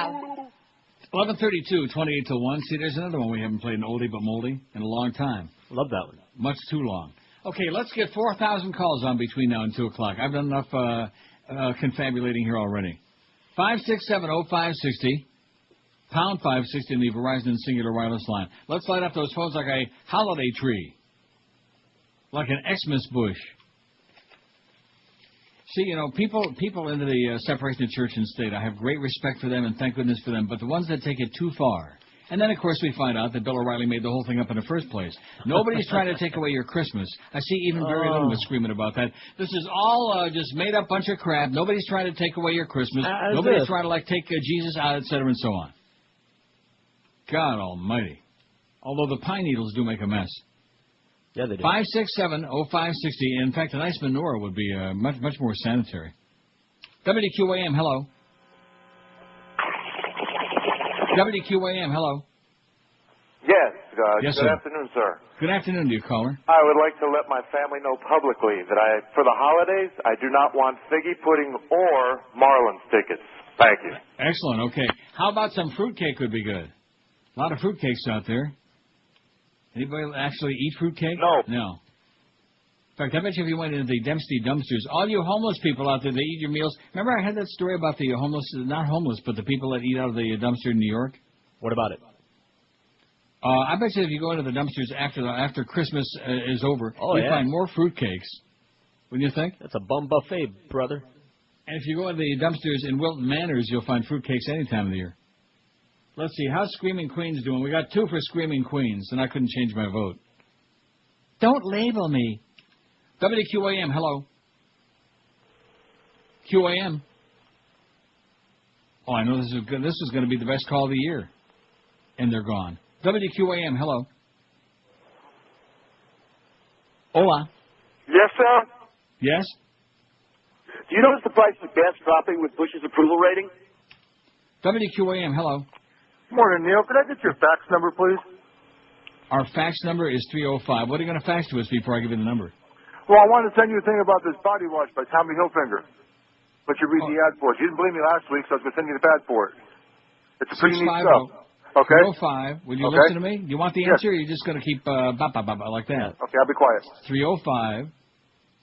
Ow. 11:32, 28 to 1. See, there's another one we haven't played, an oldie but moldy, in a long time. Love that one. Much too long. Okay, let's get 4,000 calls on between now and 2 o'clock. I've done enough confabulating here already. 5670560, pound 560 in the Verizon Singular Wireless line. Let's light up those phones like a holiday tree, like an Xmas bush. See, you know, people into the separation of church and state, I have great respect for them and thank goodness for them, but the ones that take it too far. And then, of course, we find out that Bill O'Reilly made the whole thing up in the first place. Nobody's trying to take away your Christmas. I see even Barry Lynn was screaming about that. This is all just made-up bunch of crap. Nobody's trying to take away your Christmas. Nobody's trying to, take Jesus out, et cetera, and so on. God almighty. Although the pine needles do make a mess. Yeah, they do. 5670560. In fact, a nice menorah would be much more sanitary. WQAM, hello. WQAM, hello. Yes, yes, good sir. afternoon, sir. Good afternoon to you, caller. I would like to let my family know publicly that for the holidays, I do not want figgy pudding or Marlins tickets. Thank you. Excellent, okay. How about some fruitcake would be good? A lot of fruitcakes out there. Anybody actually eat fruitcake? No. No. In fact, I bet you if you went into the Dempsey dumpsters, all you homeless people out there, they eat your meals. Remember I had that story about the homeless, not homeless, but the people that eat out of the dumpster in New York? What about it? I bet you if you go into the dumpsters after Christmas is over, you'll find more fruitcakes. Wouldn't you think? That's a bum buffet, brother. And if you go into the dumpsters in Wilton Manors, you'll find fruitcakes any time of the year. Let's see, how's Screaming Queens doing? We got 2 for Screaming Queens, and I couldn't change my vote. Don't label me. WQAM, hello. QAM. Oh, I know this is going to be the best call of the year. And they're gone. WQAM, hello. Hola. Yes, sir? Yes? Do you notice the price of gas dropping with Bush's approval rating? WQAM, hello. Morning, Neil. Could I get your fax number, please? Our fax number is 305. What are you going to fax to us before I give you the number? Well, I wanted to send you a thing about this body wash by Tommy Hilfiger. But you read the ad for it. You didn't believe me last week, so I was going to send you the ad for it. It's a pretty neat stuff. Okay? 305. Will you listen to me? You want the answer, or are you just going to keep like that? Okay, I'll be quiet. 305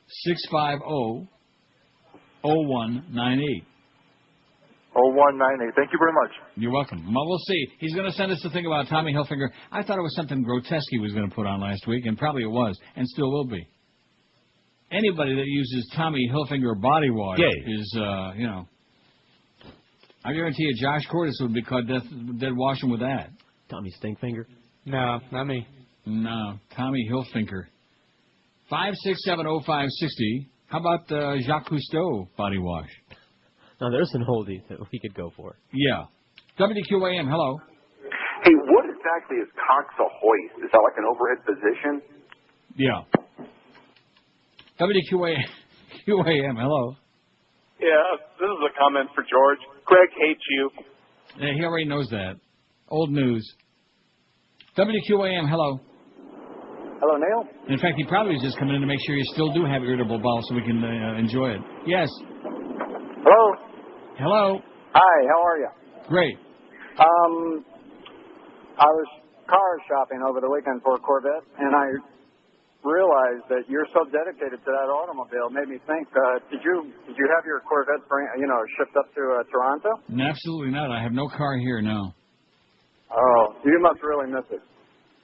650 0198. 0198. Thank you very much. You're welcome. Well, we'll see. He's going to send us the thing about Tommy Hilfiger. I thought it was something grotesque he was going to put on last week, and probably it was, and still will be. Anybody that uses Tommy Hilfiger body wash is, I guarantee you Josh Cordes would be caught dead washing with that. Tommy Stinkfinger? No, not me. No, Tommy Hilfiger. 5670560. How about Jacques Cousteau body wash? No, there's an oldie that we could go for. Yeah. WQAM, hello. Hey, what exactly is Cox a hoist? Is that like an overhead position? Yeah. WQAM, hello. Yeah, this is a comment for George. Greg hates you. Yeah, he already knows that. Old news. WQAM, hello. Hello, Neil. In fact, he probably was just coming in to make sure you still do have irritable bowel so we can enjoy it. Yes. Hello. Hello. Hi, how are you? Great. I was car shopping over the weekend for a Corvette, and I realized that you're so dedicated to that automobile. Made me think, did you have your Corvette, shipped up to Toronto? No, absolutely not. I have no car here, no. Oh, you must really miss it.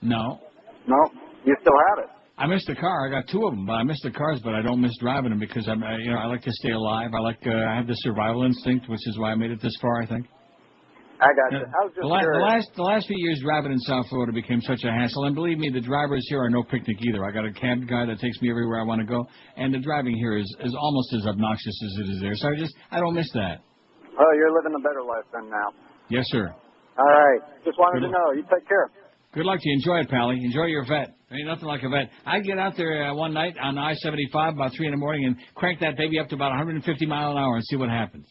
No. No? You still have it? I missed the car. I got 2 of them, but I missed the cars. But I don't miss driving them because I like to stay alive. I have the survival instinct, which is why I made it this far, I think. I got you. I was just curious. The last few years driving in South Florida became such a hassle, and believe me, the drivers here are no picnic either. I got a cab guy that takes me everywhere I want to go, and the driving here is almost as obnoxious as it is there. So I don't miss that. Oh, you're living a better life than now. Yes, sir. All right. Just wanted to know. You take care. Good luck to you. Enjoy it, Pally. Enjoy your vet. There ain't nothing like a vet. I'd get out there one night on I-75 about 3 in the morning and crank that baby up to about 150 mile an hour and see what happens.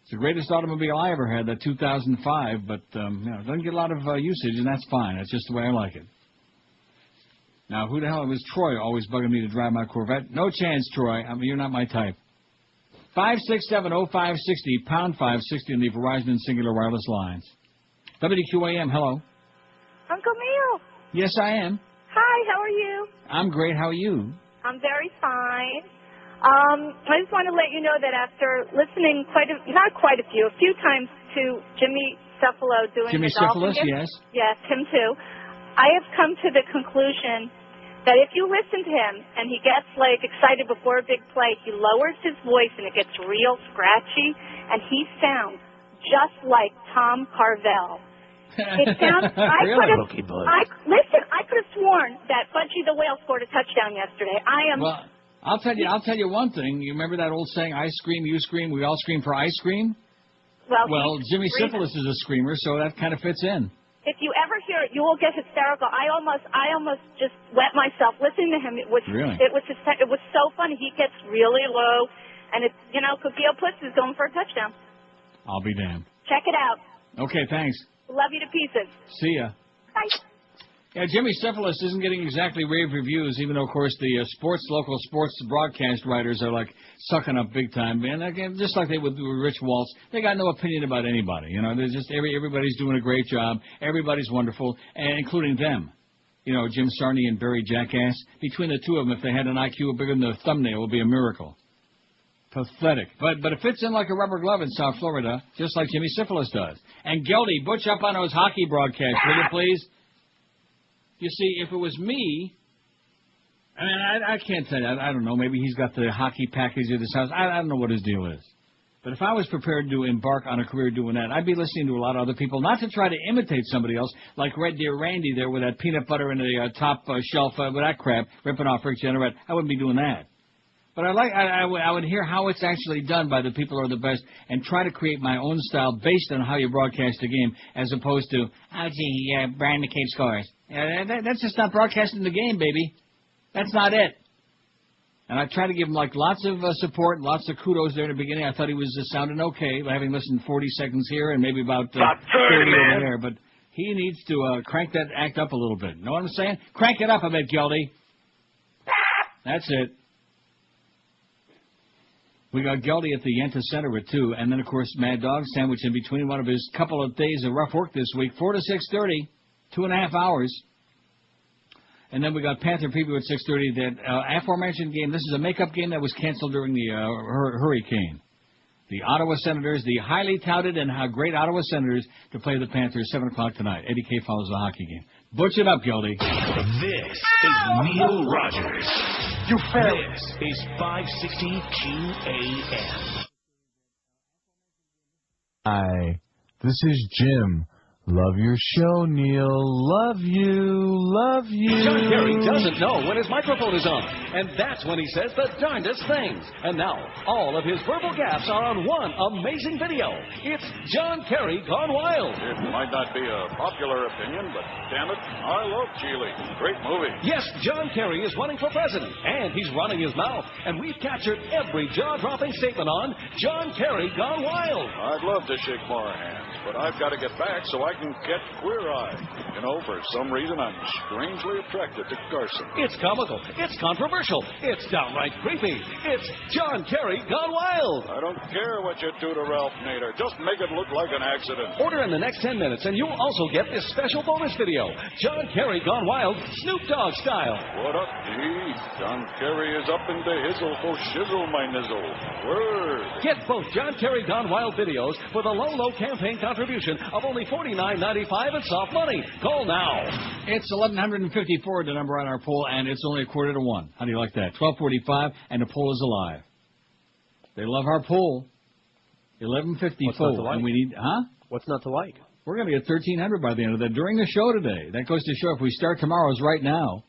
It's the greatest automobile I ever had, that 2005, but it doesn't get a lot of usage, and that's fine. That's just the way I like it. Now, who the hell was Troy always bugging me to drive my Corvette? No chance, Troy. I mean, you're not my type. 5670560, pound 560 on the Verizon and Singular Wireless lines. WQAM, hello. Uncle Neil. Yes, I am. Hi, how are you? I'm great. How are you? I'm very fine. I just want to let you know that after listening a few times to Jimmy Cefalo doing Jimmy the Dolphins. Cefalo, yes. Yes, him too. I have come to the conclusion that if you listen to him and he gets excited before a big play, he lowers his voice and it gets real scratchy, and he sounds just like Tom Carvel. It sounds. I could have sworn that Budgie the Whale scored a touchdown yesterday. Well, I'll tell you one thing. You remember that old saying, "I scream, you scream, we all scream for ice cream"? Well, Jimmy Syphilis is a screamer, so that kind of fits in. If you ever hear it, you will get hysterical. I almost just wet myself listening to him. It was really? It was so funny. He gets really low, and it's Cookie Puss is going for a touchdown. I'll be damned. Check it out. Okay, thanks. Love you to pieces. See ya. Bye. Yeah, Jimmy Syphilis isn't getting exactly rave reviews, even though, of course, the local sports broadcast writers are, sucking up big time. And, again, just like they would do with Rich Waltz, they got no opinion about anybody. They're just everybody's doing a great job. Everybody's wonderful, and including them. You know, Jim Sarney and Barry Jackass. Between the two of them, if they had an IQ bigger than their thumbnail, it would be a miracle. Pathetic. But it fits in like a rubber glove in South Florida, just like Jimmy Cefalo does. And Geldy, butch up on those hockey broadcasts, will you please? You see, if it was me, I mean, I can't tell you. I don't know. Maybe he's got the hockey package at his house. I don't know what his deal is. But if I was prepared to embark on a career doing that, I'd be listening to a lot of other people, not to try to imitate somebody else, like Red Deer Randy there with that peanut butter in the top shelf with that crap, ripping off Rick Jenneret. I wouldn't be doing that. But I would hear how it's actually done by the people who are the best and try to create my own style based on how you broadcast a game, as opposed to, oh, gee, Brian McCabe scores. That's just not broadcasting the game, baby. That's not it. And I try to give him like lots of support and lots of kudos there in the beginning. I thought he was sounding okay, having listened 40 seconds here and maybe about 30 over there. But he needs to crank that act up a little bit. Know what I'm saying? Crank it up a bit, Geldy. That's it. We got Geldy at the Yenta Center at 2, and then, of course, Mad Dog sandwich in between one of his couple of days of rough work this week, 4 to 6:30, 2.5 hours. And then we got Panther preview at 6:30. That aforementioned game, this is a makeup game that was canceled during the hurricane. The Ottawa Senators, the highly touted and how great Ottawa Senators to play the Panthers, 7 o'clock tonight. Eddie K follows the hockey game. Butch it up, Geldy. This is Neil Rogers. You failed. This is 560 QAM. Hi, this is Jim. Love your show, Neil. Love you. Love you. John Kerry doesn't know when his microphone is on, and that's when he says the darndest things. And now, all of his verbal gaffes are on one amazing video. It's John Kerry Gone Wild. It might not be a popular opinion, but damn it, I love Geely. Great movie. Yes, John Kerry is running for president, and he's running his mouth. And we've captured every jaw-dropping statement on John Kerry Gone Wild. I'd love to shake more hands, but I've got to get back so I can catch queer-eye. You know, for some reason, I'm strangely attracted to Carson. It's comical. It's controversial. It's downright creepy. It's John Kerry Gone Wild. I don't care what you do to Ralph Nader. Just make it look like an accident. Order in the next 10 minutes, and you'll also get this special bonus video. John Kerry Gone Wild, Snoop Dogg style. What up, G? John Kerry is up in the hizzle for shizzle my nizzle. Word. Get both John Kerry Gone Wild videos with a low campaign contribution of only $49.95 and soft money. Call now. It's 1154, the number on our poll, and it's only 1:45. How do you like that? 12:45, and the poll is alive. They love our poll. 1154, and we need, What's not to like? We're going to get 1,300 by the end of that during the show today. That goes to show if we start tomorrow's right now.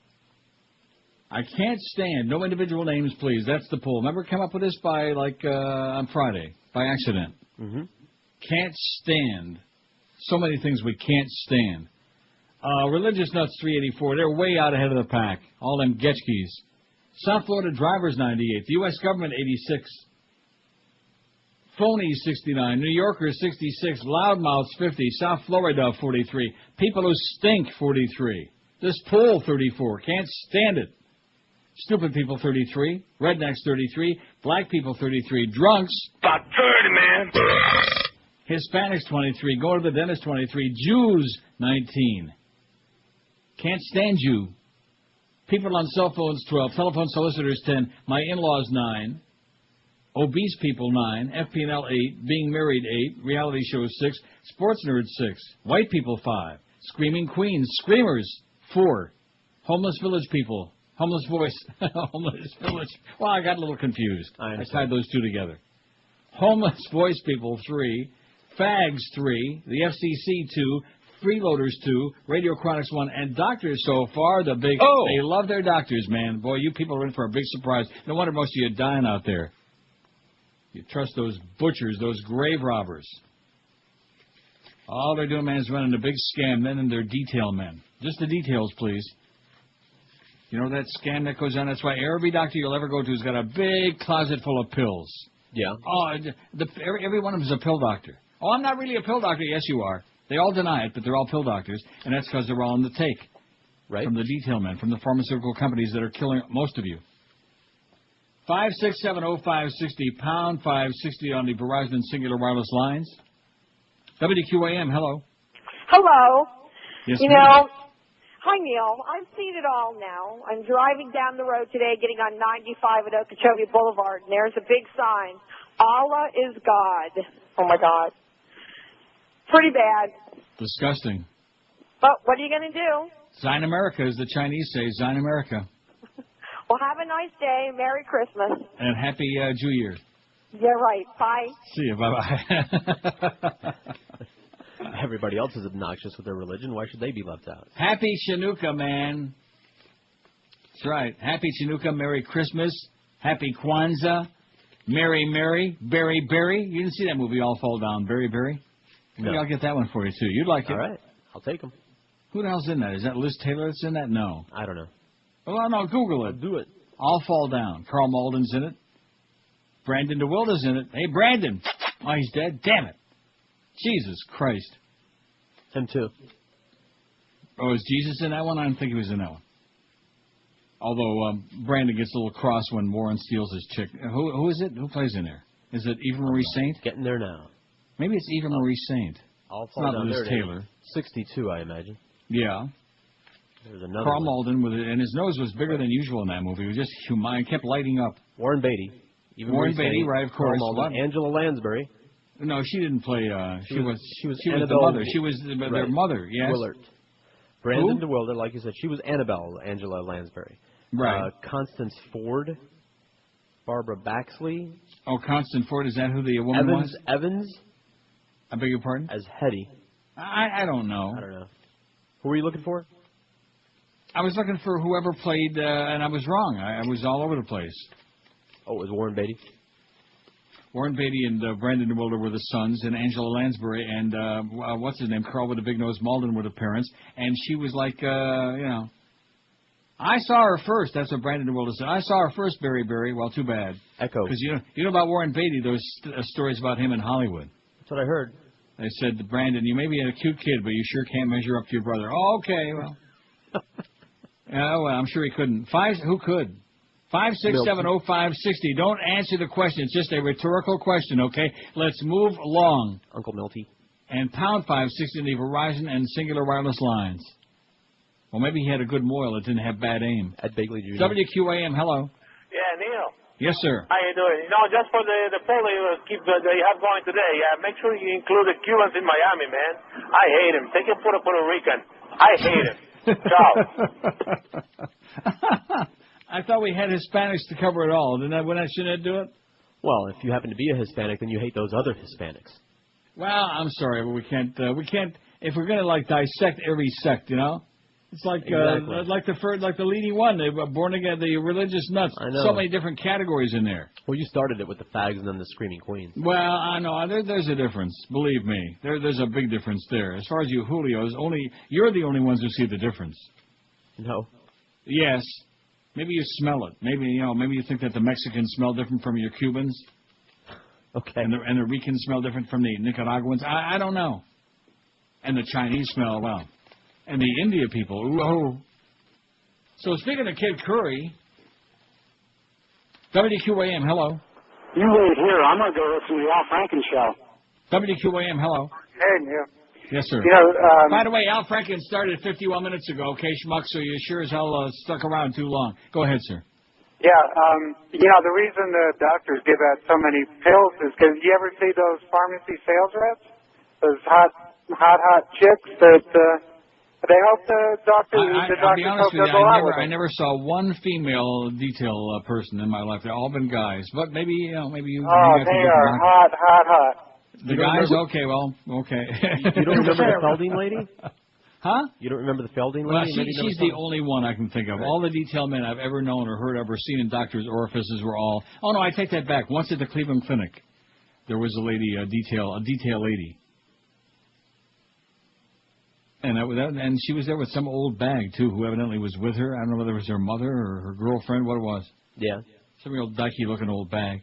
I can't stand, no individual names, please. That's the poll. Remember, come up with this by, on Friday, by accident. Mm-hmm. Can't stand. So many things we can't stand. Religious Nuts 384. They're way out ahead of the pack. All them Getchkis. South Florida Drivers 98. The U.S. Government 86. Phonies 69. New Yorkers 66. Loudmouths 50. South Florida 43. People who stink 43. This poll 34. Can't stand it. Stupid people 33. Rednecks 33. Black people 33. Drunks. About 30, man. Hispanics 23, go to the dentist 23, Jews 19. Can't stand you. People on cell phones 12, telephone solicitors 10, my in-laws 9, obese people 9, FP&L 8, being married 8, reality shows 6, sports nerds 6, white people 5, screaming queens, screamers 4, homeless village people, homeless voice, homeless village. Well, I got a little confused. I tied those two together. Homeless voice people 3. Fags 3, the FCC 2, Freeloaders 2, Radio Chronics 1, and doctors so far, the big... Oh! They love their doctors, man. Boy, you people are in for a big surprise. No wonder most of you are dying out there. You trust those butchers, those grave robbers. All they're doing, man, is running a big scam, men and their detail men. Just the details, please. You know that scam that goes on? That's why every doctor you'll ever go to has got a big closet full of pills. Yeah. Oh, every one of them is a pill doctor. Oh, I'm not really a pill doctor. Yes, you are. They all deny it, but they're all pill doctors, and that's because they're all on the take. Right. From the detail men, from the pharmaceutical companies that are killing most of you. 5670560, pound 560 on the Verizon Singular Wireless lines. WQAM, hello. Hello. Yes, you ma'am. know, Hi, Neil. I've seen it all now. I'm driving down the road today, getting on 95 at Okeechobee Boulevard, and there's a big sign. Allah is God. Oh, my God. Pretty bad. Disgusting. But what are you going to do? Sign America, as the Chinese say. Sign America. Well, have a nice day. Merry Christmas. And Happy Jew Year. Yeah, right. Bye. See you. Bye-bye. Everybody else is obnoxious with their religion. Why should they be left out? Happy Chanukah, man. That's right. Happy Chanukah. Merry Christmas. Happy Kwanzaa. Merry, Berry. You didn't see that movie, All Fall Down, Berry. Maybe No. I'll get that one for you, too. You'd like it. All right. I'll take them. Who the hell's in that? Is that Liz Taylor that's in that? No. I don't know. Well, no, Google it. I'll do it. All Fall Down. Carl Malden's in it. Brandon DeWilder's in it. Hey, Brandon. Oh, he's dead? Damn it. Jesus Christ. Him too. Oh, is Jesus in that one? I don't think he was in that one. Although Brandon gets a little cross when Warren steals his chick. Who is it? Who plays in there? Is it Eva Marie Saint? Getting there now. Maybe it's Eva Marie Saint. All It's Fall not Down. Liz There it Taylor. is. 62, I imagine. Yeah. There's another Carl one. Malden with it, and his nose was bigger than usual in that movie. It was just humane. It kept lighting up. Warren Beatty. Warren Beatty, right? Of course. Carl Malden. Angela Lansbury. No, she didn't play. She was the Annabelle mother. She was their right. mother. Yes. Willard. Brandon Who? DeWilder, like you said, she was Annabelle Angela Lansbury. Right. Constance Ford. Barbara Baxley. Oh, Constance Ford. Is that who the woman was? Evans. I beg your pardon? As Hetty. I don't know. I don't know. Who were you looking for? I was looking for whoever played, and I was wrong. I was all over the place. Oh, it was Warren Beatty? Warren Beatty and Brandon DeWilder were the sons, and Angela Lansbury and, what's his name, Carl with the big nose, Malden were the parents. And she was like, I saw her first. That's what Brandon DeWilder said. I saw her first, Berry. Well, too bad. Echo. Because you know about Warren Beatty, those stories about him in Hollywood. That's what I heard. They said to Brandon, you may be a cute kid, but you sure can't measure up to your brother. Oh, okay, well. Well, I'm sure he couldn't. Who could? 5670560. Don't answer the question. It's just a rhetorical question, okay? Let's move along. Uncle Milty. And pound 560 in the Verizon and Singular Wireless lines. Well, maybe he had a good moil. It didn't have bad aim. Ed Bigley Jr. WQAM, hello. Yeah, Neil. Yes, sir. How you doing? Just for the poll that you have going today, make sure you include the Cubans in Miami, man. I hate him. Take it for the Puerto Rican. I hate him. Ciao. I thought we had Hispanics to cover it all. Shouldn't I do it? Well, if you happen to be a Hispanic, then you hate those other Hispanics. Well, I'm sorry, but we can't. If we're gonna dissect every sect, it's like Exactly. like the leading one. They were born again, the religious nuts. I know. So many different categories in there. Well, you started it with the fags and then the screaming queens. Well, I know there's a difference. Believe me, there's a big difference there. As far as you Julios, you're the only ones who see the difference. No. Yes. Maybe you smell it. Maybe you think that the Mexicans smell different from your Cubans. Okay. And the Ricans smell different from the Nicaraguans. I don't know. And the Chinese smell, well. And the India people. Ooh, oh. So speaking of Kid Curry, WQAM, hello. You wait here. I'm going to go listen to the Al Franken show. WQAM, hello. Hey, Neil. Yes, sir. By the way, Al Franken started 51 minutes ago, okay, Schmuck, so you sure as hell stuck around too long. Go ahead, sir. Yeah, the reason the doctors give out so many pills is because you ever see those pharmacy sales reps? Those hot chicks that they hope the doctor. I'll be honest with you, I never saw one female detail person in my life. They've all been guys, but maybe you. Oh, they are hot. The guys? Okay, well, okay. You don't remember the Felding lady? Huh? You don't remember the Felding Well, lady? she's the only one I can think of. Right. All the detail men I've ever known or heard of or seen in doctors' orifices were all. Oh no, I take that back. Once at the Cleveland Clinic, there was a lady, a detail lady, and she was there with some old bag too, who evidently was with her. I don't know whether it was her mother or her girlfriend, what it was. Yeah. Some real dykey-looking old bag.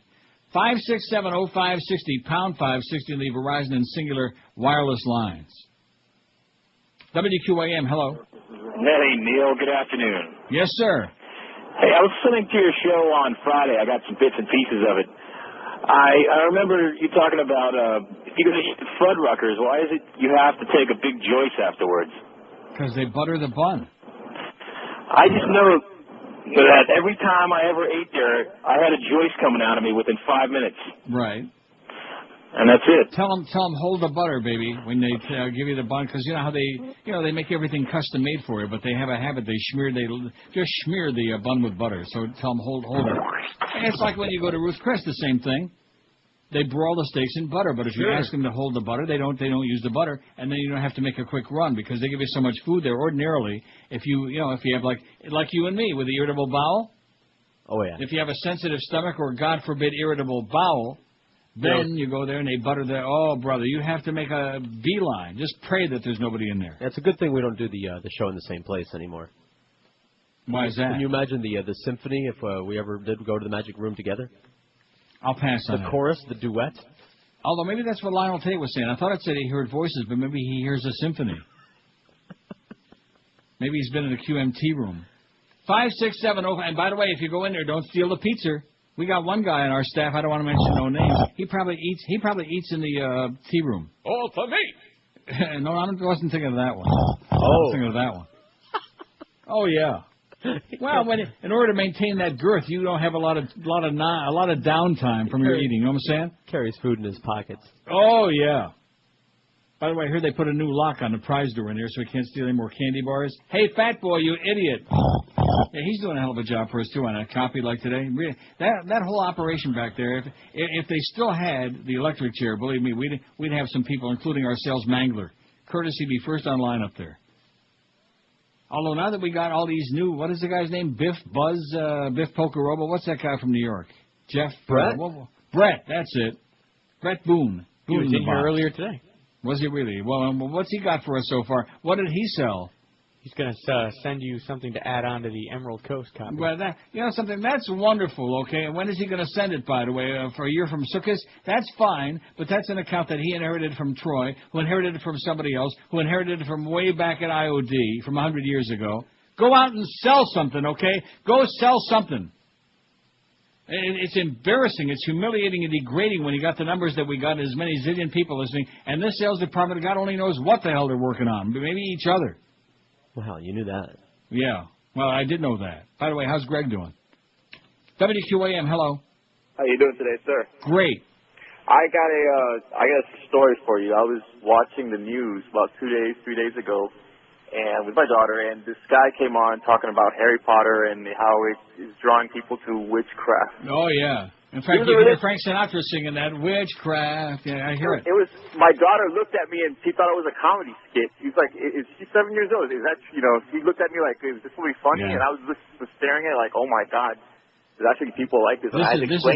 5670560, pound 560 in the Verizon and Singular wireless lines. WQAM, hello. Hey, Neil, good afternoon. Yes, sir. Hey, I was listening to your show on Friday. I got some bits and pieces of it. I remember you talking about if you're going to eat Fuddruckers, why is it you have to take a big Joyce afterwards? Because they butter the bun. I just know that every time I ever ate there, I had a joist coming out of me within 5 minutes. Right. And that's it. Tell them hold the butter, baby, when they give you the bun, because you know how they make everything custom made for you, but they have a habit they just smear the bun with butter. So tell them hold it. And it's like when you go to Ruth Chris, the same thing. They broil the steaks in butter, but if you ask them to hold the butter, they don't use the butter, and then you don't have to make a quick run because they give you so much food there. Ordinarily, if you have like you and me with the irritable bowel. Oh yeah. If you have a sensitive stomach or God forbid irritable bowel. Then you go there and they butter the. Oh, brother, you have to make a beeline. Just pray that there's nobody in there. It's a good thing we don't do the show in the same place anymore. Why is that? Can you imagine the symphony if we ever did go to the Magic Room together? I'll pass on the chorus, the duet. Although maybe that's what Lionel Tate was saying. I thought it said he heard voices, but maybe he hears a symphony. Maybe he's been in the QMT room. 567. And by the way, if you go in there, don't steal the pizza. We got one guy on our staff. I don't want to mention no names. He probably eats in the tea room. All for me. No, I wasn't thinking of that one. Oh, I was thinking of that one. Oh yeah. Well, in order to maintain that girth, you don't have a lot of downtime from your eating. You know what I'm saying? Carries food in his pockets. Oh yeah. By the way, I heard they put a new lock on the prize door in there so he can't steal any more candy bars. Hey, fat boy, you idiot. Yeah, he's doing a hell of a job for us, too, on a copy like today. That whole operation back there, if they still had the electric chair, believe me, we'd have some people, including our sales mangler. Courtesy be first on line up there. Although now that we got all these new, what is the guy's name? Biff Pokerobo? What's that guy from New York? Jeff? Brett? Brett, that's it. Brett Boone. He was in here earlier today. Was he really? Well, what's he got for us so far? What did he sell? He's going to send you something to add on to the Emerald Coast copy. Well, something, that's wonderful, okay? And when is he going to send it, by the way? For a year from Sukkot? That's fine, but that's an account that he inherited from Troy, who inherited it from somebody else, who inherited it from way back at IOD, from 100 years ago. Go out and sell something, okay? Go sell something. It's embarrassing. It's humiliating and degrading when you got the numbers that we got and as many zillion people listening. And this sales department, God only knows what the hell they're working on. Maybe each other. Wow, you knew that. Yeah. Well, I did know that. By the way, how's Greg doing? WQAM, hello. How you doing today, sir? Great. I got a story for you. I was watching the news about 3 days ago, and with my daughter, and this guy came on talking about Harry Potter and how it is drawing people to witchcraft. Oh, yeah. In fact, you hear Frank Sinatra singing that, witchcraft. Yeah, I hear it. It was, my daughter looked at me and she thought it was a comedy skit. She's like, she's 7 years old. Is that, she looked at me like, is this going to be funny? Yeah. And I was just staring at it like, oh my God. There's actually people like this. This is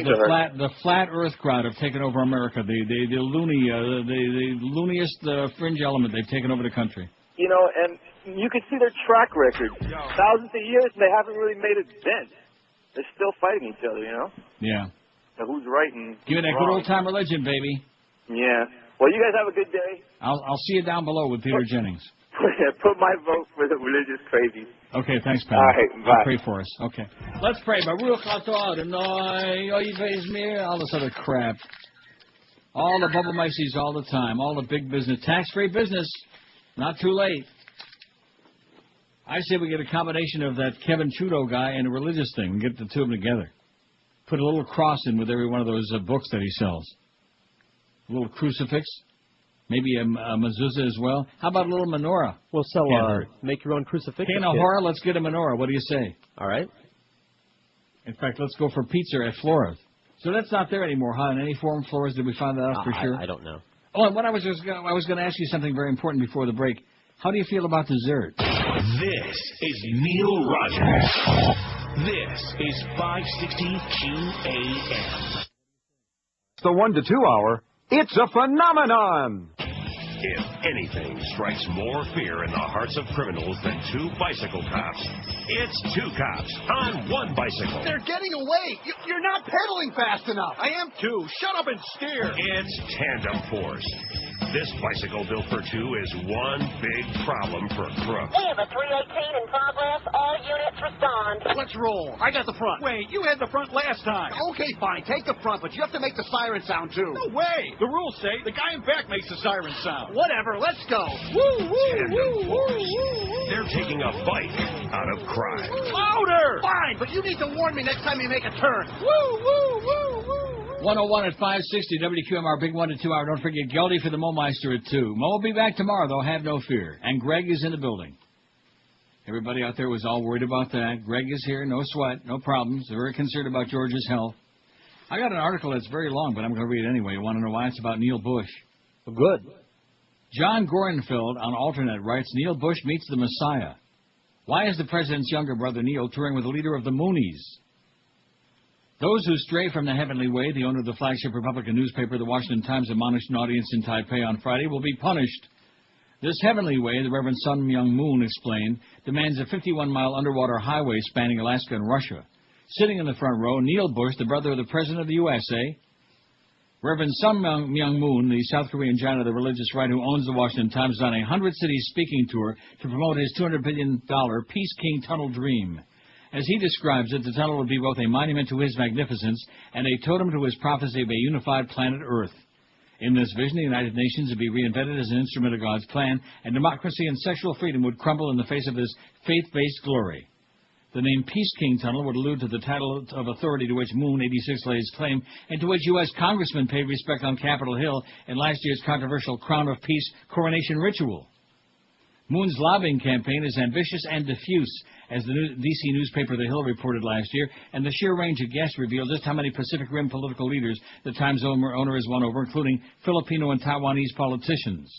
the flat Earth crowd have taken over America. The looniest fringe element. They've taken over the country. And you can see their track record. Thousands of years, and they haven't really made a dent. They're still fighting each other, Yeah. So who's right and give it that good old time religion, baby. Yeah. Well, you guys have a good day. I'll see you down below with Peter Jennings. Put my vote for the religious crazy. Okay, thanks, pal. All right, bye. I'll pray for us. Okay. Let's pray. All this other crap. All the bubble mices all the time. All the big business. Tax-free business. Not too late. I say we get a combination of that Kevin Trudeau guy and a religious thing. We get the two of them together. Put a little cross in with every one of those books that he sells. A little crucifix. Maybe a mezuzah as well. How about a little menorah? We'll sell, make your own crucifix. Hey, now, Hora, let's get a menorah. What do you say? All right. In fact, let's go for pizza at Flora's. So that's not there anymore, huh? In any form, Flora's, did we find that out for sure? I don't know. Oh, and what I was going to ask you something very important before the break. How do you feel about dessert? This is Neil Rogers. This is 560 QAM. The 1 to 2 hour, it's a phenomenon. If anything strikes more fear in the hearts of criminals than two bicycle cops, it's two cops on one bicycle. They're getting away. You're not pedaling fast enough. I am too. Shut up and steer. It's tandem force. This bicycle built for two is one big problem for crooks. We have a 318 in progress. All units respond. Let's roll. I got the front. Wait, you had the front last time. Okay, fine. Take the front, but you have to make the siren sound, too. No way. The rules say the guy in back makes the siren sound. Whatever. Let's go. Woo, woo, Tandem woo, force. woo, woo, woo. they're taking a bite out of crime. Louder! Fine, but you need to warn me next time you make a turn. Woo, woo, woo, woo. 101 at 560 WQMR, big 1 to 2 hour. Don't forget Geldy for the Mo-Meister at 2. Mo will be back tomorrow, though. Have no fear. And Greg is in the building. Everybody out there was all worried about that. Greg is here. No sweat. No problems. They're very concerned about George's health. I got an article that's very long, but I'm going to read it anyway. You want to know why? It's about Neil Bush. Well, good. John Gorenfeld on Alternate writes, Neil Bush meets the Messiah. Why is the president's younger brother Neil touring with the leader of the Moonies? Those who stray from the heavenly way, the owner of the flagship Republican newspaper, the Washington Times, admonished an audience in Taipei on Friday, will be punished. This heavenly way, the Reverend Sun Myung Moon explained, demands a 51-mile underwater highway spanning Alaska and Russia. Sitting in the front row, Neil Bush, the brother of the President of the USA. Reverend Sun Myung Moon, the South Korean giant of the religious right who owns the Washington Times, is on a 100-city speaking tour to promote his $200 billion Peace King Tunnel dream. As he describes it, the tunnel would be both a monument to his magnificence and a totem to his prophecy of a unified planet Earth. In this vision, the United Nations would be reinvented as an instrument of God's plan, and democracy and sexual freedom would crumble in the face of his faith-based glory. The name Peace King Tunnel would allude to the title of authority to which Moon 86 lays claim, and to which U.S. congressmen paid respect on Capitol Hill in last year's controversial Crown of Peace coronation ritual. Moon's lobbying campaign is ambitious and diffuse, as the D.C. newspaper The Hill reported last year, and the sheer range of guests revealed just how many Pacific Rim political leaders the Times owner has won over, including Filipino and Taiwanese politicians.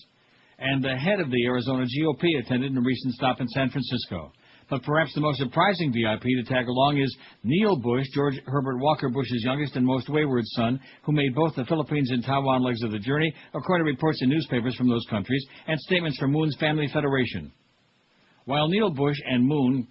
And the head of the Arizona GOP attended in a recent stop in San Francisco. But perhaps the most surprising VIP to tag along is Neil Bush, George Herbert Walker Bush's youngest and most wayward son, who made both the Philippines and Taiwan legs of the journey, according to reports in newspapers from those countries and statements from Moon's Family Federation. While Neil Bush and Moon,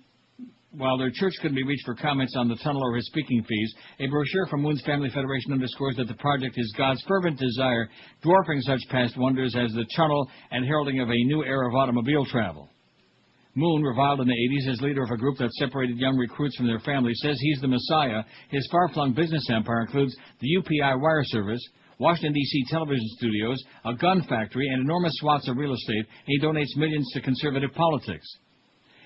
while their church couldn't be reached for comments on the tunnel or his speaking fees, a brochure from Moon's Family Federation underscores that the project is God's fervent desire, dwarfing such past wonders as the tunnel and heralding of a new era of automobile travel. Moon, reviled in the 80s as leader of a group that separated young recruits from their families, says he's the Messiah. His far-flung business empire includes the UPI wire service, Washington, D.C. television studios, a gun factory, and enormous swaths of real estate. He donates millions to conservative politics.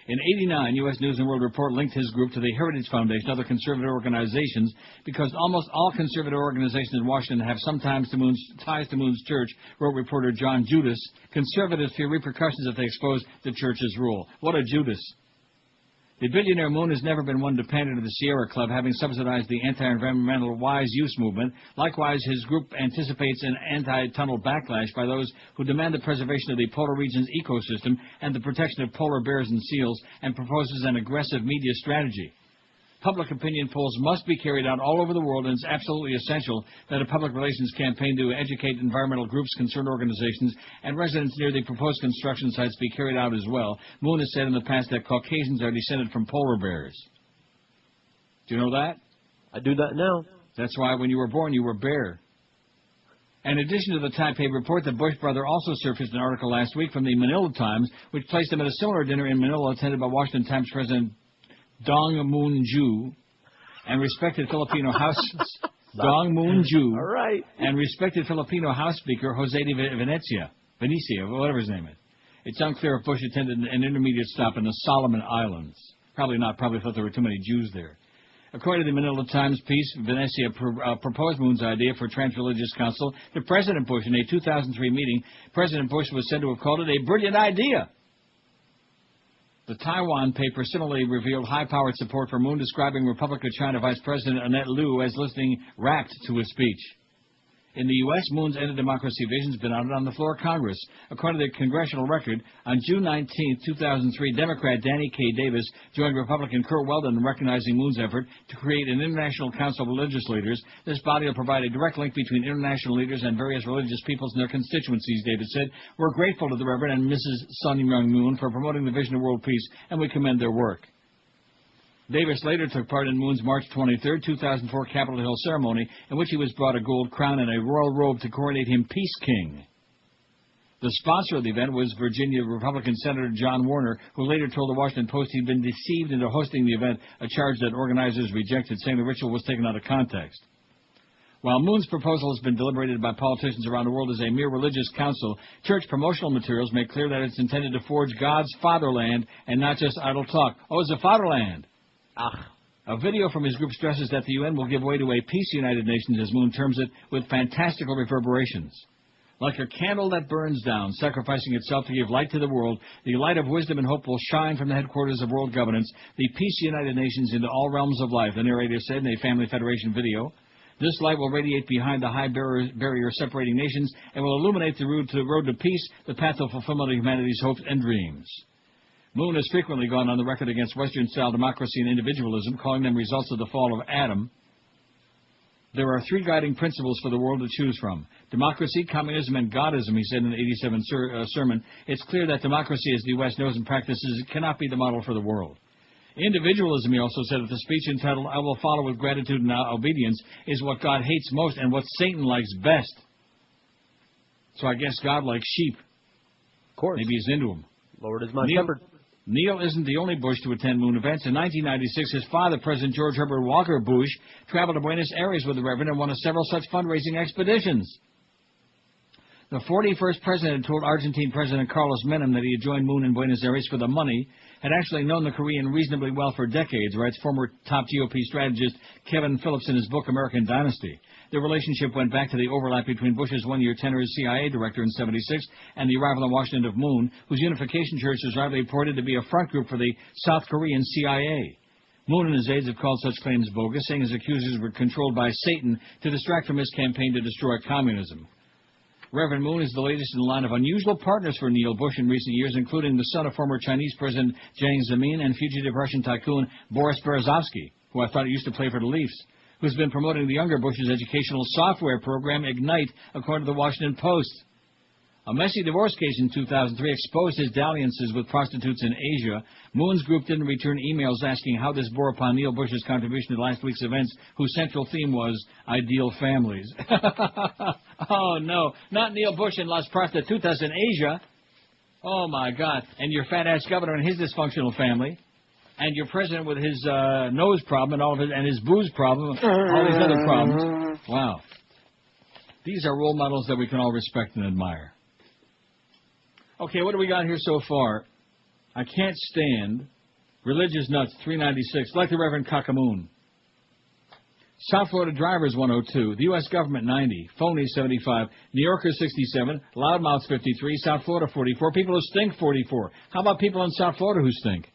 In '89, U.S. News & World Report linked his group to the Heritage Foundation and other conservative organizations because almost all conservative organizations in Washington have sometimes ties to Moon's church, wrote reporter John Judas. Conservatives fear repercussions if they expose the church's rule. What a Judas. The billionaire Moon has never been one to pander to the Sierra Club, having subsidized the anti-environmental wise use movement. Likewise, his group anticipates an anti-tunnel backlash by those who demand the preservation of the polar region's ecosystem and the protection of polar bears and seals, and proposes an aggressive media strategy. Public opinion polls must be carried out all over the world, and it's absolutely essential that a public relations campaign to educate environmental groups, concerned organizations, and residents near the proposed construction sites be carried out as well. Moon has said in the past that Caucasians are descended from polar bears. Do you know that? I do that now. That's why when you were born, you were bear. In addition to the Taipei report, the Bush brother also surfaced an article last week from the Manila Times, which placed him at a similar dinner in Manila attended by Washington Times President Dong Moon-ju and respected Filipino House Dong Moon-ju, all right, and respected Filipino House Speaker Jose de Venecia, whatever his name is. It's unclear if Bush attended an intermediate stop in the Solomon Islands. Probably not. Probably thought there were too many Jews there. According to the Manila Times piece, Venecia proposed Moon's idea for Trans-Religious Council to President Bush in a 2003 meeting. President Bush was said to have called it a brilliant idea. The Taiwan paper similarly revealed high-powered support for Moon, describing Republic of China Vice President Annette Lu as listening rapt to his speech. In the U.S., Moon's end-of-democracy vision has been outed on the floor of Congress. According to the congressional record, on June 19, 2003, Democrat Danny K. Davis joined Republican Kurt Weldon in recognizing Moon's effort to create an International Council of Religious Leaders. This body will provide a direct link between international leaders and various religious peoples and their constituencies, Davis said. We're grateful to the Reverend and Mrs. Sun Myung Moon for promoting the vision of world peace, and we commend their work. Davis later took part in Moon's March 23, 2004 Capitol Hill ceremony, in which he was brought a gold crown and a royal robe to coronate him Peace King. The sponsor of the event was Virginia Republican Senator John Warner, who later told the Washington Post he'd been deceived into hosting the event, a charge that organizers rejected, saying the ritual was taken out of context. While Moon's proposal has been deliberated by politicians around the world as a mere religious council, church promotional materials make clear that it's intended to forge God's fatherland and not just idle talk. Oh, it's a fatherland. A video from his group stresses that the UN will give way to a peace United Nations, as Moon terms it, with fantastical reverberations. Like a candle that burns down, sacrificing itself to give light to the world, the light of wisdom and hope will shine from the headquarters of world governance, the peace United Nations into all realms of life, the narrator said in a Family Federation video. This light will radiate behind the high barrier separating nations and will illuminate the road to peace, the path of fulfillment of humanity's hopes and dreams. Moon has frequently gone on the record against Western-style democracy and individualism, calling them results of the fall of Adam. There are three guiding principles for the world to choose from: democracy, communism, and Godism, he said in the 87 sermon. It's clear that democracy, as the West knows and practices, cannot be the model for the world. Individualism, he also said at the speech entitled, I Will Follow with Gratitude and Obedience, is what God hates most and what Satan likes best. So I guess God likes sheep. Of course. Maybe he's into them. Lord is my shepherd. Neil isn't the only Bush to attend Moon events. In 1996, his father, President George Herbert Walker Bush, traveled to Buenos Aires with the Reverend and won several such fundraising expeditions. The 41st president told Argentine President Carlos Menem that he had joined Moon in Buenos Aires for the money, had actually known the Korean reasonably well for decades, writes former top GOP strategist Kevin Phillips in his book American Dynasty. The relationship went back to the overlap between Bush's one-year tenure as CIA director in '76 and the arrival in Washington of Moon, whose unification church was rightly reported to be a front group for the South Korean CIA. Moon and his aides have called such claims bogus, saying his accusers were controlled by Satan to distract from his campaign to destroy communism. Reverend Moon is the latest in a line of unusual partners for Neil Bush in recent years, including the son of former Chinese President Jiang Zemin and fugitive Russian tycoon Boris Berezovsky, who I thought used to play for the Leafs, who's been promoting the younger Bush's educational software program, Ignite, according to the Washington Post. A messy divorce case in 2003 exposed his dalliances with prostitutes in Asia. Moon's group didn't return emails asking how this bore upon Neil Bush's contribution to last week's events, whose central theme was ideal families. Oh, no, not Neil Bush and Las Prostitutas in Asia. Oh, my God. And your fat-ass governor and his dysfunctional family. And your president with his nose problem and all of his, and his booze problem, all these other problems. Wow. These are role models that we can all respect and admire. Okay, what do we got here so far? I can't stand religious nuts, 396, like the Reverend Kakamoon. South Florida drivers, 102. The U.S. government, 90. Phony, 75. New Yorkers, 67. Loudmouths, 53. South Florida, 44. People who stink, 44. How about people in South Florida who stink?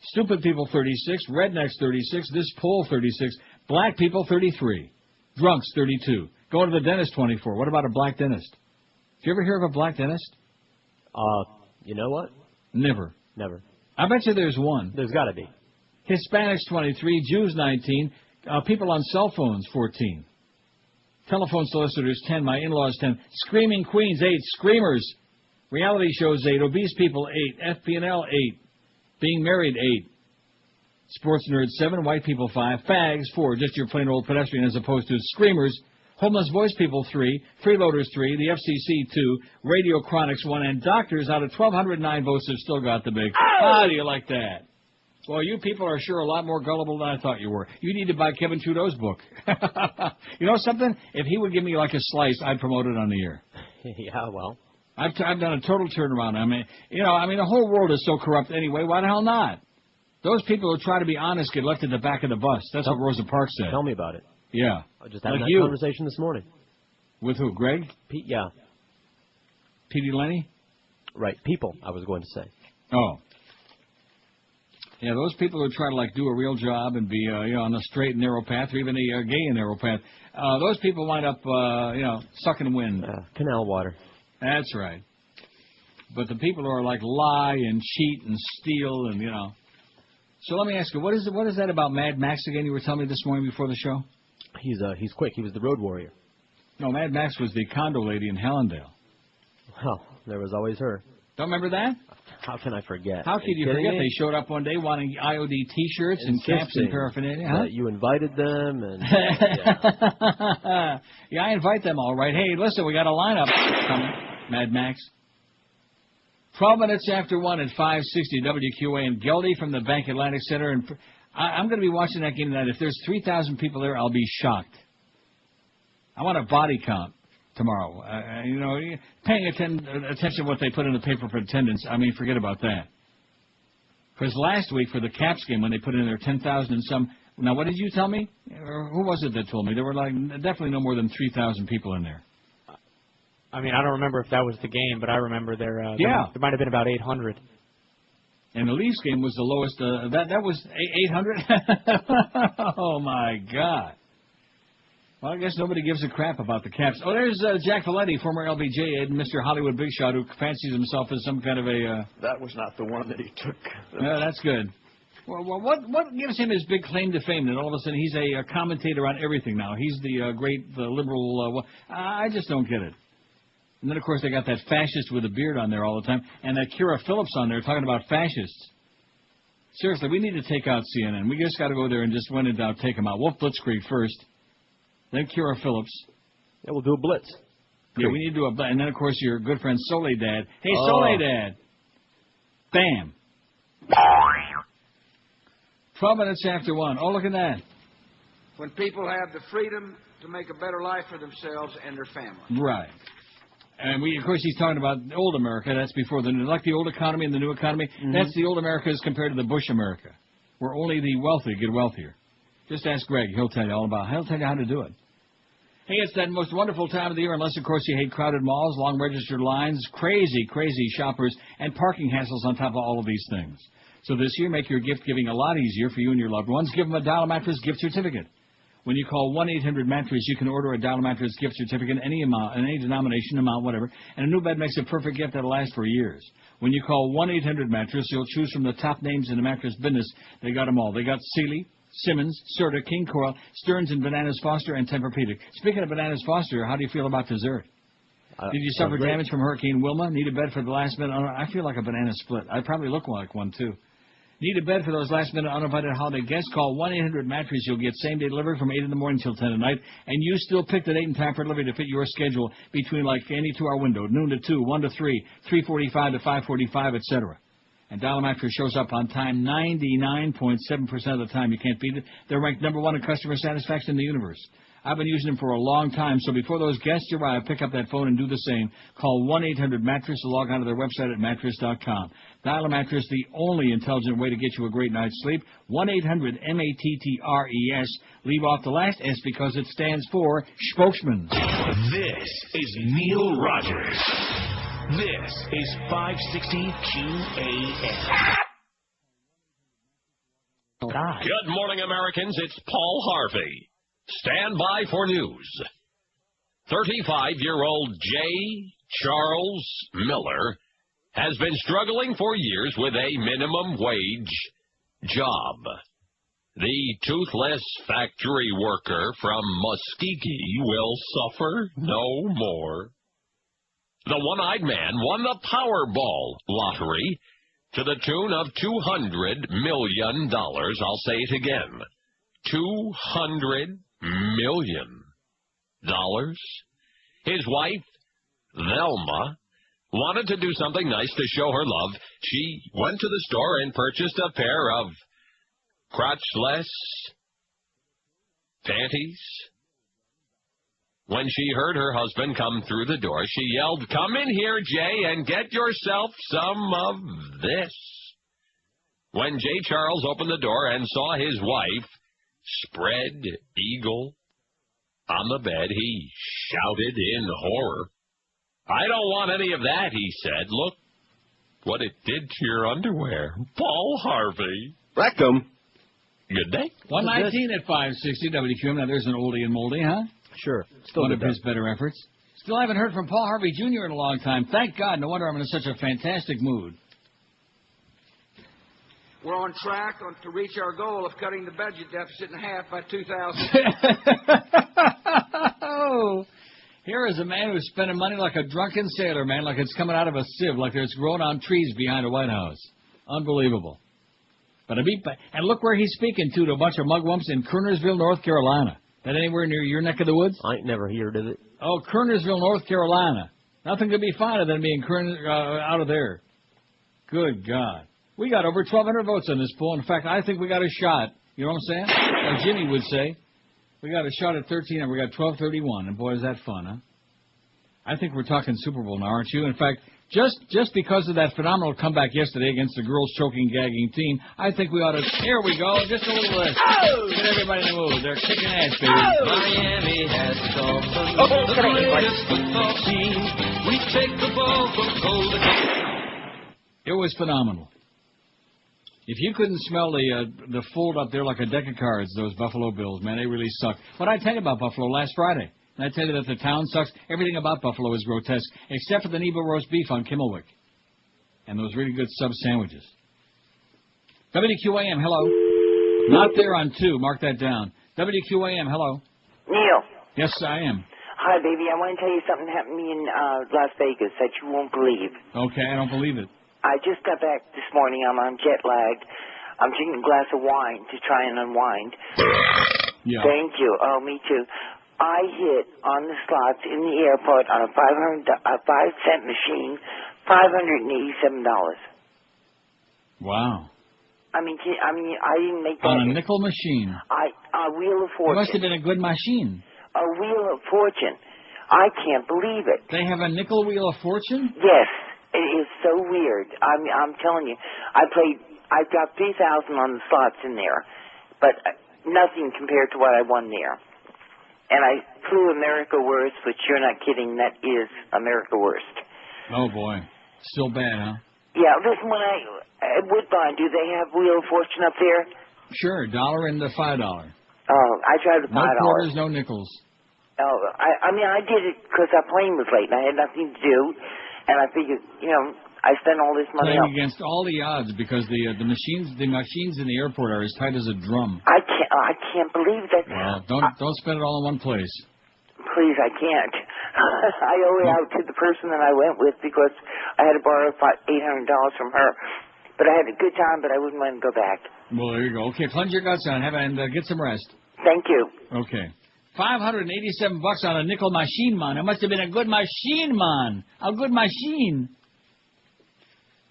Stupid people, 36. Rednecks, 36. This poll, 36. Black people, 33. Drunks, 32. Going to the dentist, 24. What about a black dentist? Did you ever hear of a black dentist? You know what? Never. Never. I bet you there's one. There's got to be. Hispanics, 23. Jews, 19. People on cell phones, 14. Telephone solicitors, 10. My in-laws, 10. Screaming queens, 8. Screamers. Reality shows, 8. Obese people, 8. FP&L, 8. Being married, 8. Sports nerds, 7. White people, 5. Fags, 4. Just your plain old pedestrian as opposed to screamers. Homeless voice people, 3. Freeloaders, 3. The FCC, 2. Radio chronics, 1. And doctors, out of 1,209 votes, have still got the big. How do you like that? Well, you people are sure a lot more gullible than I thought you were. You need to buy Kevin Trudeau's book. You know something? If he would give me like a slice, I'd promote it on the air. Yeah, well. I've done a total turnaround. I mean, the whole world is so corrupt anyway. Why the hell not? Those people who try to be honest get left at the back of the bus. That's what Rosa Parks said. Tell me about it. Yeah. I just had like that conversation this morning. With who? Greg? Pete, yeah. Petey Lenny? Right. People, I was going to say. Oh. Yeah, those people who try to do a real job and be on a straight and narrow path, or even a gay and narrow path, those people wind up sucking wind. Canal water. That's right. But the people who are lie and cheat and steal and So let me ask you, what is that about Mad Max again? You were telling me this morning before the show. He's quick. He was the road warrior. No, Mad Max was the condo lady in Hallandale. Well, there was always her. Don't remember that? How can I forget? How could you forget? They showed up one day wanting IOD T-shirts and caps and paraphernalia. Huh? You invited them, and yeah, I invite them all right. Hey, listen, we got a lineup coming. Mad Max. 12 minutes after 1 at 560 WQA and Geldy from the Bank Atlantic Center. And I'm going to be watching that game tonight. If there's 3,000 people there, I'll be shocked. I want a body count tomorrow. Paying attention to what they put in the paper for attendance. I mean, forget about that. Because last week for the Caps game, when they put in their 10,000 and some. Now, what did you tell me? Or who was it that told me? There were definitely no more than 3,000 people in there. I mean, I don't remember if that was the game, but I remember there might have been about 800. And the Leafs game was the lowest. That was 800? Oh, my God. Well, I guess nobody gives a crap about the Caps. Oh, there's Jack Valletti, former LBJ and Mr. Hollywood Big Shot, who fancies himself as some kind of a... That was not the one that he took. Yeah, that's good. Well, what gives him his big claim to fame that all of a sudden he's a commentator on everything now? He's the liberal... I just don't get it. And then, of course, they got that fascist with a beard on there all the time, and that Kira Phillips on there talking about fascists. Seriously, we need to take out CNN. We just got to go there and just when in doubt, take them out. Wolf Blitzkrieg first. Then Kira Phillips. Yeah, we'll do a blitz. Yeah, we need to do a blitz. And then, of course, your good friend Soledad. Hey, Soledad. Bam. 12 minutes after 1. Oh, look at that. When people have the freedom to make a better life for themselves and their family. Right. And of course, he's talking about the old America. That's before the new, like the old economy and the new economy. Mm-hmm. That's the old America as compared to the Bush America, where only the wealthy get wealthier. Just ask Greg. He'll tell you all about it. He'll tell you how to do it. Hey, it's that most wonderful time of the year, unless, of course, you hate crowded malls, long registered lines, crazy shoppers, and parking hassles on top of all of these things. So this year, make your gift-giving a lot easier for you and your loved ones. Give them a Dial Mattress gift certificate. When you call 1-800-MATTRESS, you can order a Dial Mattress gift certificate, any amount, any denomination, amount, whatever, and a new bed makes a perfect gift that'll last for years. When you call 1-800-MATTRESS, you'll choose from the top names in the mattress business. They got them all. They got Sealy, Simmons, Serta, King Coral, Stearns and Bananas Foster, and Tempur-Pedic. Speaking of Bananas Foster, how do you feel about dessert? Did you suffer damage from Hurricane Wilma? Need a bed for the last minute? I feel like a banana split. I probably look like one, too. Need a bed for those last-minute uninvited holiday guests? Call 1-800-MATTRESS. You'll get same-day delivery from 8 in the morning till 10 at night, and you still pick the date and time for delivery to fit your schedule between, like, any 2-hour window, noon to 2, 1 to 3, 3:45 to 5:45, etc. And Dial Mattress shows up on time 99.7% of the time. You can't beat it. They're ranked number 1 in customer satisfaction in the universe. I've been using them for a long time, so before those guests arrive, pick up that phone and do the same. Call 1-800-MATTRESS or log on to their website at mattress.com. Dial a Mattress, the only intelligent way to get you a great night's sleep. 1-800-MATTRES. Leave off the last S because it stands for spokesman. This is Neil Rogers. This is 560 QAM. Good morning, Americans. It's Paul Harvey. Stand by for news. 35-year-old J. Charles Miller has been struggling for years with a minimum wage job. The toothless factory worker from Muskegee will suffer no more. The one-eyed man won the Powerball lottery to the tune of $200 million. I'll say it again. $200 million. His wife, Velma, wanted to do something nice to show her love. She went to the store and purchased a pair of crotchless panties. When she heard her husband come through the door, she yelled, "Come in here, Jay, and get yourself some of this." When J. Charles opened the door and saw his wife spread eagle on the bed, he shouted in horror. "I don't want any of that," he said. "Look what it did to your underwear." Paul Harvey. Rectum. Good day. 119 at 560 WQM. Now, there's an oldie and moldy, huh? Sure. Still one of his better efforts. Still haven't heard from Paul Harvey Jr. in a long time. Thank God. No wonder I'm in such a fantastic mood. We're on track to reach our goal of cutting the budget deficit in half by 2000. Oh, here is a man who's spending money like a drunken sailor, man, like it's coming out of a sieve, like it's grown on trees behind the White House. Unbelievable. And look where he's speaking to a bunch of mugwumps in Kernersville, North Carolina. That anywhere near your neck of the woods? I ain't never heard of it. Oh, Kernersville, North Carolina. Nothing could be finer than being out of there. Good God. We got over 1,200 votes on this poll. In fact, I think we got a shot. You know what I'm saying? Like Jimmy would say. We got a shot at 13, and we got 12:31, and boy, is that fun, huh? I think we're talking Super Bowl now, aren't you? In fact, just because of that phenomenal comeback yesterday against the girls' choking, gagging team, I think we ought to... Here we go, just a little less. Oh! Get everybody in the mood. They're kicking ass, baby. Oh! Miami has the Dolphins, the greatest football team. We take the ball from goal to goal. It was phenomenal. If you couldn't smell the fold up there like a deck of cards, those Buffalo Bills, man, they really suck. What I tell you about Buffalo last Friday, and I tell you that the town sucks, everything about Buffalo is grotesque, except for the Nebo roast beef on Kimmelwick. And those really good sub sandwiches. WQAM, hello. Not there on 2, mark that down. WQAM, hello. Neil. Yes, I am. Hi, baby. I want to tell you something happened to me in Las Vegas that you won't believe. Okay, I don't believe it. I just got back this morning. I'm on jet lagged. I'm drinking a glass of wine to try and unwind. Yeah. Thank you. Oh, me too. I hit on the slots in the airport on a 5-cent machine, $587. Wow. I mean, I didn't make that. On a nickel machine. A Wheel of Fortune. It must have been a good machine. A Wheel of Fortune. I can't believe it. They have a nickel Wheel of Fortune? Yes. It is so weird. I'm telling you. I got 3,000 on the slots in there, but nothing compared to what I won there. And I flew America Worst, which you're not kidding, that is America Worst. Oh, boy. Still bad, huh? Yeah, listen, when at Woodbine, do they have Wheel of Fortune up there? Sure, $1 and the $5. Oh, I tried the $5. No quarters, no nickels. Oh, I mean, I did it because our plane was late and I had nothing to do. And I figured, I spent all this money playing against all the odds because the machines in the airport are as tight as a drum. I can't believe that. Well, don't spend it all in one place. Please, I can't. I owe it out to the person that I went with because I had to borrow $800 from her. But I had a good time, but I wouldn't want to go back. Well, there you go. Okay, plunge your guts on and get some rest. Thank you. Okay. $587 on a nickel machine, man. It must have been a good machine, man. A good machine.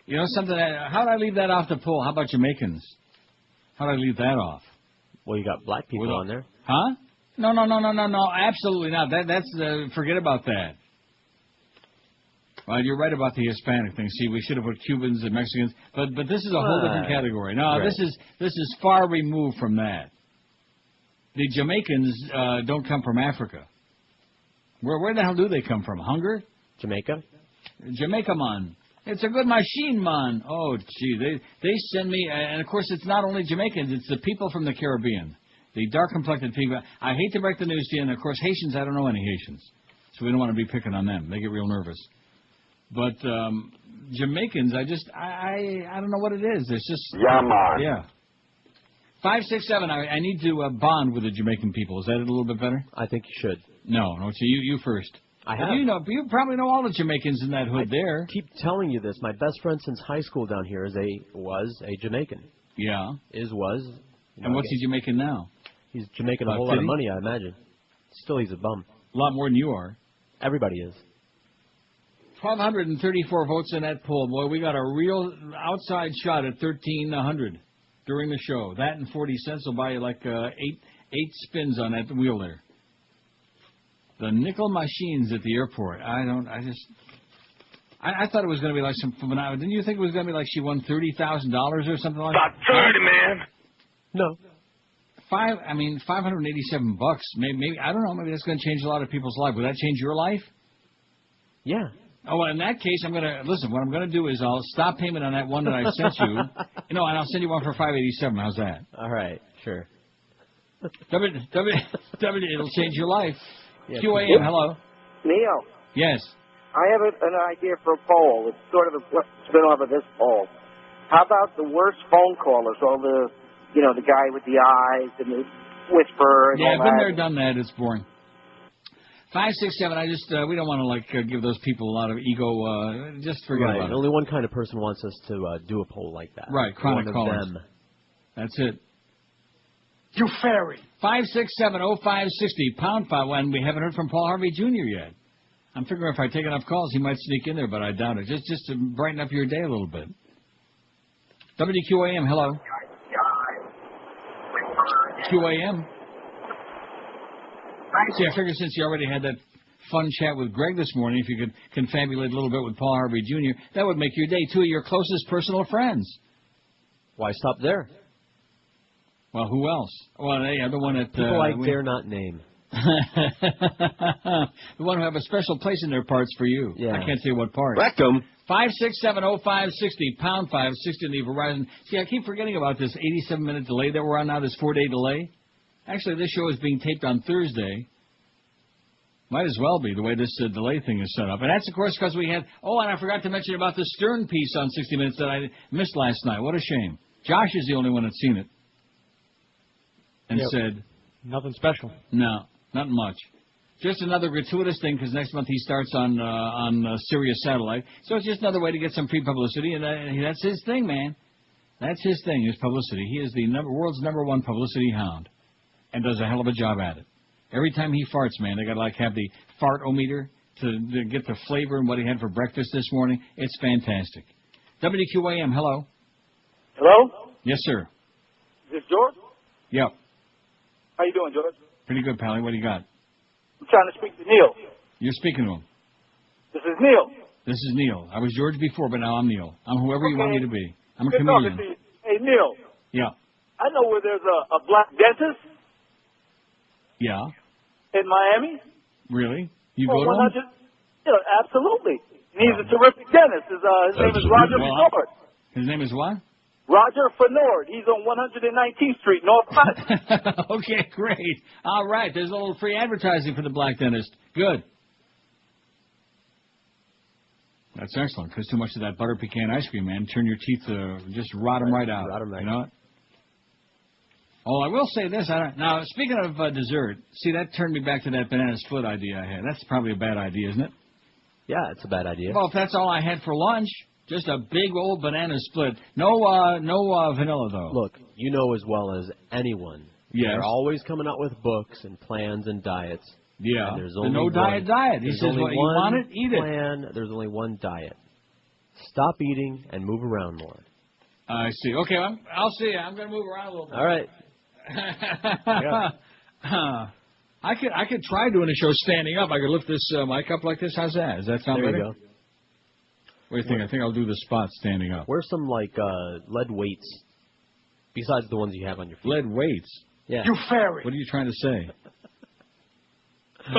You know something? How'd I leave that off the poll? How about Jamaicans? How'd I leave that off? Well, you got black people on there. Huh? No. Absolutely not. That's forget about that. Well, you're right about the Hispanic thing. See, we should have put Cubans and Mexicans, but this is a whole different category. No, right. This is far removed from that. The Jamaicans don't come from Africa. Where the hell do they come from? Hunger? Jamaica? Jamaica, man. It's a good machine, man. Oh, gee. They send me, and of course it's not only Jamaicans, it's the people from the Caribbean. The dark-complected people. I hate to break the news to you, and of course Haitians, I don't know any Haitians. So we don't want to be picking on them. They get real nervous. But Jamaicans, I don't know what it is. It's just... Yeah, man. Yeah. 567. I need to bond with the Jamaican people. Is that a little bit better? I think you should. No. You first. I have. You probably know all the Jamaicans in that hood there. Keep telling you this. My best friend since high school down here was a Jamaican. Yeah. Was. And what's he Jamaican now? He's Jamaican a whole lot of money, I imagine. Still, he's a bum. A lot more than you are. Everybody is. 1,234 votes in that poll. Boy, we got a real outside shot at 1,300 during the show. That and 40 cents will buy you like eight spins on that wheel there. The nickel machines at the airport. I thought it was going to be like some... Didn't you think it was going to be like she won $30,000 or something like that? About 30, man. No. $587 bucks. Maybe I don't know. Maybe that's going to change a lot of people's life. Would that change your life? Yeah. Oh, well, in that case, I'm going to... Listen, what I'm going to do is I'll stop payment on that one that I sent you. And I'll send you one for $587. How's that? All right. Sure. It'll change your life. Yeah, QAM, hello. Neil. Yes. I have an idea for a poll. It's sort of a spin-off of this poll. How about the worst phone callers? All the guy with the eyes and the whisper and all that. Yeah, I've been there, done that. It's boring. 567. We don't want to give those people a lot of ego. Just forget about it. Only one kind of person wants us to do a poll like that. Right, chronic one callers. of them. That's it. You fairy. 567-0560, #5. When we haven't heard from Paul Harvey Jr. yet. I'm figuring if I take enough calls, he might sneak in there, but I doubt it. Just to brighten up your day a little bit. WQAM, hello. QAM. See, I figured since you already had that fun chat with Greg this morning, if you could confabulate a little bit with Paul Harvey Jr., that would make your day 2 of your closest personal friends. Why stop there? Well, who else? Well, yeah, the one that... People I dare not name. The one who have a special place in their parts for you. Yeah. I can't say what part. Rectum. 5670560, pound 560 in the Verizon. See, I keep forgetting about this 87-minute delay that we're on now, this 4-day delay. Actually, this show is being taped on Thursday. Might as well be, the way this delay thing is set up. And that's, of course, because we had... Oh, and I forgot to mention about the Stern piece on 60 Minutes that I missed last night. What a shame. Josh is the only one that's seen it. And said... Nothing special. No, not much. Just another gratuitous thing, because next month he starts on Sirius Satellite. So it's just another way to get some free publicity, and that's his thing, man. That's his thing, his publicity. He is the world's #1 publicity hound, and does a hell of a job at it. Every time he farts, man, they got to have the fart-o-meter to get the flavor and what he had for breakfast this morning. It's fantastic. WQAM, hello. Hello? Yes, sir. Is this George? Yep. How you doing, George? Pretty good, Pally. What do you got? I'm trying to speak to Neil. You're speaking to him. This is Neil. This is Neil. I was George before, but now I'm Neil. I'm whoever you want me to be. I'm a Good talking chameleon. to you. Hey, Neil. Yeah. I know where there's a black dentist Yeah. in Miami. Really? You go to him? 100. Yeah, absolutely. And he's a terrific dentist. His name is Roger Fenord. His name is what? Roger Fenord. He's on 119th Street, North Side. Okay, great. All right. There's a little free advertising for the black dentist. Good. That's excellent, because too much of that butter pecan ice cream, man, turn your teeth, just rot them right out. You know what? Oh, I will say this. Now, speaking of dessert, see, that turned me back to that banana split idea I had. That's probably a bad idea, isn't it? Yeah, it's a bad idea. Well, if that's all I had for lunch, just a big old banana split. No vanilla, though. Look, you know as well as anyone. Yes. They're always coming out with books and plans and diets. Yeah. And there's the only no diet diet. He there's says, only well, you one want it, eat it. plan, there's only one diet. Stop eating and move around more. I see. Okay, I'll see you. I'm going to move around a little bit. All right. I could try doing a show standing up. I could lift this mic up like this. How's that? Does that sound better? There you go. What do you think? I think I'll do the spot standing up. Wear some, lead weights besides the ones you have on your feet. Lead weights? Yeah. You fairy. What are you trying to say? Some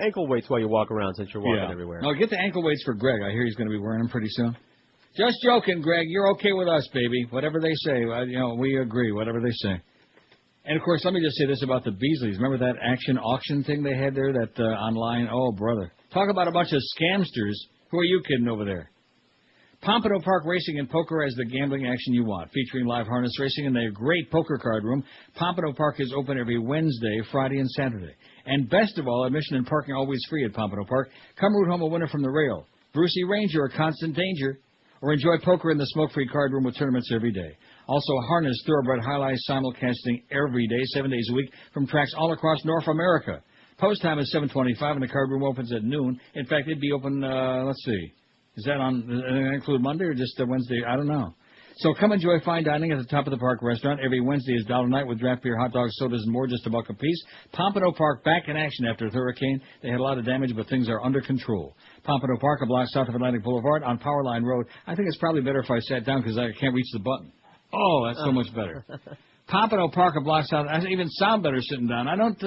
ankle weights while you walk around, since you're walking everywhere. No, get the ankle weights for Greg. I hear he's going to be wearing them pretty soon. Just joking, Greg. You're okay with us, baby. Whatever they say, we agree. Whatever they say. And, of course, let me just say this about the Beasleys. Remember that action auction thing they had there, that online? Oh, brother. Talk about a bunch of scamsters. Who are you kidding over there? Pompano Park Racing and Poker has the gambling action you want, featuring live harness racing and their great poker card room. Pompano Park is open every Wednesday, Friday, and Saturday. And best of all, admission and parking always free at Pompano Park. Come root home a winner from the rail. Brucey Ranger, a constant danger. Or enjoy poker in the smoke-free card room with tournaments every day. Also, harness thoroughbred highlight simulcasting every day, 7 days a week, from tracks all across North America. Post time is 7:25, and the card room opens at noon. In fact, it'd be open, let's see. Does that include Monday or just Wednesday? I don't know. So come enjoy fine dining at the Top of the Park restaurant. Every Wednesday is dollar night with draft beer, hot dogs, sodas, and more, just $1 a piece. Pompano Park back in action after the hurricane. They had a lot of damage, but things are under control. Pompano Park, a block south of Atlantic Boulevard on Powerline Road. I think it's probably better if I sat down because I can't reach the button. Oh, that's so much better. Pompano Park, a block south. I even sound better sitting down. I don't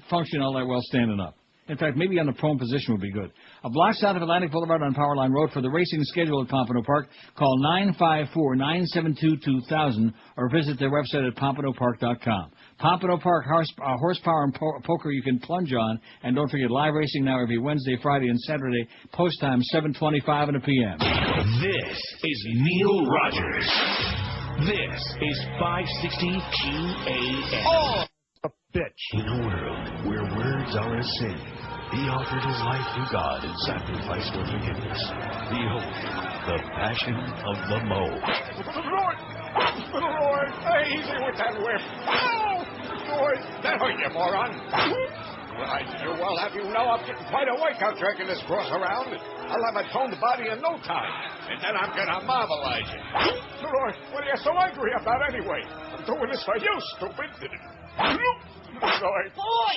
function all that well standing up. In fact, maybe on the prone position would be good. A block south of Atlantic Boulevard on Powerline Road. For the racing schedule at Pompano Park, call 954-972-2000 or visit their website at pompanopark.com. Pompano Park, horsepower and poker you can plunge on. And don't forget, live racing now every Wednesday, Friday, and Saturday. Post time 7:25 in the p.m. This is Neil Rogers. This is 560 GAM. Oh, a bitch. In a world where words are a sin, he offered his life to God in sacrifice for forgiveness. Behold, the passion of the mole. Lord! Lord! Easy with that whip! Ow! Lord! That hurt you, moron! Well, I sure well have you know I'm getting quite a workout dragging this cross around. I'll have it toned the body in no time. And then I'm going to marvelize you. Lord, what are you so angry about anyway? I'm doing this for you, stupid. Sorry. Boy,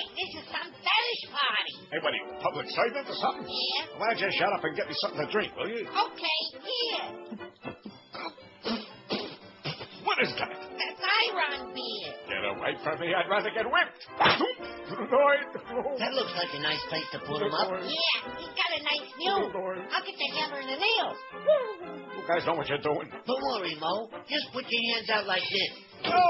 what are you, a public servant or something? Yeah. Why don't you shut up and get me something to drink, will you? Okay, here. What is that? That's Iron beer. Get away from me. I'd rather get whipped. That looks like a nice place to put him up. Yeah, he's got a nice view. I'll get the hammer and the nails. You guys know what you're doing. Don't worry, Mo. Just put your hands out like this. No!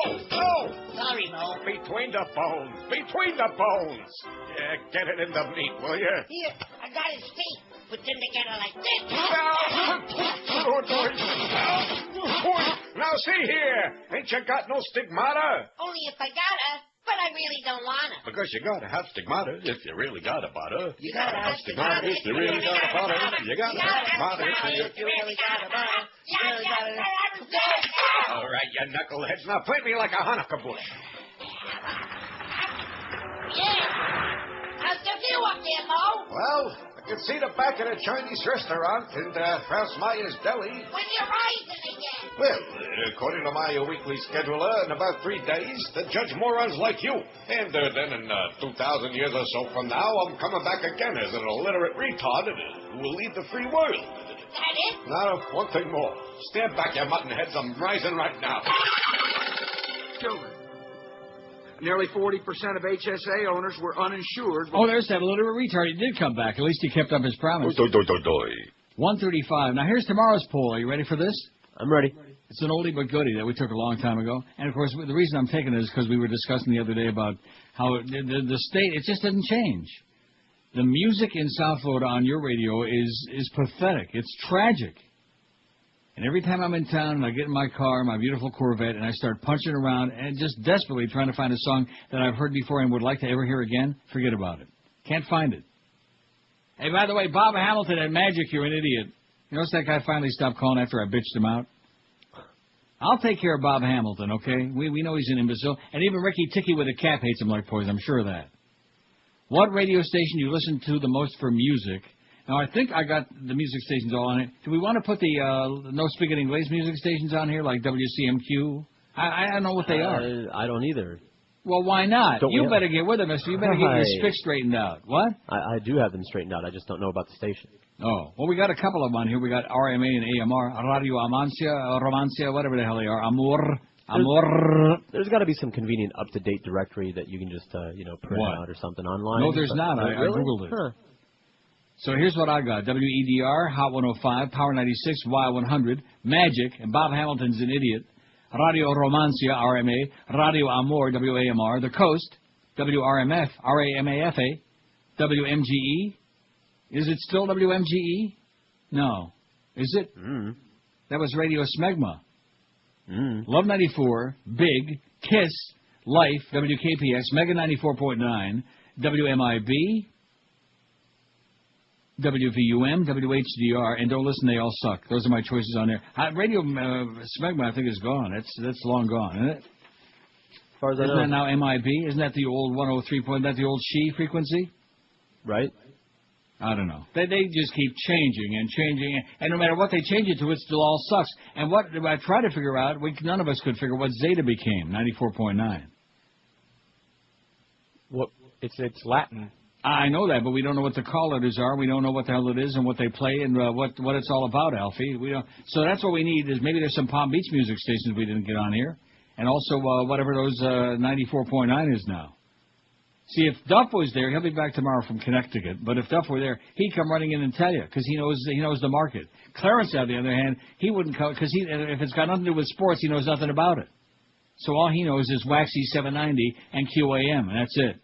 Sorry, Mo. Between the bones. Between the bones. Yeah, get it in the meat, will you? Here, I got his feet. Put them together like this. Now see here. Ain't you got no stigmata? Only if I gotta, but I really don't wanna. Because you gotta have stigmata if you really got a butter. You gotta have stigmata if you really got a butter. You gotta have stigmata if you really got a butter. You really gotta. All right, you knuckleheads. Now play me like a Hanukkah bush. Yeah. How's the view up there, Mo? Well, I can see the back of the Chinese restaurant and Franz Meyer's deli. When you're rising again. Well, according to my weekly scheduler, in about 3 days, the judge morons like you. And then in 2,000 years or so from now, I'm coming back again as an illiterate retard who will lead the free world. That it? Now, one thing more. Stand back, you muttonheads. I'm rising right now. Children. Nearly 40% of HSA owners were uninsured. Oh, there's that illiterate retard. He did come back. At least he kept up his promise. 135. Now, here's tomorrow's poll. Are you ready for this? I'm ready. It's an oldie but goodie that we took a long time ago. And, of course, the reason I'm taking it is because we were discussing the other day about how the state, it just doesn't change. The music in South Florida on your radio is pathetic. It's tragic. And every time I'm in town and I get in my car, my beautiful Corvette, and I start punching around and just desperately trying to find a song that I've heard before and would like to ever hear again, forget about it. Can't find it. Hey, by the way, Bob Hamilton at Magic, you're an idiot. You notice that guy finally stopped calling after I bitched him out? I'll take care of Bob Hamilton, okay? We know he's an imbecile. And even Ricky Ticky with a cap hates him like poison, I'm sure of that. What radio station do you listen to the most for music? Now, I think I got the music stations all on it. Do we want to put the No Spigot Inglés music stations on here, like WCMQ? I don't know what they are. I don't either. Well, why not? You better get with it, mister. You better get your spick straightened out. What? I do have them straightened out. I just don't know about the station. Oh. Well, we got a couple of them on here. We got RMA and AMR, Radio Amancia, Romancia, whatever the hell they are. Amor. There's got to be some convenient up-to-date directory that you can just, print out or something online. No, there's not. I Googled it. Huh. So here's what I got. WEDR, Hot 105, Power 96, Y100, Magic, and Bob Hamilton's an idiot. Radio Romancia, RMA, Radio Amor, WAMR, The Coast, WRMF, RAMAFA, WMGE. Is it still WMGE? No. Is it? That was Radio Smegma. Love 94, Big, Kiss, Life, WKPX, Mega 94.9, WMIB, WVUM, WHDR, and don't listen, they all suck. Those are my choices on there. Radio Smegma, I think, is gone. That's long gone, isn't it? As far as Isn't that now MIB? Isn't that the old 103 point? That the old SHE frequency? Right. I don't know. They just keep changing and changing, and no matter what they change it to, it still all sucks. And what I try to figure out, none of us could figure what Zeta became, 94.9. What? It's Latin. I know that, but we don't know what the call letters are. We don't know what the hell it is and what they play and what it's all about, Alfie. We don't. So that's what we need is maybe there's some Palm Beach music stations we didn't get on here, and also whatever those 94.9 is now. See, if Duff was there, he'll be back tomorrow from Connecticut. But if Duff were there, he'd come running in and tell you because he knows the market. Clarence, on the other hand, he wouldn't come because if it's got nothing to do with sports, he knows nothing about it. So all he knows is Waxy 790 and QAM, and that's it.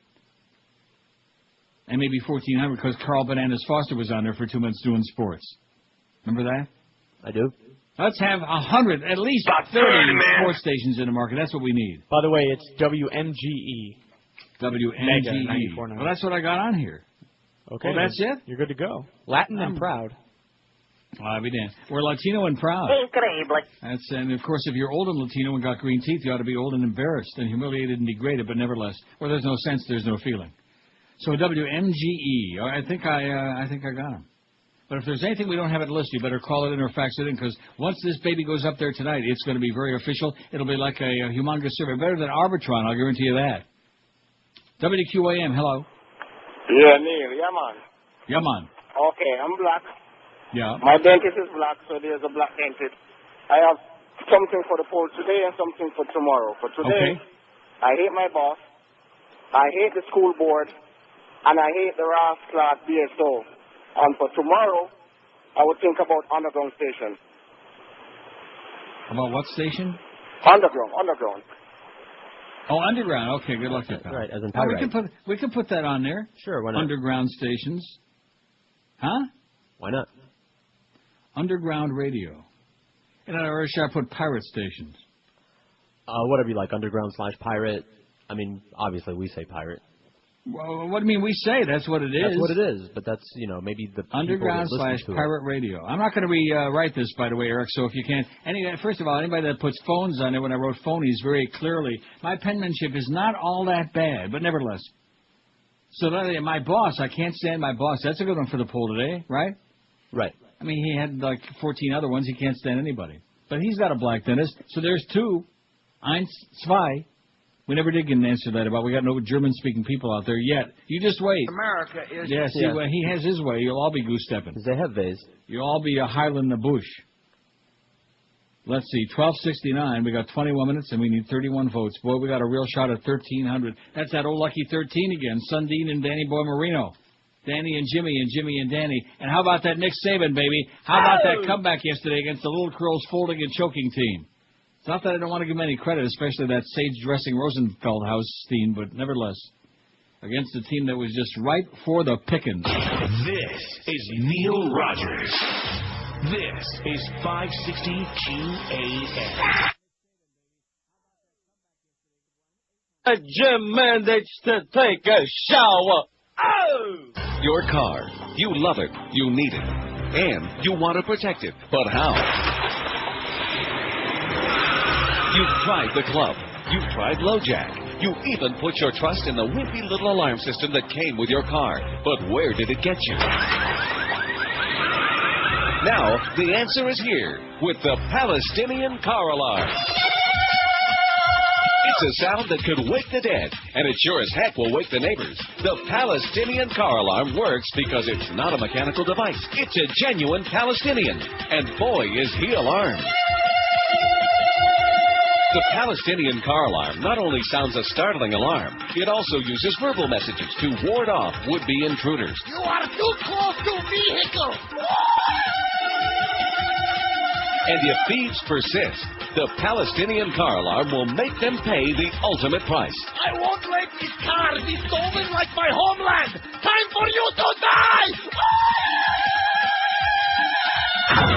And maybe 1400 because Carl Bananas Foster was on there for 2 months doing sports. Remember that? I do. Let's have 100, at least 30 sports stations in the market. That's what we need. By the way, it's WMGE. WMGE. Well, that's what I got on here. Okay. Well, that's it? You're good to go. Latin and proud. I'll be damned. We're Latino and proud. Increíble. And, of course, if you're old and Latino and got green teeth, you ought to be old and embarrassed and humiliated and degraded, but nevertheless. Where there's no sense, there's no feeling. So WMGE, I think I got them. But if there's anything we don't have it listed, you better call it in or fax it in, because once this baby goes up there tonight, it's going to be very official. It'll be like a humongous survey, better than Arbitron, I'll guarantee you that. WQAM, hello. Yeah, Neil. Yeah, man. Yeah, man. Okay, I'm black. Yeah. My dentist is black, so there's a black dentist. I have something for the poll today and something for tomorrow. For today, I hate my boss. I hate the school board. And I hate the rascal BSO. And for tomorrow, I would think about underground station. About what station? Underground. Oh, underground. Okay, good luck with that. Right, as in Oh, pirate. we can put that on there. Sure, why not? Underground stations. Huh? Why not? Underground radio. Or should I put pirate stations? Whatever you like, underground/pirate. I mean, obviously we say pirate. Well, what do you mean we say? That's what it is. That's what it is, but that's, maybe the Underground/pirate radio. I'm not going to rewrite this, by the way, Eric, so if you can. First of all, anybody that puts phones on there when I wrote phonies very clearly, my penmanship is not all that bad, but nevertheless. So my boss, I can't stand my boss. That's a good one for the poll today, right? Right. I mean, he had like 14 other ones. He can't stand anybody. But he's got a black dentist, so there's two. Eins, zwei. We never did get an answer to that about. We got no German-speaking people out there yet. You just wait. America is... Yeah, see, well, he has his way. You'll all be goose-stepping. They have vase. You'll all be a Highland the bush. Let's see, 1269. We got 21 minutes, and we need 31 votes. Boy, we got a real shot at 1,300. That's that old lucky 13 again. Sundin and Danny Boy Marino. Danny and Jimmy and Danny. And how about that Nick Saban, baby? How about that comeback yesterday against the Little Curls folding and choking team? It's not that I don't want to give him any credit, especially that sage-dressing Rosenfels house team, but nevertheless, against a team that was just ripe for the pickings. This is Neil Rogers. This is 560 QAM. Jim managed to take a shower. Oh! Your car. You love it. You need it. And you want to protect it. But how? You've tried the club. You've tried LoJack. You even put your trust in the wimpy little alarm system that came with your car. But where did it get you? Now, the answer is here with the Palestinian car alarm. It's a sound that could wake the dead, and it sure as heck will wake the neighbors. The Palestinian car alarm works because it's not a mechanical device. It's a genuine Palestinian. And boy, is he alarmed. The Palestinian car alarm not only sounds a startling alarm, it also uses verbal messages to ward off would-be intruders. You are too close to vehicle. And if thieves persist, the Palestinian car alarm will make them pay the ultimate price. I won't let this car be stolen like my homeland. Time for you to die.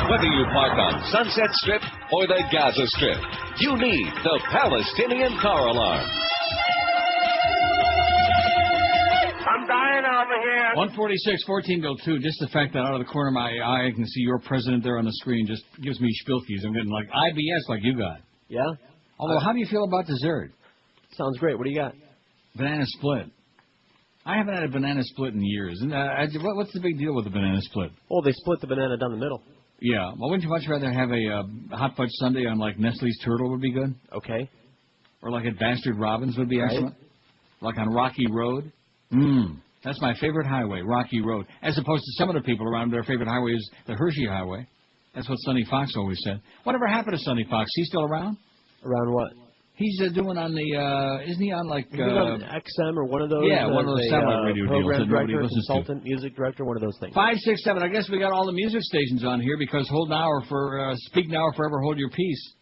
Whether you park on Sunset Strip or the Gaza Strip, you need the Palestinian car alarm. I'm dying over here. 146, 14 till 2. Just the fact that out of the corner of my eye I can see your president there on the screen just gives me spilkies. I'm getting like IBS like you got. Yeah? Although, how do you feel about dessert? Sounds great. What do you got? Banana split. I haven't had a banana split in years. And what's the big deal with the banana split? Oh, they split the banana down the middle. Yeah. Well, wouldn't you much rather have a hot fudge sundae on like Nestle's Turtle would be good? Okay. Or like at Bastard Robbins would be excellent? Like on Rocky Road? That's my favorite highway, Rocky Road. As opposed to some of the people around, their favorite highway is the Hershey Highway. That's what Sonny Fox always said. Whatever happened to Sonny Fox? He's still around? Around what? He's doing on the, isn't he on like... on XM or one of those? Yeah, one of those satellite radio deals that nobody listens to. Consultant, music director, one of those things. 5, 6, 7. I guess we got all the music stations on here because hold now or for, speak now or forever hold your peace.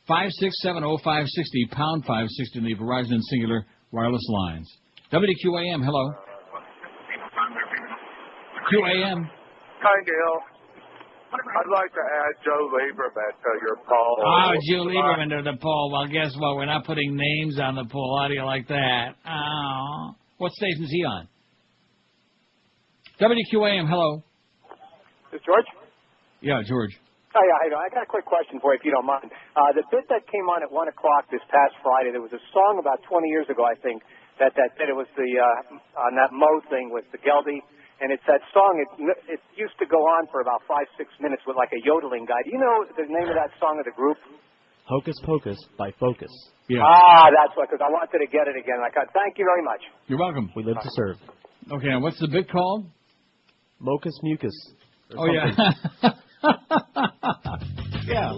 5670560, pound 560 in the Verizon and Singular wireless lines. WQAM, hello. QAM. Hi, Neil. I'd like to add Joe Lieberman to your poll. Oh, Joe Lieberman to the poll. Well, guess what? We're not putting names on the poll. How do you like that? Oh. What station's he on? WQAM, hello. Is George? Yeah, George. Oh, yeah, I got a quick question for you, if you don't mind. The bit that came on at 1 o'clock this past Friday, there was a song about 20 years ago, I think, that it was the on that Mo thing with the Geldy, and it's that song. It used to go on for about 5-6 minutes with like a yodeling guy. Do you know the name of that song of the group? Hocus Pocus by Focus. Yeah. Ah, that's what. Because I wanted to get it again. Thank you very much. You're welcome. We live to serve. Okay, and what's the bit called? Mocus mucus. Oh, yeah. Yeah.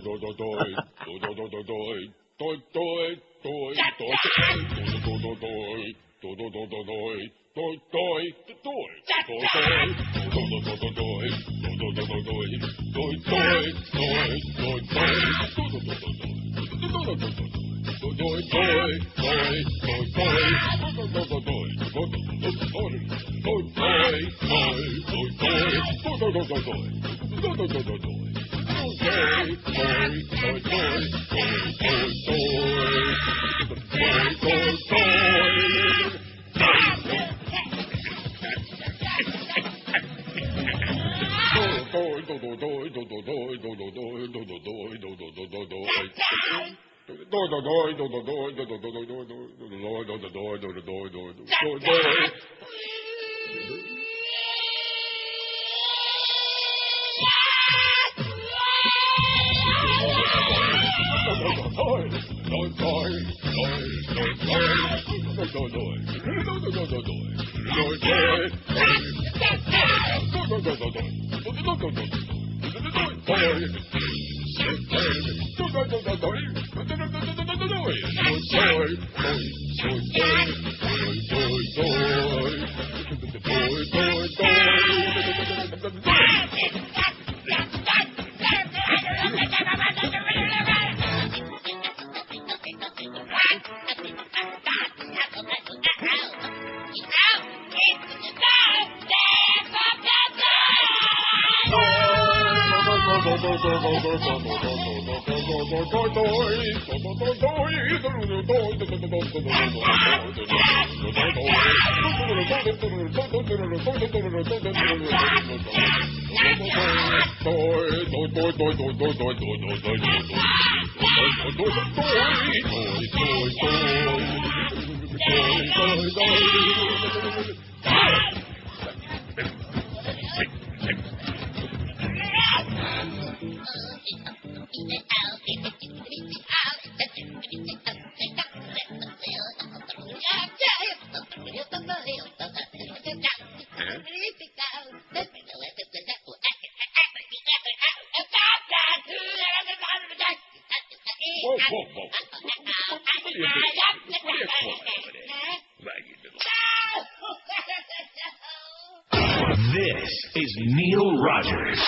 This is Neil Rogers.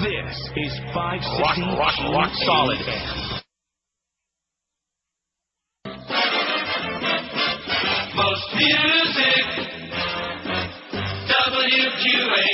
This is 560 rock solid. Most music, WQAM.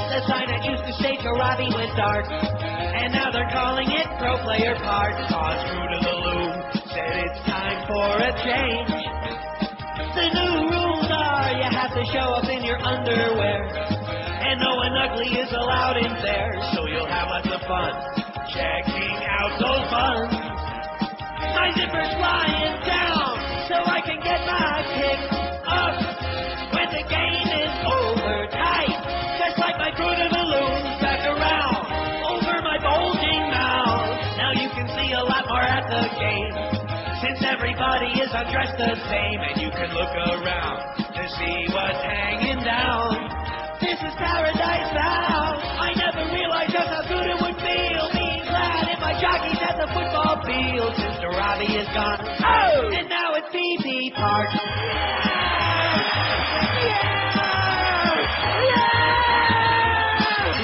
The sign that used to say Robbie went dark, and now they're calling it pro player park. Cause Fruit of the Loom said it's time for a change. The new rules are you have to show up in your underwear, and no one ugly is allowed in there, so you'll have lots of fun checking out those buns. My zipper's flying down, so I can get my kick up when the game is over tight. Just like my Fruit of the Loom back around over my bulging mouth. Now you can see a lot more at the game, since everybody is undressed the same, and you can look around to see what's hanging down. This is paradise now. I never realized just how good it would feel being glad in my jockeys at the football field. Since Robbie is gone, oh, and now it's PP Park.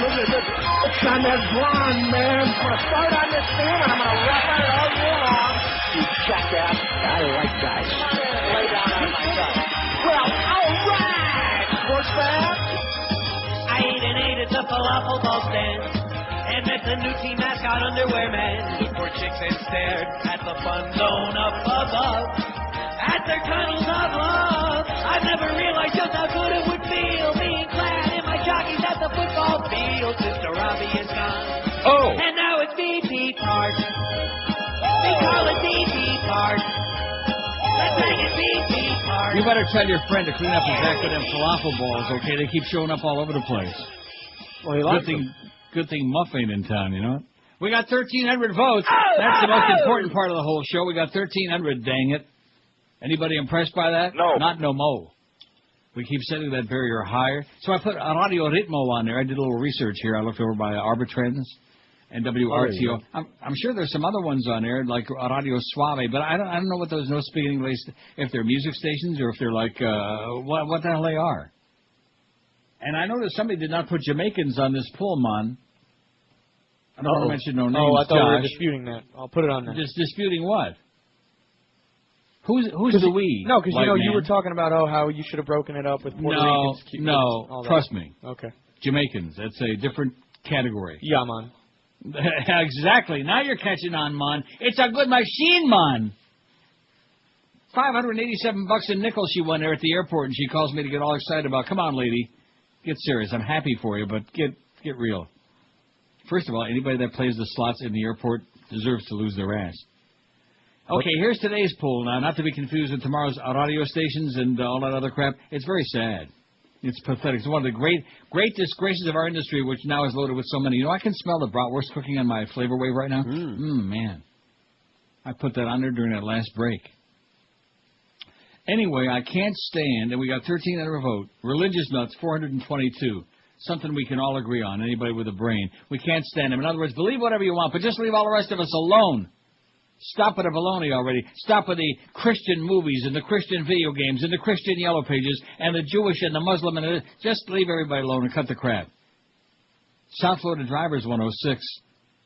Look at this. It's on that blonde, man. I'm going to start on this team, and I'm going to rough it all year long. You jackass. I like guys. Come in and lay down on my side. Well, all right, sports fans. I ate at the falafel ball stand, and met the new team mascot underwear man. Looked for chicks and stared at the fun zone up above, at their tunnels of love. I've never realized just how good it would feel being clad in my jockeys at the football field. Since Robbie is gone, oh, and now it's BP Park. They call it BP Park. Let's make it BP Park. You better tell your friend to clean up his act with them falafel balls, okay? They keep showing up all over the place. Well, he likes them. Good thing Muff ain't in town, you know. We got 1,300 votes. That's the most important part of the whole show. We got 1,300, dang it. Anybody impressed by that? No. Not no mo. We keep setting that barrier higher. So I put Radio Ritmo on there. I did a little research here. I looked over by Arbitrans and WRTO. I'm sure there's some other ones on there, like Radio Suave, but I don't know what those no speaking English, if they're music stations or if they're like, what the hell they are. And I noticed somebody did not put Jamaicans on this poll, man. I don't want to mention no names. Oh, I thought we were Josh. disputing that. I'll put it on there. Just disputing what? Who's the we? No, because you were talking about how you should have broken it up with Puerto Ricans. Cubans, all that. Trust me. Okay. Jamaicans, that's a different category. Yeah, man. Exactly. Now you're catching on, man. It's a good machine, man. $587 in nickels she won there at the airport, and she calls me to get all excited about. Come on, lady, get serious. I'm happy for you, but get real. First of all, anybody that plays the slots in the airport deserves to lose their ass. Okay, here's today's poll now, not to be confused with tomorrow's radio stations and all that other crap. It's very sad. It's pathetic. It's one of the great disgraces of our industry, which now is loaded with so many. You know, I can smell the bratwurst cooking on my flavor wave right now. Man. I put that on there during that last break. Anyway, I can't stand, and we got 1,300 vote. Religious nuts, 422. Something we can all agree on, anybody with a brain. We can't stand them. In other words, believe whatever you want, but just leave all the rest of us alone. Stop with the baloney already. Stop with the Christian movies and the Christian video games and the Christian yellow pages and the Jewish and the Muslim. And just leave everybody alone and cut the crap. South Florida drivers 106.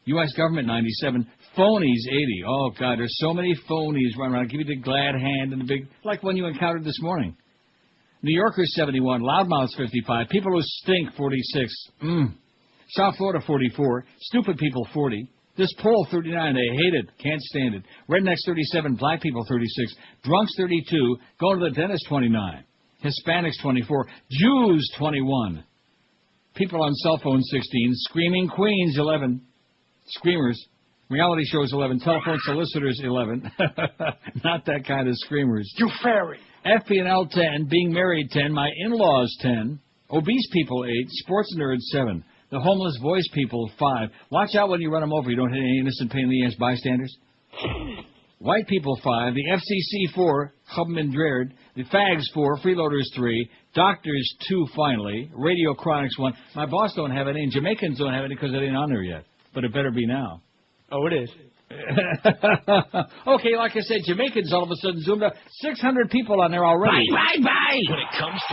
U.S. government 97. Phonies 80. Oh, God, there's so many phonies running around. I'll give you the glad hand and the big, like one you encountered this morning. New Yorkers 71. Loudmouths 55. People who stink 46. South Florida 44. Stupid people 40. This poll, 39, they hate it, can't stand it. Rednecks, 37, black people, 36, drunks, 32, going to the dentist, 29, Hispanics, 24, Jews, 21, people on cell phones, 16, screaming queens, 11, screamers, reality shows, 11, telephone solicitors, 11, not that kind of screamers. You fairy. FP&L, 10, being married, 10, my in-laws, 10, obese people, 8, sports nerds, 7. The homeless voice people, 5. Watch out when you run them over. You don't hit any innocent pain-in-the-ass bystanders. White people, 5. The FCC, 4. Chubben and Dreard. The fags, 4. Freeloaders, 3. Doctors, 2, finally. Radio Chronics, 1. My boss don't have any, and Jamaicans don't have any because it ain't on there yet. But it better be now. Oh, it is. Okay, like I said, Jamaicans all of a sudden zoomed up. 600 people on there already. Bye. When it comes to